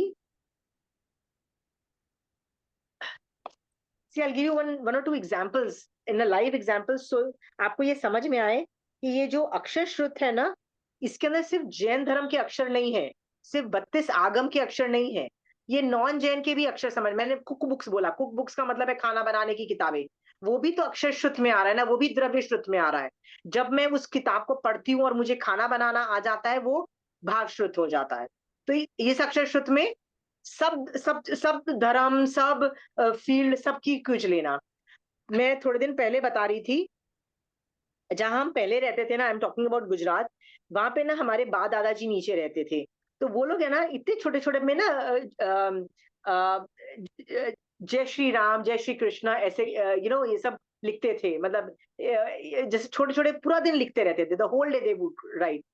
see I'll give you one or two examples in a live example, so आपको ये समझ में आए कि ये जो अक्षर श्रुत है ना, इसके अंदर सिर्फ जैन धर्म के अक्षर नहीं है, सिर्फ 32 आगम के अक्षर नहीं है, ये नॉन जैन के भी अक्षर समझ, मैंने कुक बुक्स बोला, कुक बुक्स का मतलब है खाना बनाने की किताबें, वो भी तो अक्षर श्रुत में आ रहा है ना, वो भी द्रव्य श्रुत में आ रहा है। जब मैं उस किताब को पढ़ती हूँ और मुझे खाना बनाना आ जाता है, वो भाव श्रुत हो जाता है। तो इस अक्षर श्रुत में सब सब सब धर्म, सब फील्ड, सबकी कुछ लेना। मैं थोड़े दिन पहले बता रही थी, जहां हम पहले रहते थे ना, I am talking about Gujarat, वहां पे ना हमारे बा दादाजी नीचे रहते थे, तो वो लोग है ना इतने छोटे छोटे में ना जय श्री राम, जय श्री कृष्णा, ऐसे ये सब लिखते थे, मतलब जैसे छोटे छोटे पूरा दिन लिखते रहते थे, the whole day they would write.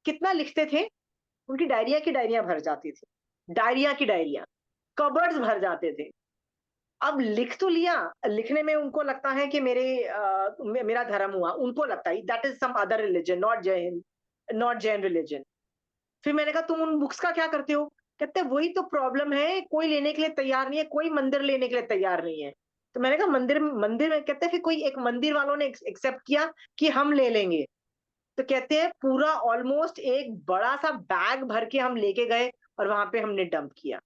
कितना लिखते थे, उनकी डायरिया की डायरिया भर जाती थी, डायरिया की डायरिया, कबर्ड्स भर जाते थे। अब लिख तो लिया, लिखने में उनको लगता है कि मेरा धर्म हुआ, उनको लगता है that is some other religion, not Jain religion. फिर मैंने कहा तुम उन बुक्स का क्या करते हो? कहते वही तो प्रॉब्लम है, कोई लेने के लिए तैयार नहीं है, कोई मंदिर लेने के लिए तैयार नहीं है। तो मैंने कहा मंदिर मंदिर में, कहते हैं फिर कोई एक मंदिर वालों ने एक्सेप्ट किया कि हम ले लेंगे, तो कहते हैं पूरा ऑलमोस्ट एक बड़ा सा बैग भर के हम लेके गए और वहां पे हमने डंप किया।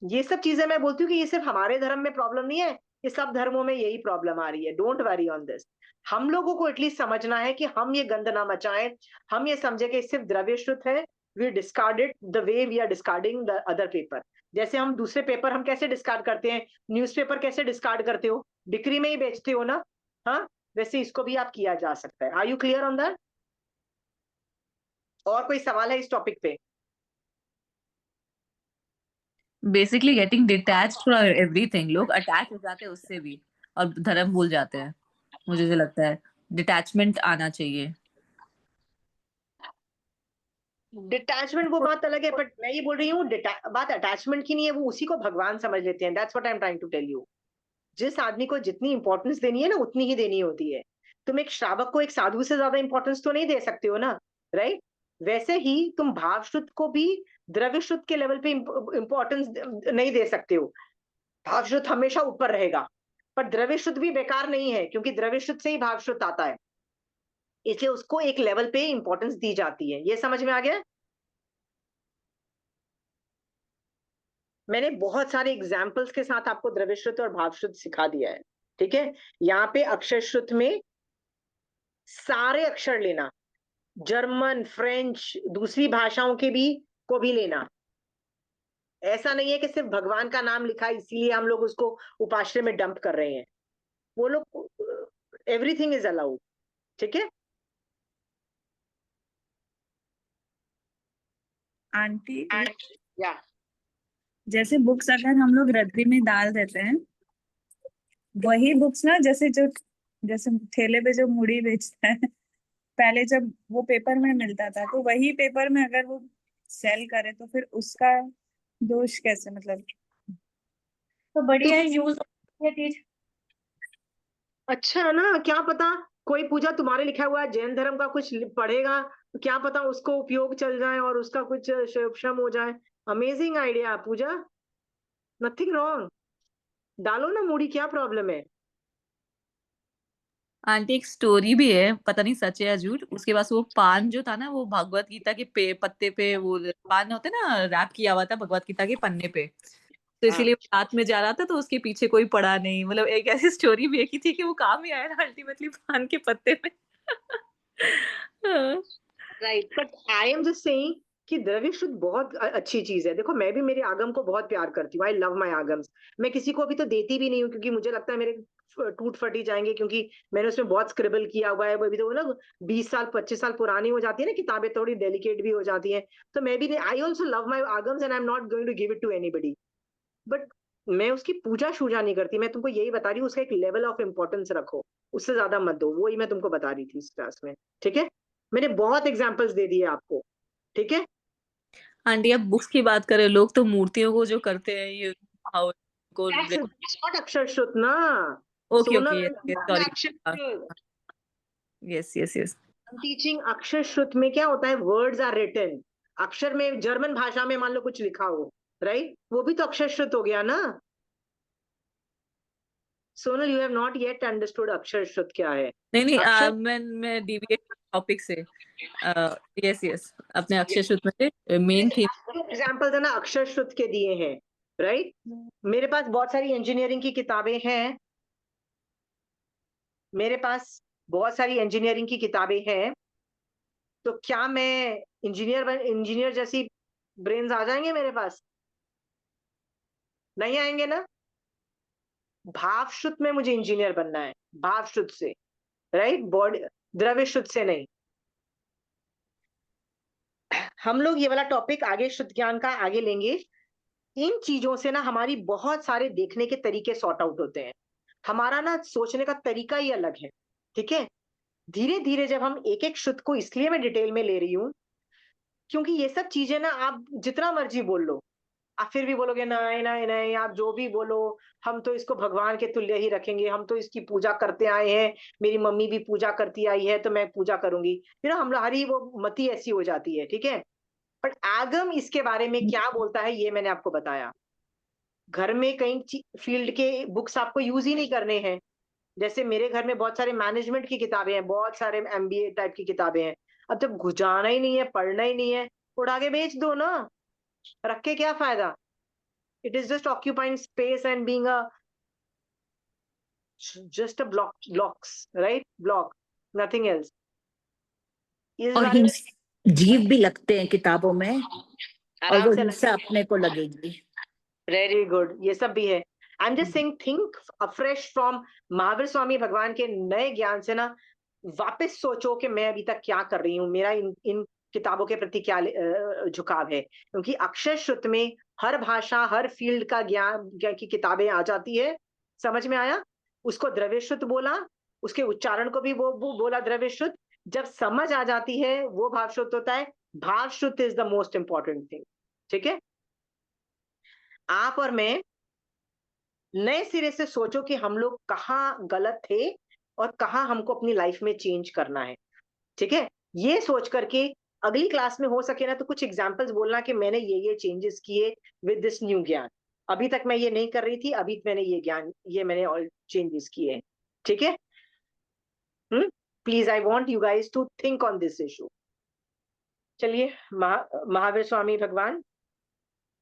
ये सब चीजें मैं बोलती हूँ कि ये सिर्फ हमारे धर्म में प्रॉब्लम नहीं है, ये सब धर्मों में यही प्रॉब्लम आ रही है। Don't worry on this. हम लोगों को एटलीस्ट समझना है कि हम ये गंद ना मचाएं, हम ये समझे कि सिर्फ द्रव्य श्रुत है, we discard it the way we are discarding the other paper. जैसे हम दूसरे पेपर हम कैसे डिस्कार्ड करते हैं, न्यूज़पेपर कैसे डिस्कार्ड करते हो, बिक्री में ही बेचते हो ना, हाँ, वैसे इसको भी आप किया जा सकता है। Are you clear on that? और कोई सवाल है इस टॉपिक पे? Basically getting detached from everything, लोग अटैच हो जाते हैं उससे भी और धर्म भूल जाते हैं। मुझे जो लगता है डिटैचमेंट आना चाहिए। डिटैचमेंट वो बात अलग है, बट मैं ये बोल रही हूँ बात अटैचमेंट की नहीं है, वो उसी को भगवान समझ लेते हैं। That's what I am trying to tell you. जिस आदमी को जितनी इंपॉर्टेंस देनी है ना, उतनी ही देनी होती है। तुम एक श्रावक को एक साधु से ज्यादा इंपॉर्टेंस तो नहीं दे सकते हो ना, राइट? वैसे ही तुम भाव शुद्ध को भी द्रव्य शुद्ध के लेवल पे इंपॉर्टेंस नहीं दे सकते हो। भाव शुद्ध हमेशा ऊपर रहेगा, पर द्रव्य शुद्ध भी बेकार नहीं है, क्योंकि द्रव्य शुद्ध से ही भाव शुद्ध आता है, इसलिए उसको एक लेवल पे इंपॉर्टेंस दी जाती है। ये समझ में आ गया? मैंने बहुत सारे एग्जाम्पल्स के साथ आपको द्रव्य श्रुत और भाव श्रुत सिखा दिया है, ठीक है? यहाँ पे अक्षर श्रुत में सारे अक्षर लेना, जर्मन, फ्रेंच, दूसरी भाषाओं के भी को भी लेना। ऐसा नहीं है कि सिर्फ भगवान का नाम लिखा है इसीलिए हम लोग उसको उपाश्रय में डंप कर रहे हैं। वो लोग, एवरीथिंग इज अलाउड, ठीक है? आंटी, या जैसे बुक्स अगर हम लोग रद्दी में डाल देते हैं, वही बुक्स ना, जैसे ठेले पे जो मुड़ी बेचता है, पहले जब वो पेपर में मिलता था, तो वही पेपर में अगर वो सेल करे तो फिर उसका दोष कैसे, मतलब? तो बढ़िया यूज ये चीज। अच्छा ना, क्या पता कोई पूजा तुम्हारे लिखा हुआ है जैन धर्म का कुछ पढ़ेगा, तो क्या पता उसको उपयोग चल जाए और उसका कुछ शुभशम हो जाए। अमेजिंग आइडिया पूजा, नथिंग रॉन्ग, डालो ना मूडी, क्या प्रॉब्लम है? आंटी एक स्टोरी भी है, पता नहीं सच है या झूठ, उसके पास वो पान जो था ना, वो भगवत गीता के पत्ते पे, वो पान होते ना, रैप किया हुआ था भगवत गीता के पन्ने पे, तो हाँ, इसीलिए वो रात में जा रहा था तो उसके पीछे कोई पड़ा नहीं। मतलब एक ऐसी स्टोरी भी है कि थी कि वो काम ही आया ना अल्टीमेटली पान के पत्ते में। हाँ। Right, but I am just saying कि द्रव्य शुद्ध बहुत अच्छी चीज है। देखो मैं भी मेरे आगम को बहुत प्यार करती हूँ, आई लव माई आगम्स। मैं किसी को अभी तो देती भी नहीं हूँ, क्योंकि मुझे लगता है मेरे टूट फटी जाएंगे, क्योंकि मैंने उसमें बहुत स्क्रिबल किया हुआ है। वो अभी तो वो ना 20 साल 25 साल पुरानी हो जाती है ना किताबें, थोड़ी डेलिकेट भी हो जाती है। तो मैं भी, आई ऑल्सो लव माई आगम्स and I am not going to give it to anybody, but मैं उसकी पूजा शूजा नहीं करती। मैं तुमको यही बता रही हूँ, उसका एक लेवल ऑफ इंपॉर्टेंस रखो, उससे ज्यादा मत दो। वही मैं तुमको बता रही थी इस क्लास में, ठीक है? मैंने बहुत एग्जाम्पल्स दे दिए आपको, ठीक है? आंटी आप बुक्स की बात करें, लोग तो मूर्तियों को जो करते हैं ये how को नॉट अक्षर श्रुत ना, ओके सोनल, ओके सॉरी। अक्षर श्रुत। Yes yes yes. टीचिंग अक्षर श्रुत में क्या होता है, वर्ड्स आर रिटन। अक्षर में जर्मन भाषा में मान लो कुछ लिखा हो, राइट, वो भी तो अक्षर श्रुत हो गया ना। Sonal, you have not yet understood अक्षर शुद्ध क्या है। नहीं नहीं अक्षर मैं डिविएट टॉपिक से यस अपने अक्षर शुद्ध में से मेन थी। एग्जाम्पल ना अक्षर शुद्ध के दिए हैं, राइट। मेरे पास बहुत सारी इंजीनियरिंग की किताबें हैं, मेरे पास बहुत सारी इंजीनियरिंग की किताबें हैं, तो क्या मैं इंजीनियर जैसी ब्रेन्स आ जाएंगे मेरे पास? नहीं आएंगे ना। भाव शुद्ध में मुझे इंजीनियर बनना है, भाव शुद्ध से, राइट, बॉडी द्रव्य शुद्ध से नहीं। हम लोग ये वाला टॉपिक आगे शुद्ध ज्ञान का आगे लेंगे। इन चीजों से ना हमारी बहुत सारे देखने के तरीके सॉर्ट आउट होते हैं, हमारा ना सोचने का तरीका ही अलग है, ठीक है। धीरे धीरे जब हम एक एक शुद्ध को, इसलिए मैं डिटेल में ले रही हूं क्योंकि ये सब चीजें ना आप जितना मर्जी बोल लो, आप फिर भी बोलोगे नहीं नहीं नहीं, आप जो भी बोलो हम तो इसको भगवान के तुल्य ही रखेंगे, हम तो इसकी पूजा करते आए हैं, मेरी मम्मी भी पूजा करती आई है तो मैं पूजा करूंगी, हमारी वो मति ऐसी हो जाती है, ठीक है। बट आगम इसके बारे में क्या बोलता है ये मैंने आपको बताया। घर में कई फील्ड के बुक्स आपको यूज ही नहीं करने हैं। जैसे मेरे घर में बहुत सारे मैनेजमेंट की किताबें हैं, बहुत सारे एमबीए टाइप की किताबें हैं। अब जब घुजाना ही नहीं है, पढ़ना ही नहीं है, उड़ा के बेच दो ना, रख के क्या फायदा। It is just occupying space and being a just a blocks, right, block, nothing else. इस और बारे में जीव भी लगते हैं किताबों में, और आराम वो से हिंसा अपने को लगेगी। वेरी गुड, ये सब भी है। I am just saying think afresh from Mahavir Swami भगवान के नए ज्ञान से ना, वापस सोचो कि मैं अभी तक क्या कर रही हूँ, मेरा इन किताबों के प्रति क्या झुकाव है। क्योंकि अक्षर शुद्ध में हर भाषा, हर फील्ड का ज्ञान की किताबें आ जाती है। समझ में आया? उसको द्रव्य शुद्ध बोला, उसके उच्चारण को भी वो बोला द्रव्य शुद्ध। जब समझ आ जाती है वो भाव शुद्ध होता है। भाव शुद्ध is the most important thing, ठीक है। आप और मैं नए सिरे से सोचो कि हम लोग कहाँ गलत थे और कहाँ हमको अपनी लाइफ में चेंज करना है, ठीक है। ये सोच करके अगली क्लास में हो सके ना तो कुछ एग्जांपल्स बोलना कि मैंने ये चेंजेस किए विद दिस न्यू ज्ञान। अभी तक मैं ये नहीं कर रही थी, अभी मैंने ये ज्ञान, ये मैंने ऑल चेंजेस किए हैं, ठीक है। Please, I want you guys to think on this issue. चलिए, महावीर स्वामी भगवान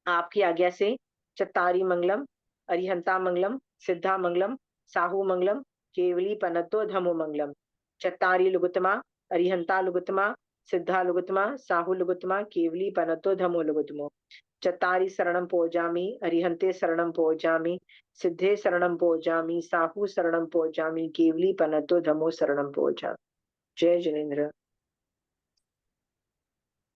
आपकी आज्ञा से चत्तारी मंगलम, अरिहंता मंगलम, सिद्धा मंगलम, साहू मंगलम, केवली पनतो धमो मंगलम। चत्तारी लुगुतमा, अरिहंता लुगुतमा, सिद्धा लुगुतमा, साहू लुगुतमा, केवली पनतो धमो लुगुतमो। चत्तारी शरणम पोजामी, अरिहंते शरणम पोजामी, सिद्धे शरणम पोजामी, साहू शरणम पोजामी, केवली पनतो धमो शरणम पोजामी। जय जिनेन्द्र।